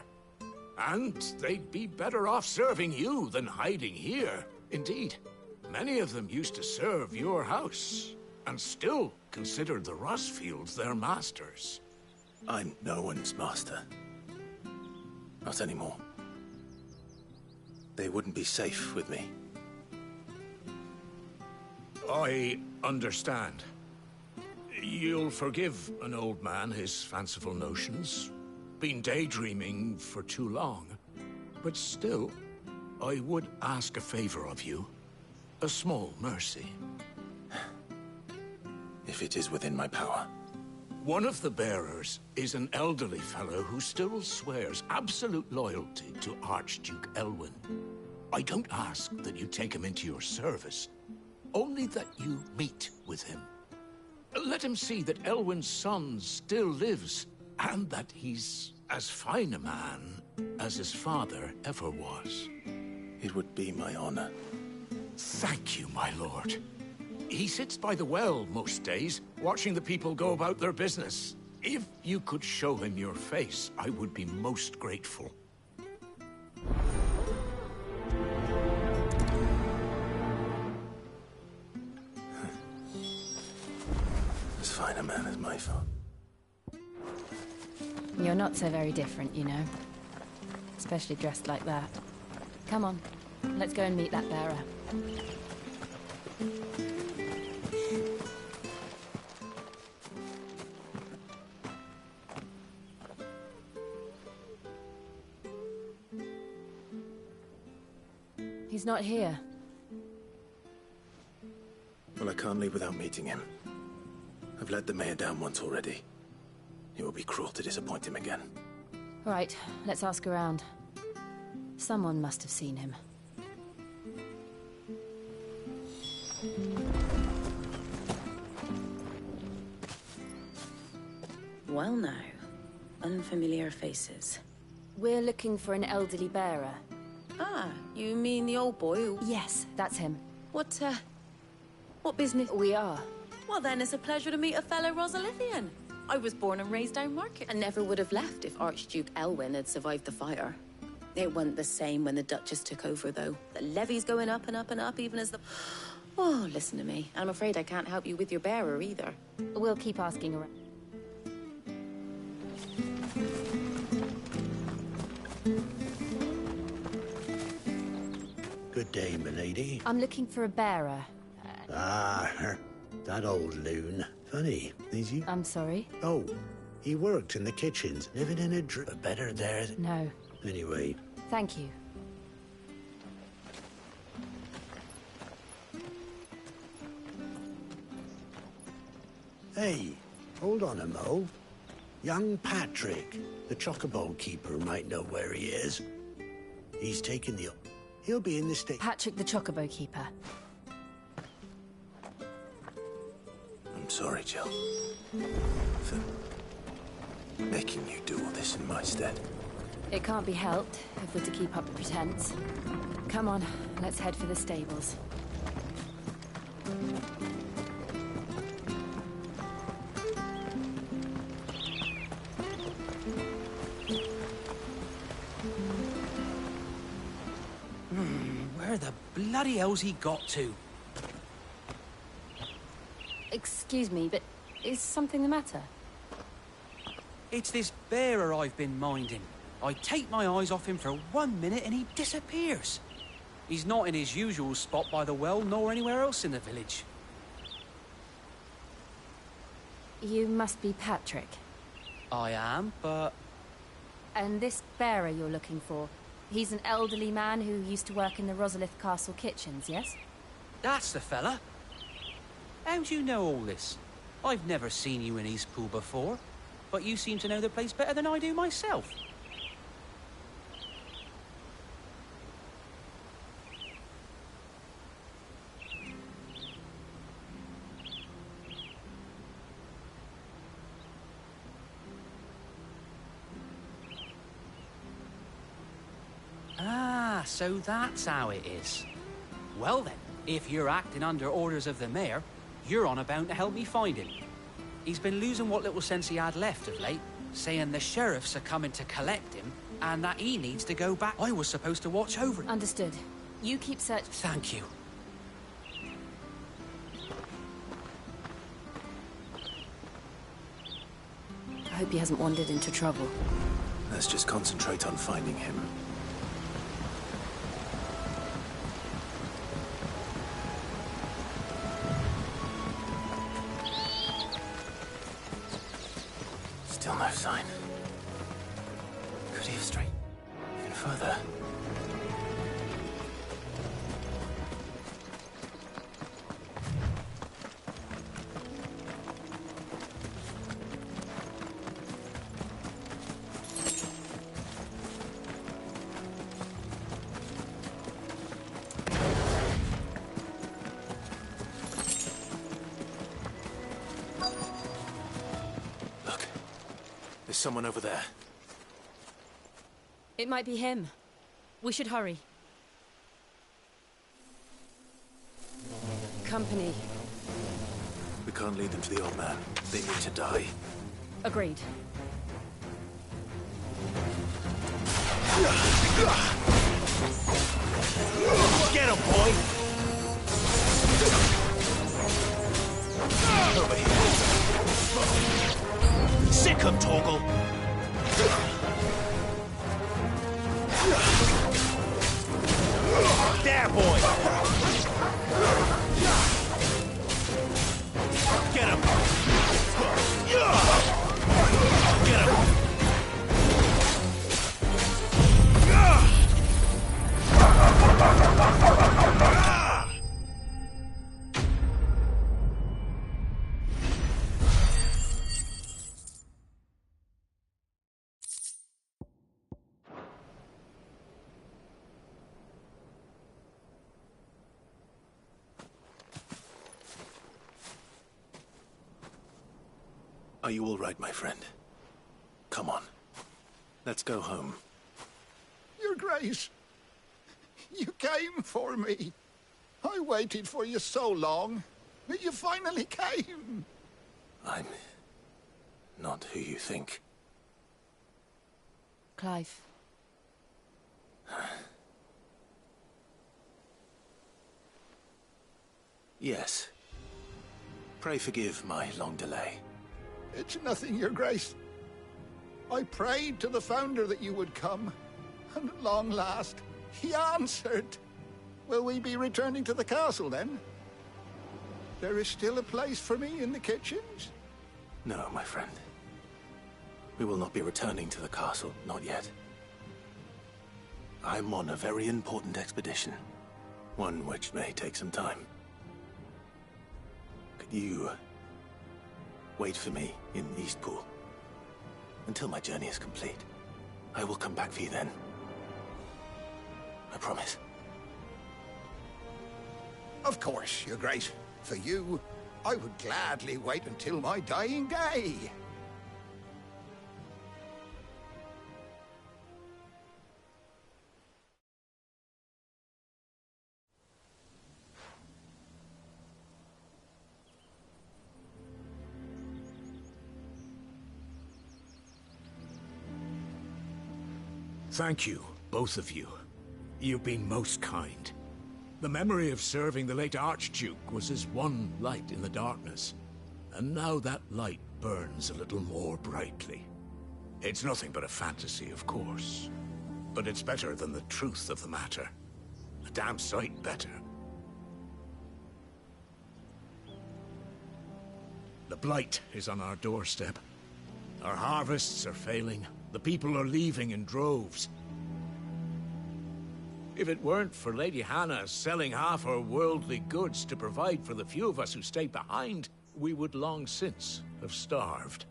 And they'd be better off serving you than hiding here. Indeed, many of them used to serve your house, and still considered the Rosfields their masters. I'm no one's master. Not anymore. They wouldn't be safe with me. I understand. You'll forgive an old man his fanciful notions. Been daydreaming for too long. But still, I would ask a favor of you. A small mercy. If it is within my power. One of the bearers is an elderly fellow who still swears absolute loyalty to Archduke Elwyn. I don't ask that you take him into your service, only that you meet with him. Let him see that Elwyn's son still lives, and that he's as fine a man as his father ever was. It would be my honor. Thank you, my lord. He sits by the well most days, watching the people go about their business. If you could show him your face, I would be most grateful. As fine a man as my father. You're not so very different, you know. Especially dressed like that. Come on, let's go and meet that bearer. He's not here. Well, I can't leave without meeting him. I've let the mayor down once already. It would be cruel to disappoint him again. Right, let's ask around. Someone must have seen him. Well now, unfamiliar faces. We're looking for an elderly bearer. Ah, you mean the old boy who... Yes, that's him. What business? We are. Well then, it's a pleasure to meet a fellow Rosalithian. I was born and raised down Market. And never would have left if Archduke Elwyn had survived the fire. It wasn't the same when the Duchess took over, though. The levy's going up and up and up, even as the... Oh, listen to me. I'm afraid I can't help you with your bearer, either. We'll keep asking around. Good day, milady. I'm looking for a bearer. That old loon. Funny, is he? I'm sorry? Oh, he worked in the kitchens, living in a better there. No. Anyway. Thank you. Hey, hold on a mo. Young Patrick, the chocobo keeper, might know where he is. He's taken the... He'll be in the state... Patrick the chocobo keeper. I'm sorry, Jill. For making you do all this in my stead. It can't be helped if we're to keep up the pretense. Come on, let's head for the stables. Where the bloody hell's he got to? Excuse me, but is something the matter? It's this bearer I've been minding. I take my eyes off him for 1 minute and he disappears. He's not in his usual spot by the well, nor anywhere else in the village. You must be Patrick. I am, but... And this bearer you're looking for, he's an elderly man who used to work in the Rosalith Castle kitchens, yes? That's the fella. How do you know all this? I've never seen you in Eastpool before, but you seem to know the place better than I do myself. Ah, so that's how it is. Well then, if you're acting under orders of the mayor, you're on about to help me find him. He's been losing what little sense he had left of late, saying the sheriffs are coming to collect him, and that he needs to go back. I was supposed to watch over him. Understood. You keep search... Thank you. I hope he hasn't wandered into trouble. Let's just concentrate on finding him. Still no sign. Could he have strayed even further? There's someone over there. It might be him. We should hurry. Company. We can't lead them to the old man. They need to die. Agreed. Get him, boy! Over here. Sick him, Torgal! There, boy! Get him! Get him! Are you all right, my friend? Come on. Let's go home. Your Grace, you came for me. I waited for you so long, but you finally came. I'm not who you think. Clive. Yes. Pray forgive my long delay. It's nothing, Your Grace. I prayed to the Founder that you would come, and at long last, he answered. Will we be returning to the castle, then? There is still a place for me in the kitchens? No, my friend. We will not be returning to the castle, not yet. I'm on a very important expedition, one which may take some time. Could you wait for me in Eastpool until my journey is complete? I will come back for you then. I promise. Of course, Your Grace. For you, I would gladly wait until my dying day. Thank you, both of you. You've been most kind. The memory of serving the late Archduke was as one light in the darkness, and now that light burns a little more brightly. It's nothing but a fantasy, of course, but it's better than the truth of the matter. A damn sight better. The Blight is on our doorstep. Our harvests are failing. The people are leaving in droves. If it weren't for Lady Hannah selling half her worldly goods to provide for the few of us who stayed behind, we would long since have starved.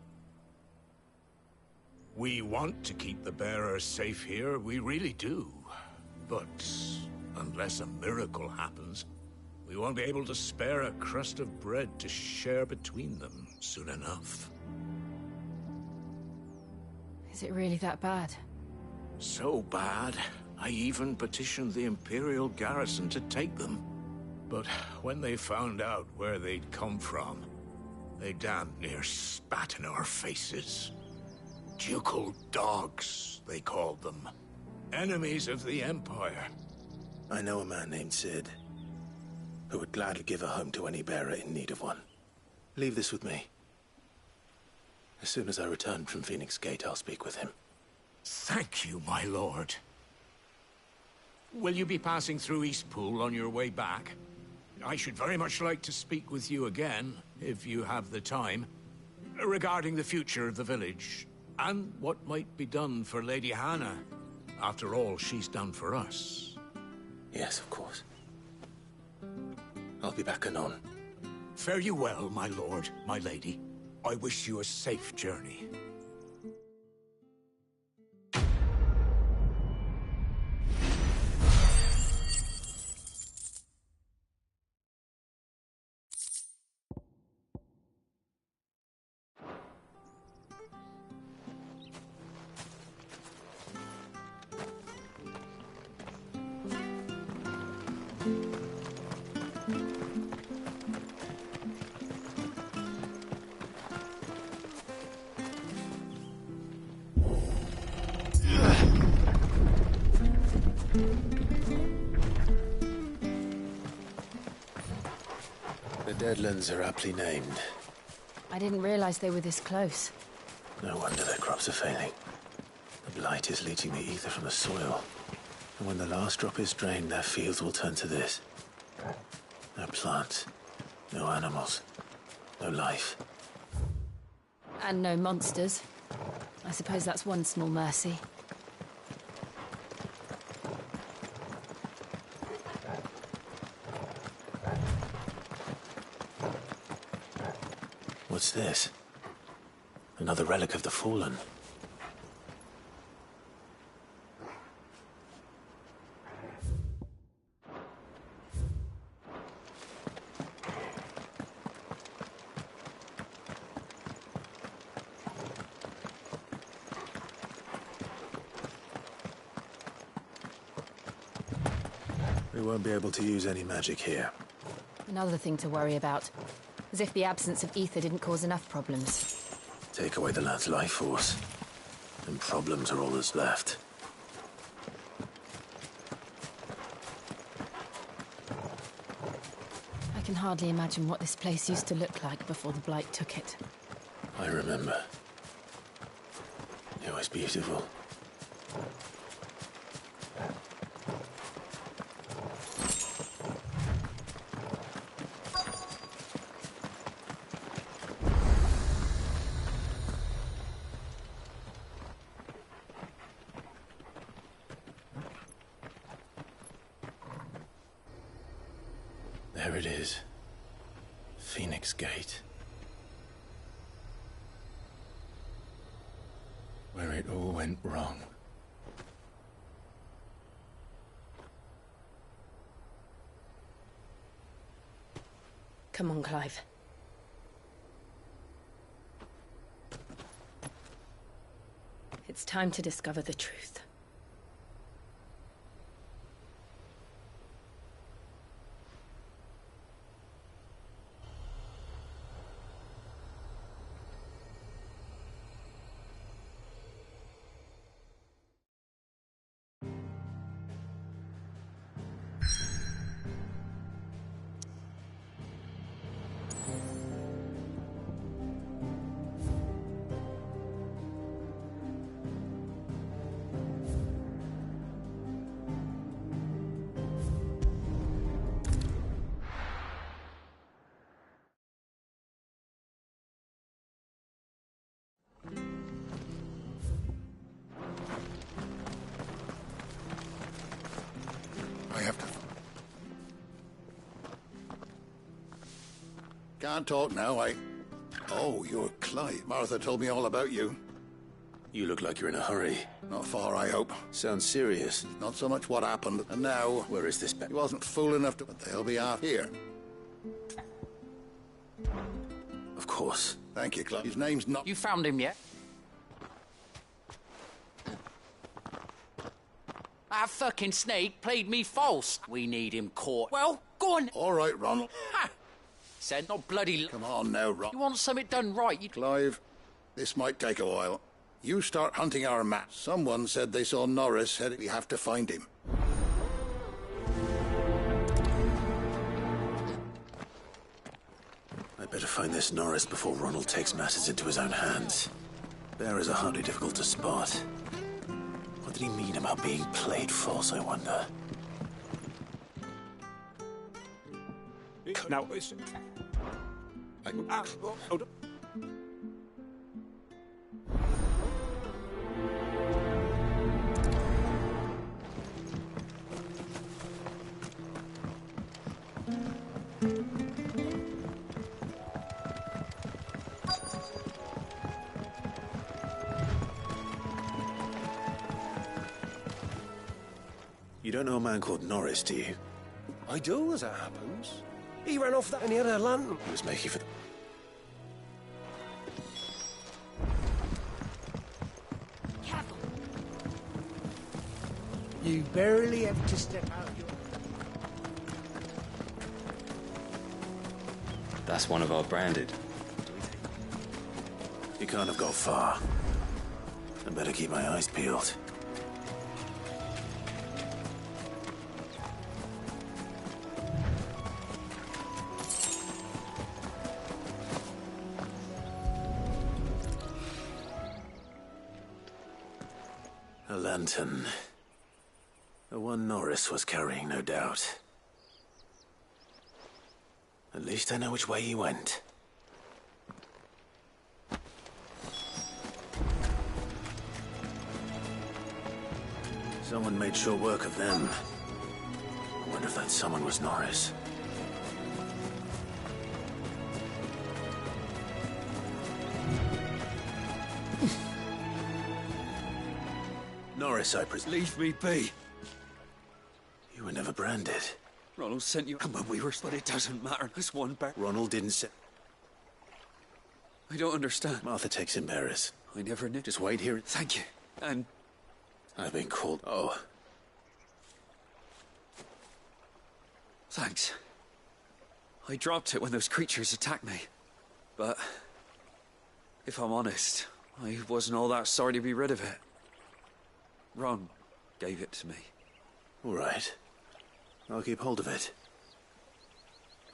We want to keep the bearers safe here, we really do. But unless a miracle happens, we won't be able to spare a crust of bread to share between them soon enough. Is it really that bad? So bad, I even petitioned the Imperial garrison to take them. But when they found out where they'd come from, they damn near spat in our faces. Ducal dogs, they called them. Enemies of the Empire. I know a man named Sid, who would gladly give a home to any bearer in need of one. Leave this with me. As soon as I return from Phoenix Gate, I'll speak with him. Thank you, my lord. Will you be passing through Eastpool on your way back? I should very much like to speak with you again, if you have the time, regarding the future of the village, and what might be done for Lady Hannah. After all she's done for us. Yes, of course. I'll be back anon. Fare you well, my lord, my lady. I wish you a safe journey. The Deadlands are aptly named. I didn't realize they were this close. No wonder their crops are failing. The Blight is leaching the ether from the soil. And when the last drop is drained, their fields will turn to this. No plants, no animals, no life. And no monsters. I suppose that's one small mercy. What's this? Another relic of the Fallen. We won't be able to use any magic here. Another thing to worry about. As if the absence of ether didn't cause enough problems. Take away the lad's life force, and problems are all that's left. I can hardly imagine what this place used to look like before the Blight took it. I remember. It was beautiful. There it is. Phoenix Gate. Where it all went wrong. Come on, Clive. It's time to discover the truth. Can't talk now, Oh, you're Clive. Martha told me all about you. You look like you're in a hurry. Not far, I hope. Sounds serious. Not so much what happened, and now... Where is this? He wasn't fool enough to... But they'll be out here. Of course. Thank you, Clive. His name's not... You found him yet? That fucking snake played me false. We need him caught. Well, go on. All right, Ronald. Ha! Said not bloody... Come on now, Ronald. You want something done right, you... Clive, this might take a while. You start hunting our map. Someone said they saw Norris headed. We have to find him. I better find this Norris before Ronald takes matters into his own hands. Bearers are hardly difficult to spot. What did he mean about being played false, I wonder? Now, hold on. You don't know a man called Norris, do you? I do, as it happens. He ran off that near the lantern. He was making for the... Careful. You barely have to step out your... That's one of our branded. He can't have got far. I better keep my eyes peeled. A lantern. The one Norris was carrying, no doubt. At least I know which way he went. Someone made short work of them. I wonder if that someone was Norris. Norris, I presume. Leave me be. You were never branded. Ronald sent you when we were, but it doesn't matter. There's one bear. Ronald didn't say... I don't understand. Martha takes in bearers. I never knew. Just wait here. Thank you. And... I've been called... Oh. Thanks. I dropped it when those creatures attacked me. But... if I'm honest, I wasn't all that sorry to be rid of it. Ron gave it to me. All right. I'll keep hold of it.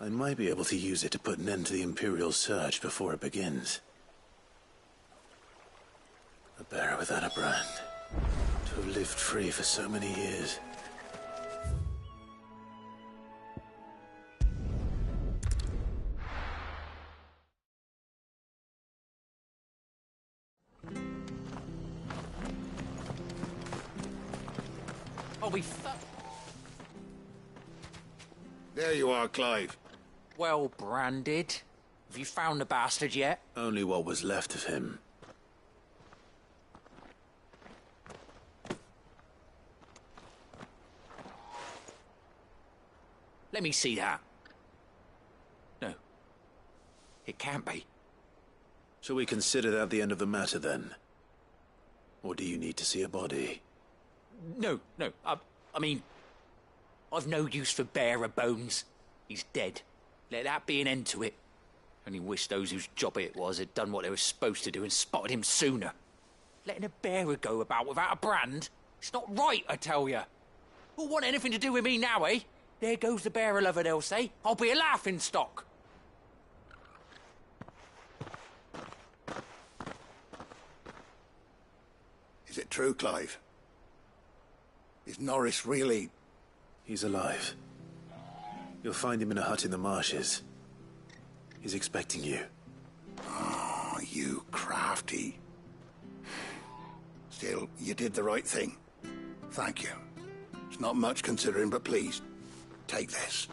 I might be able to use it to put an end to the Imperial search before it begins. A bearer without a brand. To have lived free for so many years. Oh, we There you are, Clive. Well branded. Have you found the bastard yet? Only what was left of him. Let me see that. No. It can't be. Shall we consider that the end of the matter, then? Or do you need to see a body? No. I mean... I've no use for bearer bones. He's dead. Let that be an end to it. Only wish those whose job it was had done what they were supposed to do and spotted him sooner. Letting a bearer go about without a brand? It's not right, I tell you. Who'll want anything to do with me now, eh? There goes the bearer lover, they'll say. I'll be a laughingstock. Is it true, Clive? Is Norris really... He's alive. You'll find him in a hut in the marshes. He's expecting you. Oh, you crafty. Still, you did the right thing. Thank you. It's not much considering, but please, take this.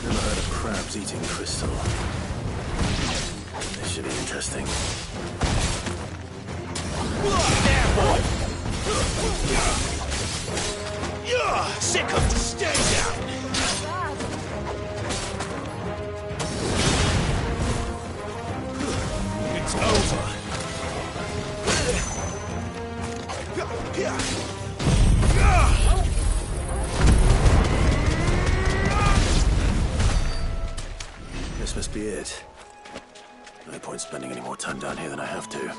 Never heard of crabs eating crystal. This should be interesting. There, boy! Sick of the stay down! It's over. This must be it. No point spending any more time down here than I have to.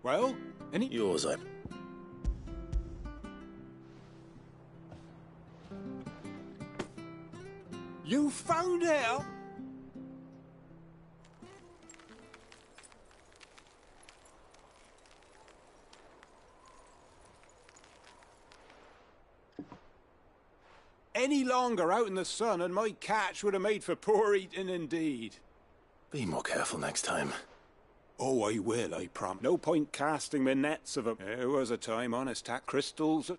Well, any... Yours, I... You found out? Any longer out in the sun and my catch would have made for poor eating indeed. Be more careful next time. Oh, I will, I promise. No point casting me nets of 'em. There was a time, honest, tack crystals...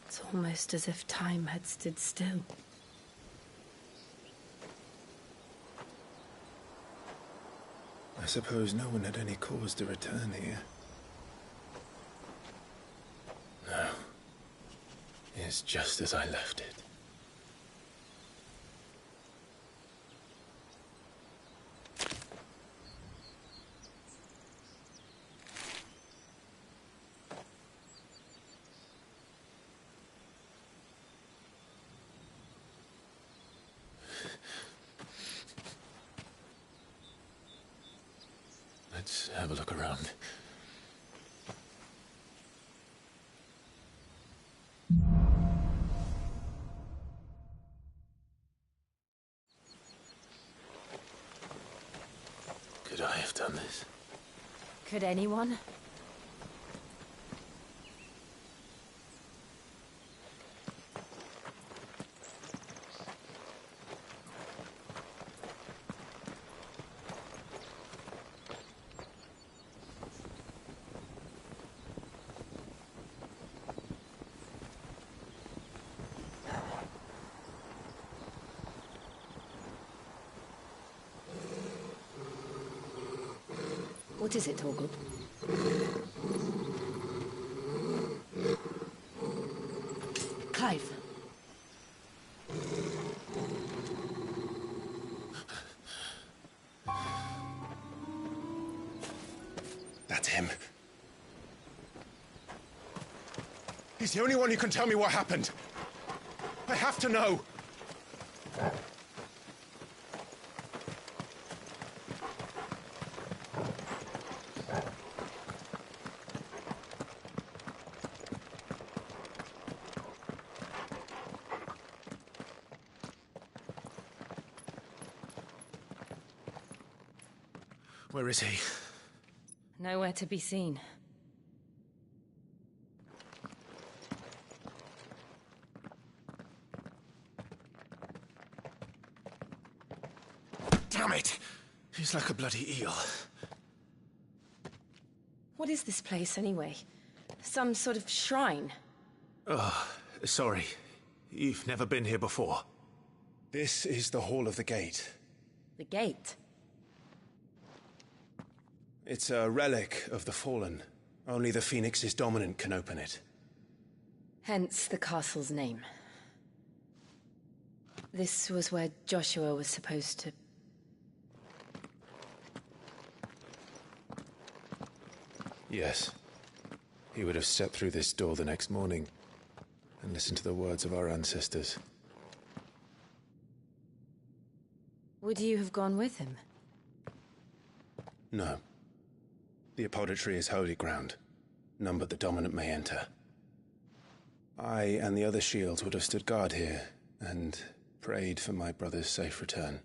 It's almost as if time had stood still. I suppose no one had any cause to return here. No. It's just as I left it. Let's have a look around. Could I have done this? Could anyone? What is it, Torgal? Clive. That's him. He's the only one who can tell me what happened. I have to know. Where is he? Nowhere to be seen. Damn it! He's like a bloody eel. What is this place, anyway? Some sort of shrine? Oh, sorry. You've never been here before. This is the Hall of the Gate. The gate? It's a relic of the Fallen. Only the Phoenix's dominant can open it. Hence the castle's name. This was where Joshua was supposed to... Yes. He would have stepped through this door the next morning and listened to the words of our ancestors. Would you have gone with him? No. The apodatory is holy ground. None but the dominant may enter. I and the other shields would have stood guard here and prayed for my brother's safe return.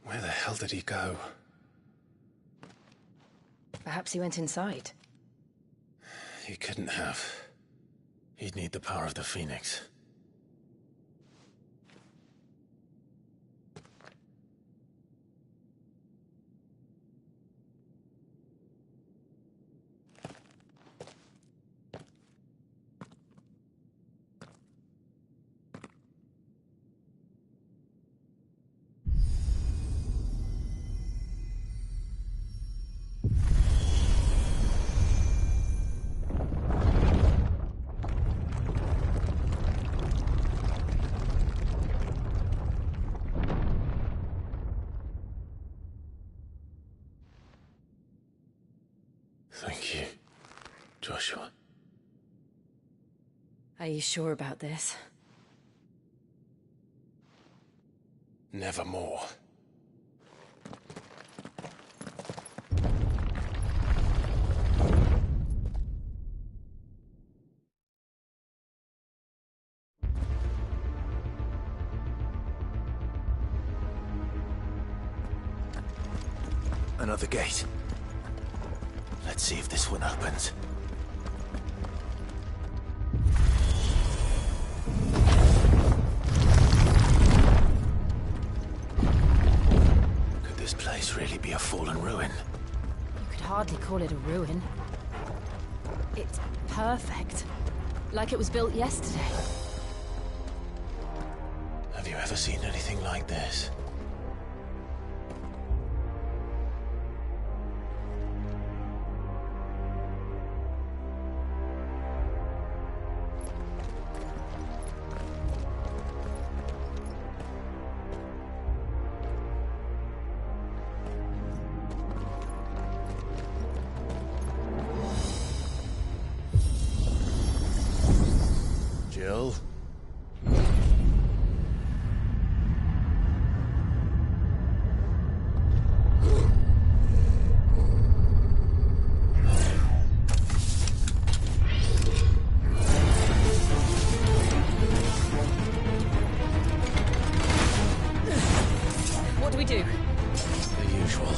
Where the hell did he go? Perhaps he went inside. He couldn't have. He'd need the power of the Phoenix. Thank you, Joshua. Are you sure about this? Nevermore. Another gate. Let's see if this one opens. Could this place really be a fallen ruin? You could hardly call it a ruin. It's perfect. Like it was built yesterday. Have you ever seen anything like this? Jill? What do we do? The usual.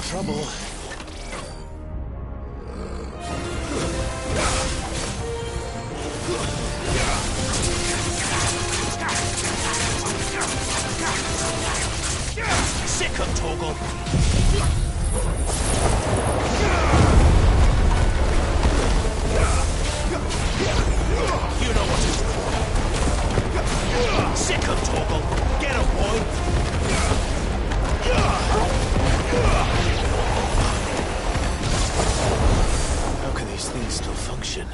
trouble. Sick of Torgal. You know what to do. Sick of Torgal. Get him, boy. How can these things still function?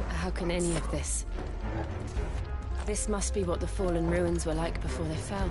How can any of this? This must be what the fallen ruins were like before they fell.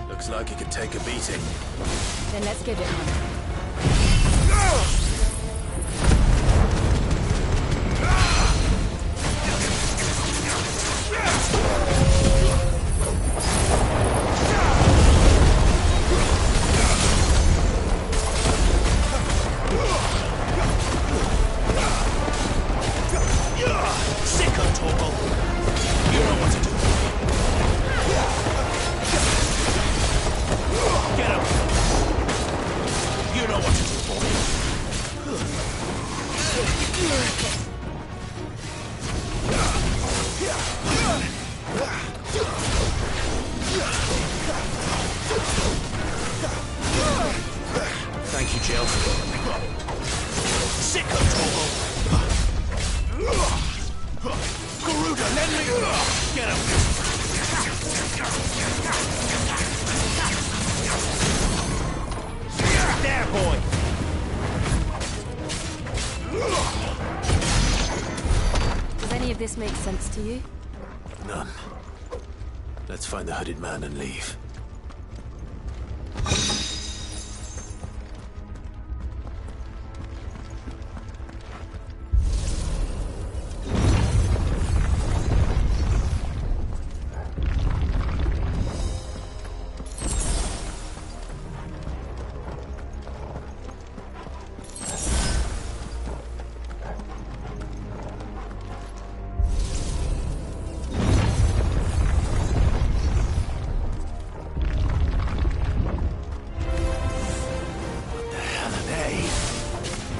Looks like he could take a beating. Then let's give it one. Thank you, Jill. Sick of Torgal. Garuda, lend me. Get him. There, boy. Does any of this make sense to you? None. Let's find the hooded man and leave.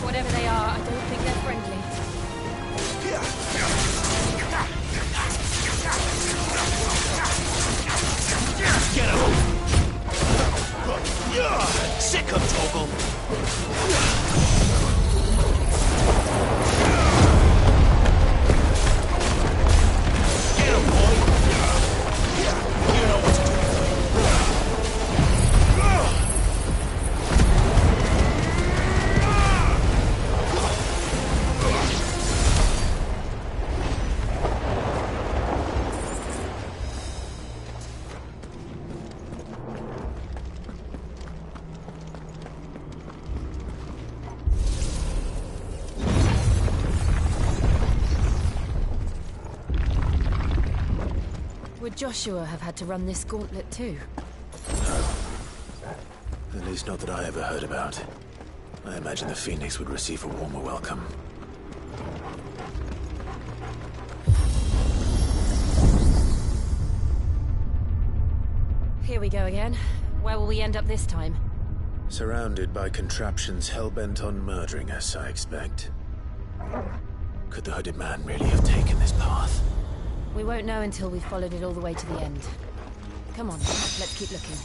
Whatever they are, I don't think they're friendly. Get him! Sick of Torgal! Get him, boy! You know what to do. Would Joshua have had to run this gauntlet too? At least not that I ever heard about. I imagine the Phoenix would receive a warmer welcome. Here we go again. Where will we end up this time? Surrounded by contraptions hell-bent on murdering us, I expect. Could the hooded man really have taken this path? We won't know until we've followed it all the way to the end. Come on, let's keep looking.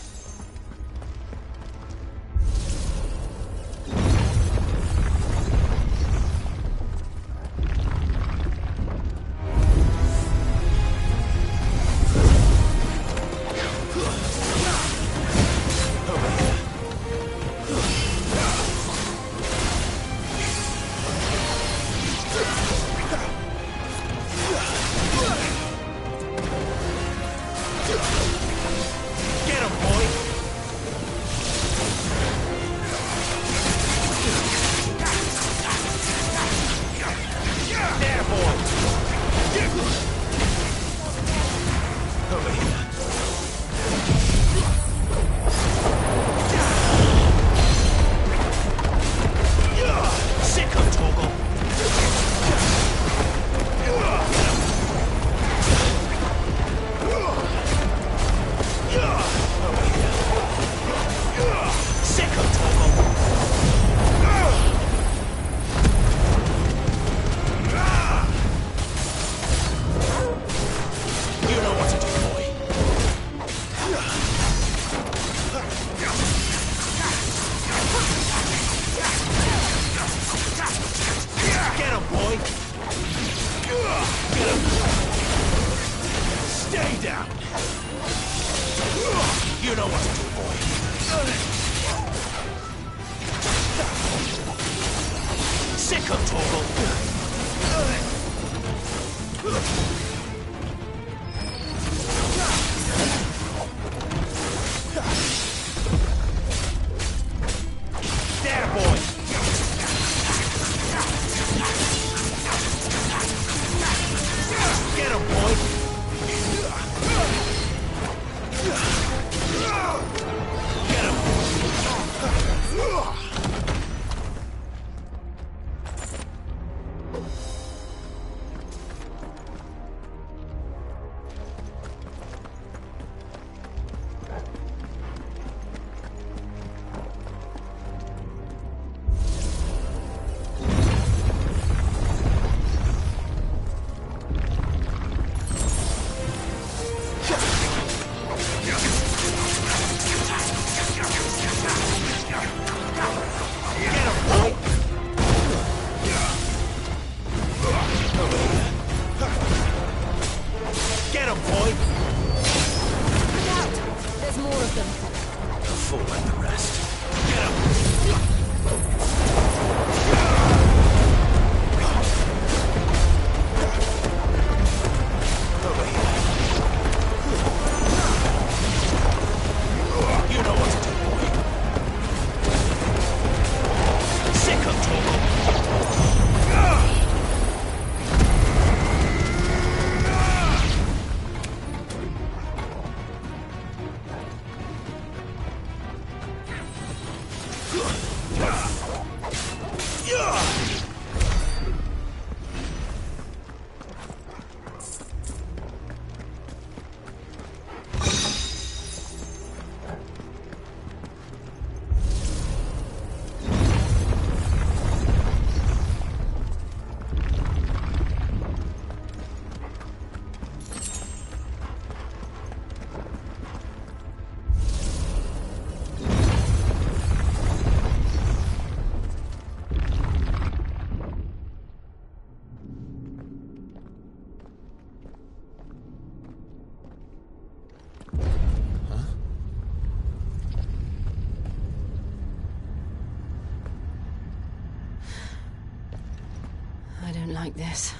Like this.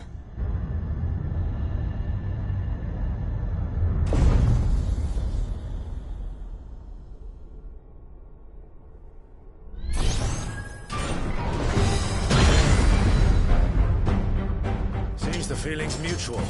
Seems the feeling's mutual.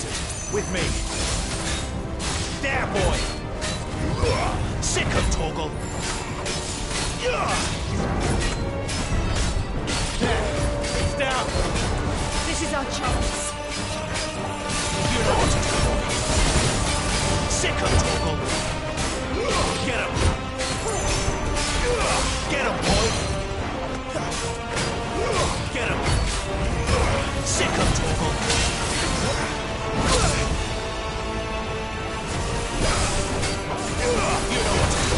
wizard. With me. There, boy! Sick of Torgal! There! He's down! This is our chance. You know what to do, boy. Sick of Torgal! Get him! Get him, boy! Get him! Sick of Torgal! You know what to do.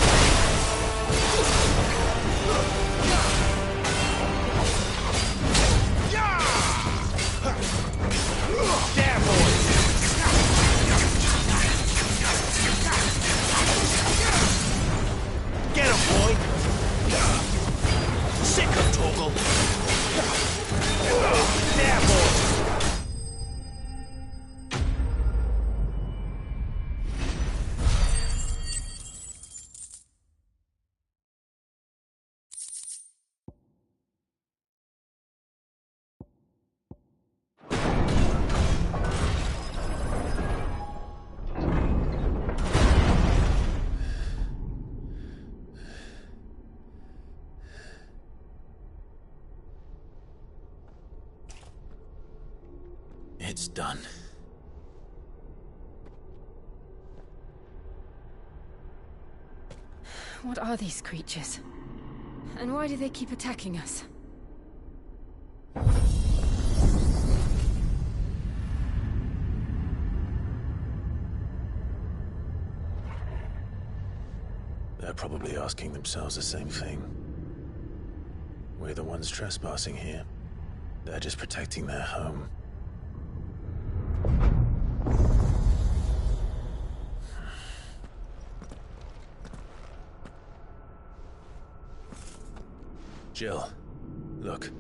There, boys! Get him, boy! Sick of Torgal! There, boys! It's done. What are these creatures? And why do they keep attacking us? They're probably asking themselves the same thing. We're the ones trespassing here. They're just protecting their home. Jill, look.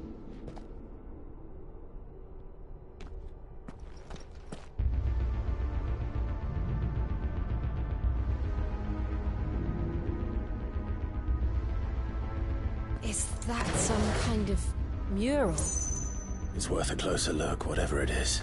Is that some kind of mural? It's worth a closer look, whatever it is.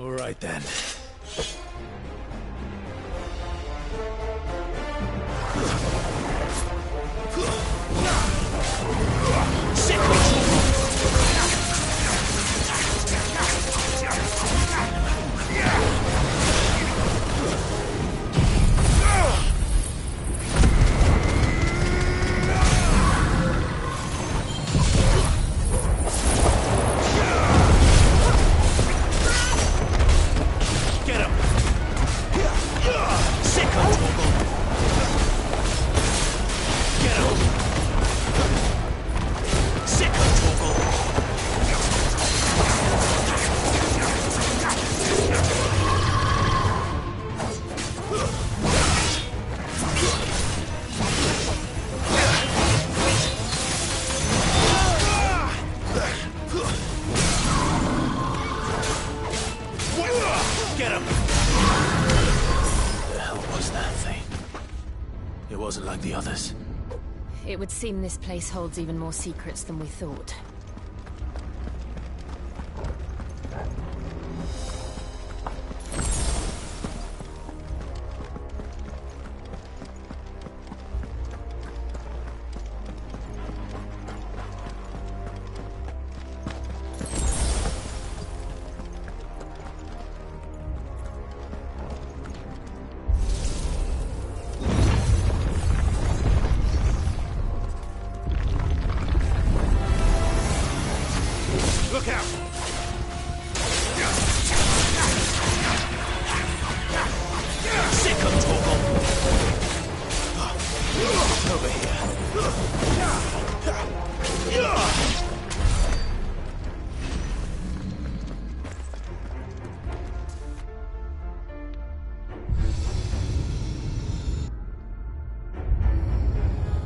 All right then. Sick Get him! The hell was that thing? It wasn't like the others. It would seem this place holds even more secrets than we thought. Look out! Sick of Torgal! Over here.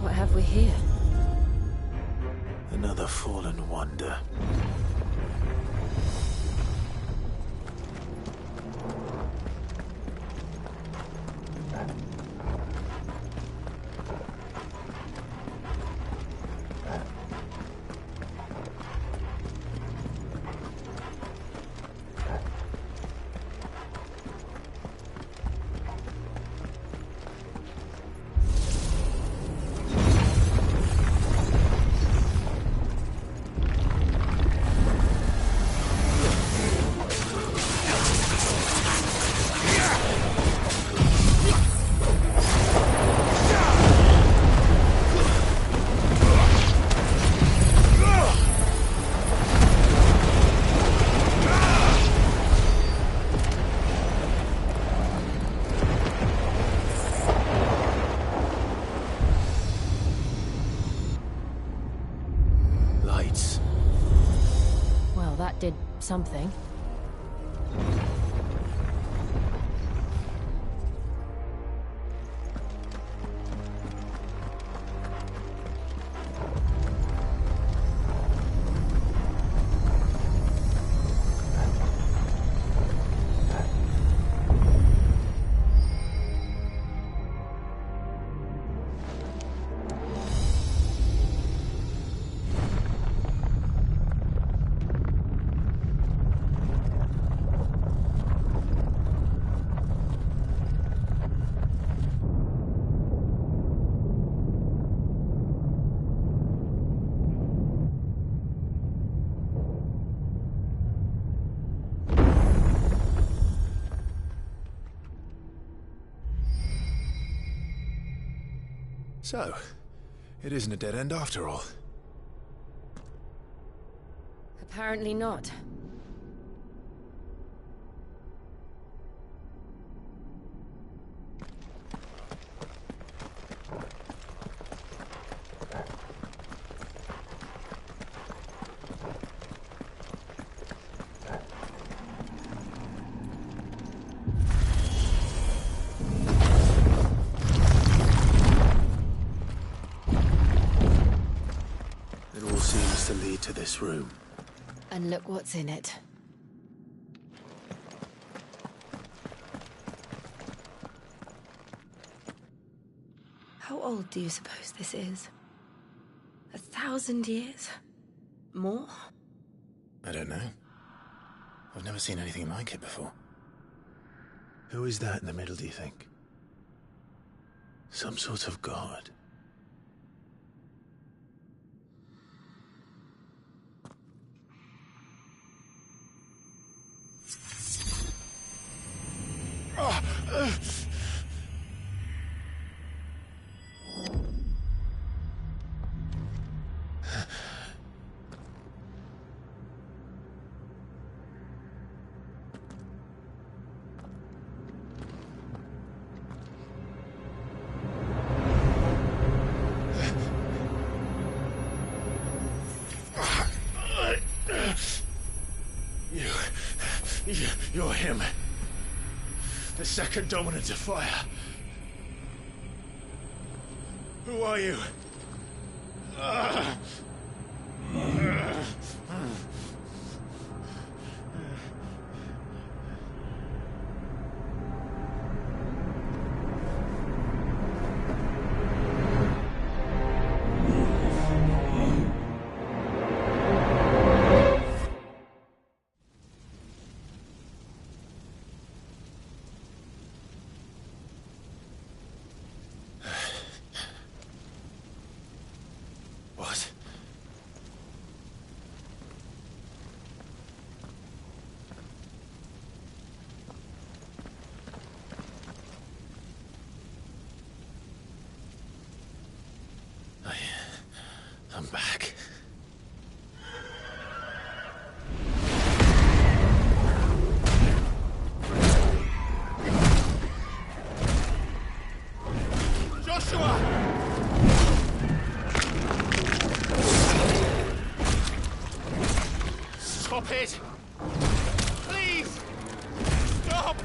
What have we here? Another fallen wonder. Lights. Well, that did something. So, it isn't a dead end after all. Apparently not. It all seems to lead to this room. And look what's in it. How old do you suppose this is? 1,000 years? More? I don't know. I've never seen anything like it before. Who is that in the middle, do you think? Some sort of god? You're him. The second dominant of fire. Who are you? come back. Joshua! Stop it! Please! Stop!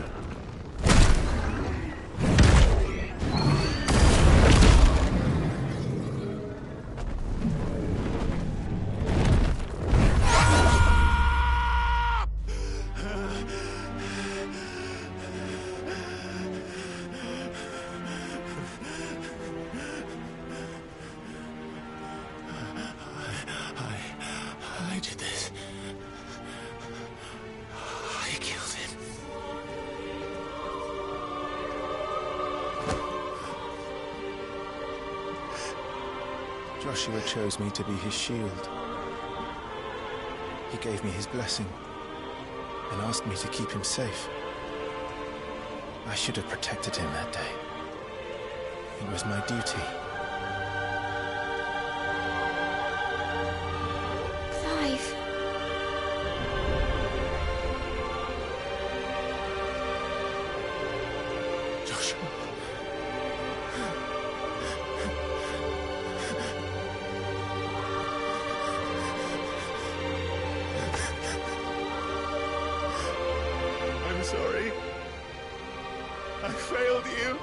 I did this. I killed him. Joshua chose me to be his shield. He gave me his blessing and asked me to keep him safe. I should have protected him that day. It was my duty. Clive. Joshua. I'm sorry. I failed you.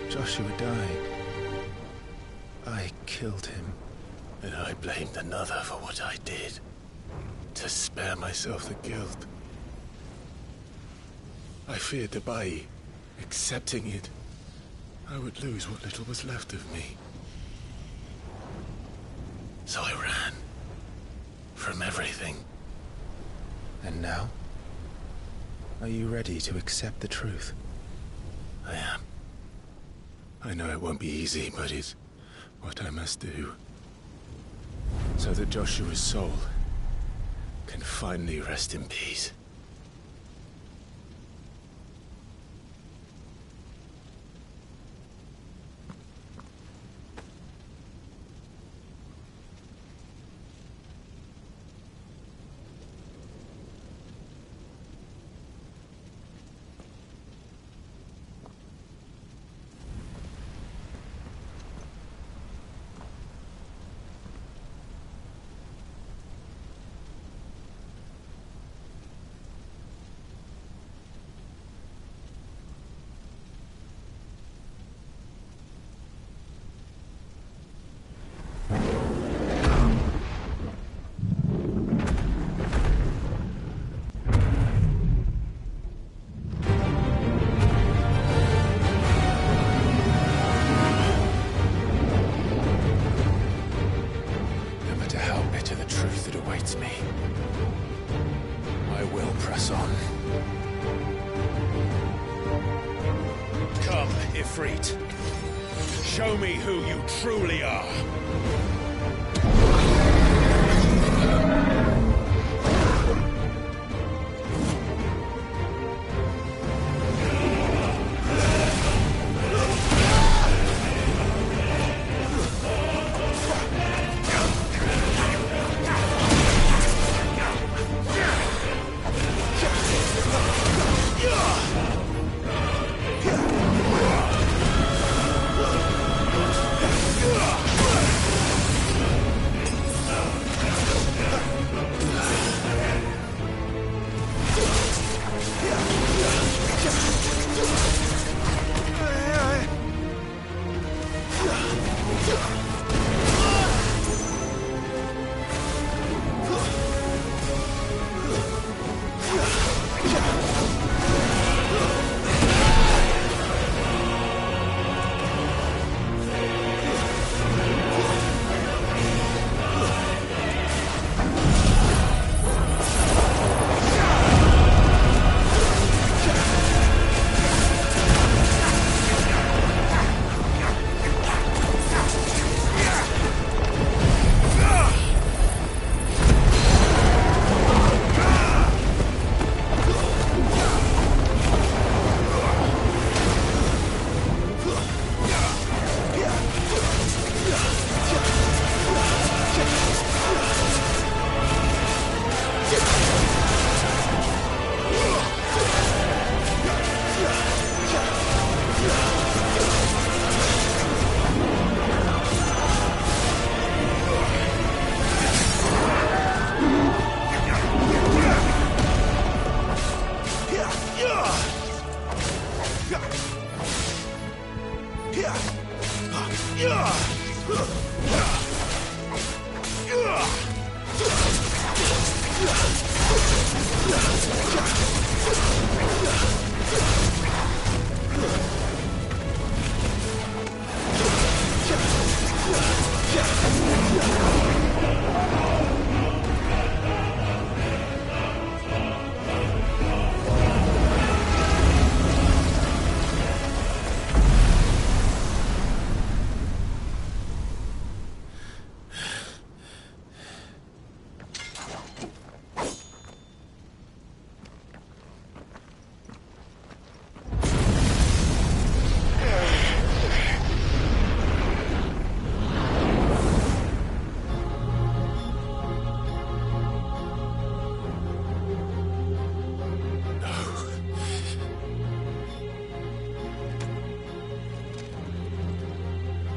Joshua died. I killed him. And I blamed another for what I did. To spare myself the guilt. I feared that by accepting it, I would lose what little was left of me. So I ran. From everything. And now? Are you ready to accept the truth? I am. I know it won't be easy, but it's what I must do. So that Joshua's soul can finally rest in peace. Me. I will press on. Come, Ifrit. Show me who you truly are.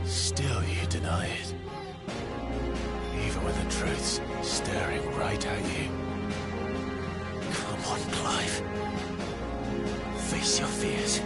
Still you deny it. Even when the truth's staring right at you. Come on, Clive. Face your fears.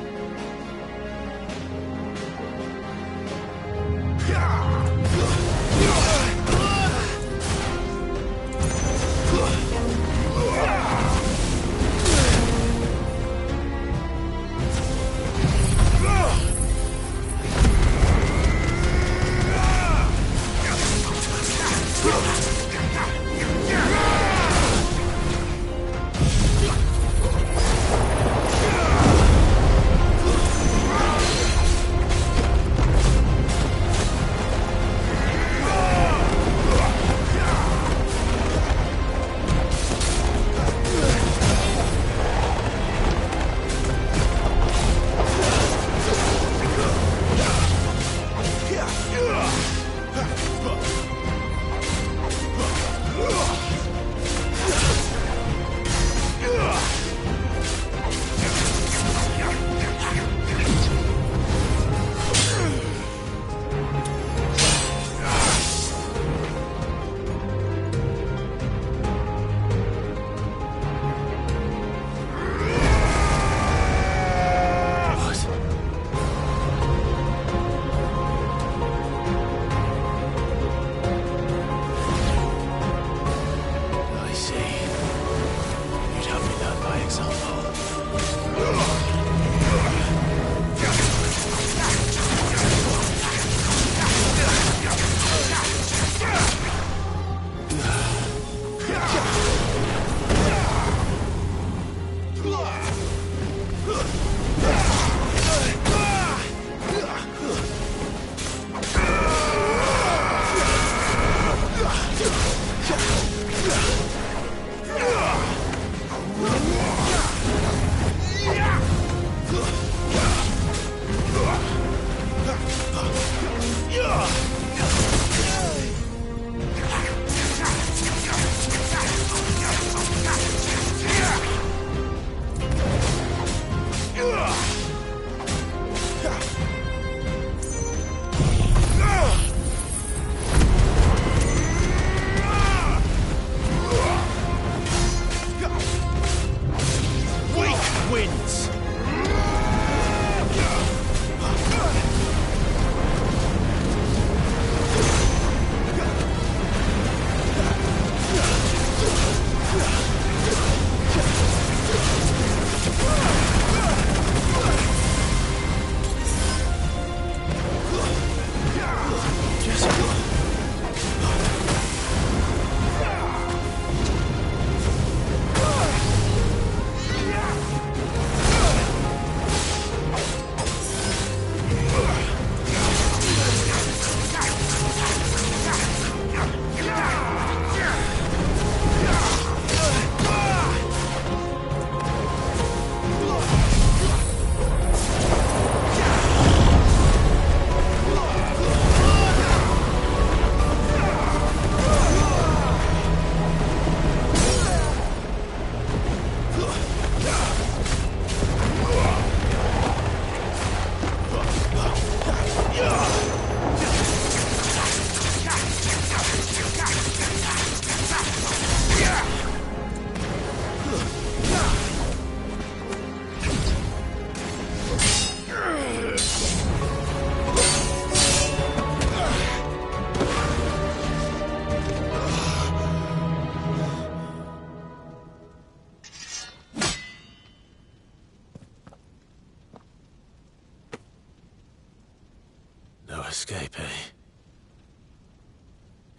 escape, eh?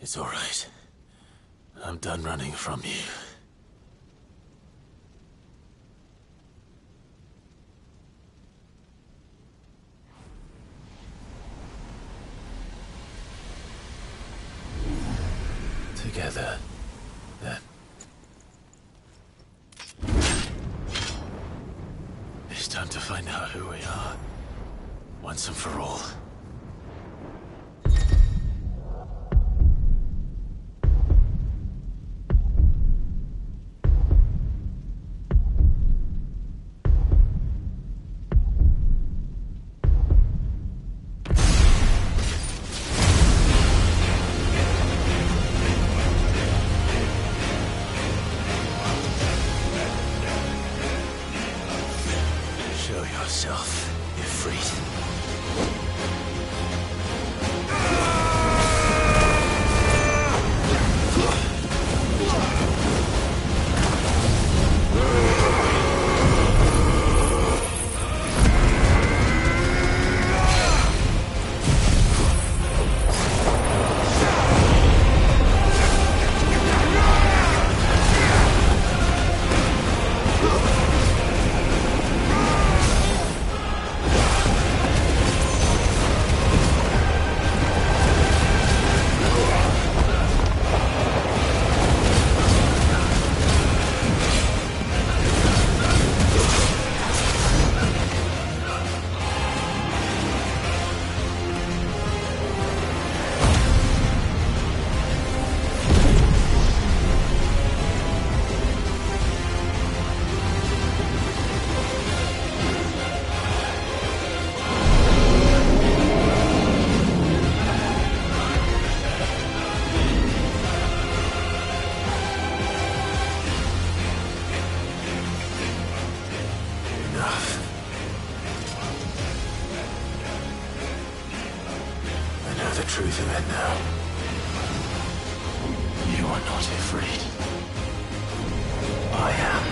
It's all right. I'm done running from you. Together, then. It's time to find out who we are, once and for all. Show yourself, Ifrit. I know the truth of it now. You are not afraid. I am.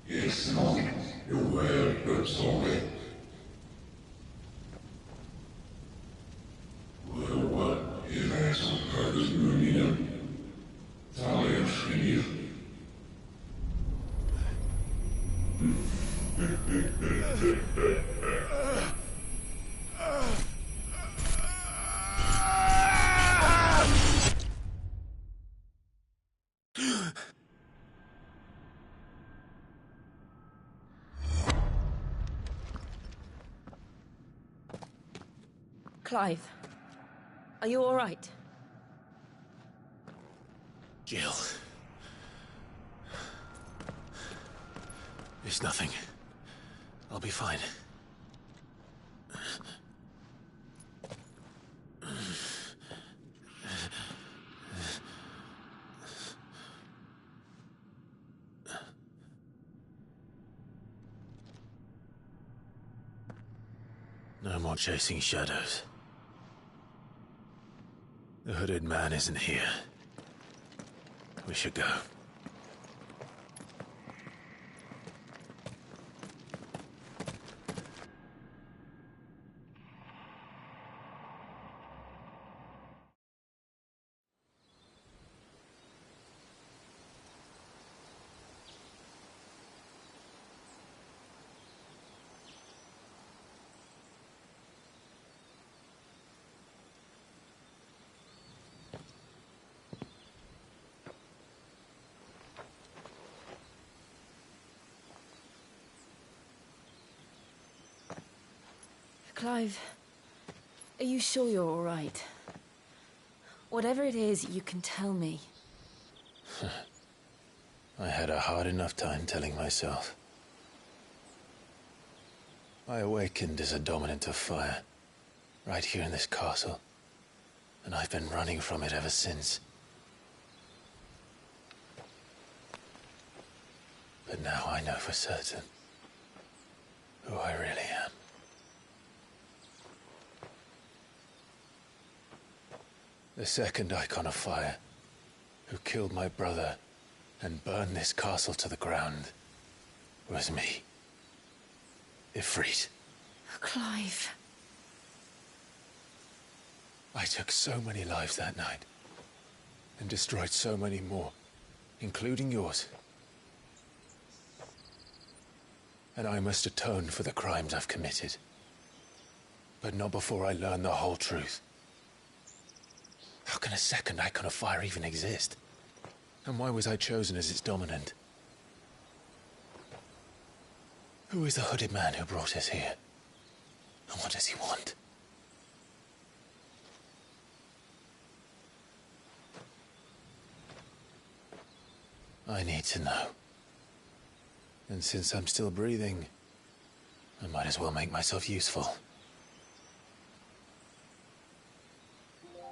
Yes, no. You're well, but sorry. Well, hier is een grote ruïne. Taliërs hier. Clive, are you all right? Jill. It's nothing. I'll be fine. No more chasing shadows. The hooded man isn't here. We should go. Clive, are you sure you're all right? Whatever it is, you can tell me. I had a hard enough time telling myself. I awakened as a dominant of fire, right here in this castle, and I've been running from it ever since. But now I know for certain who I really am. The second icon of fire, who killed my brother and burned this castle to the ground, was me. Ifrit. Clive. I took so many lives that night, and destroyed so many more, including yours. And I must atone for the crimes I've committed. But not before I learn the whole truth. How can a second icon of fire even exist? And why was I chosen as its dominant? Who is the hooded man who brought us here? And what does he want? I need to know. And since I'm still breathing, I might as well make myself useful.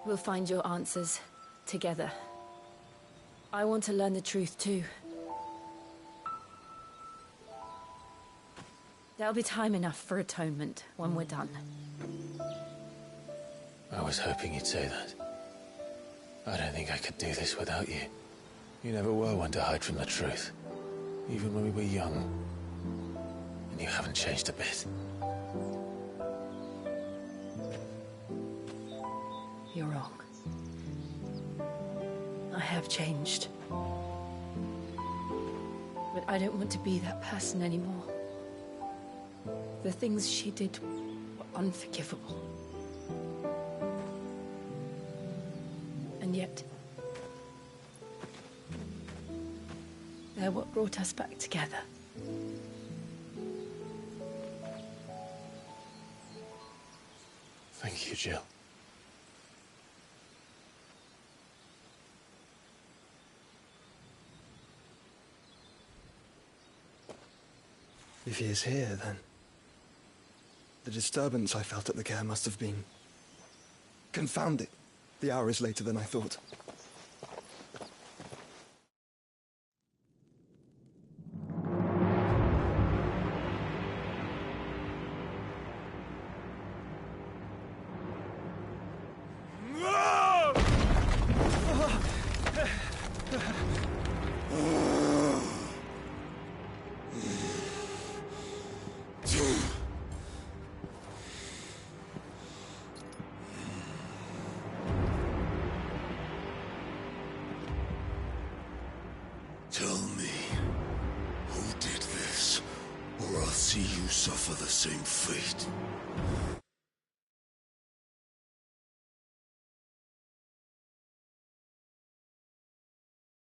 We'll find your answers together. I want to learn the truth too. There'll be time enough for atonement when we're done. I was hoping you'd say that. I don't think I could do this without you. You never were one to hide from the truth, even when we were young. And you haven't changed a bit. You're wrong. I have changed. But I don't want to be that person anymore. The things she did were unforgivable. And yet, they're what brought us back together. Thank you, Jill. If he is here, then the disturbance I felt at the care must have been... Confound it. The hour is later than I thought. Tell me, who did this, or I'll see you suffer the same fate.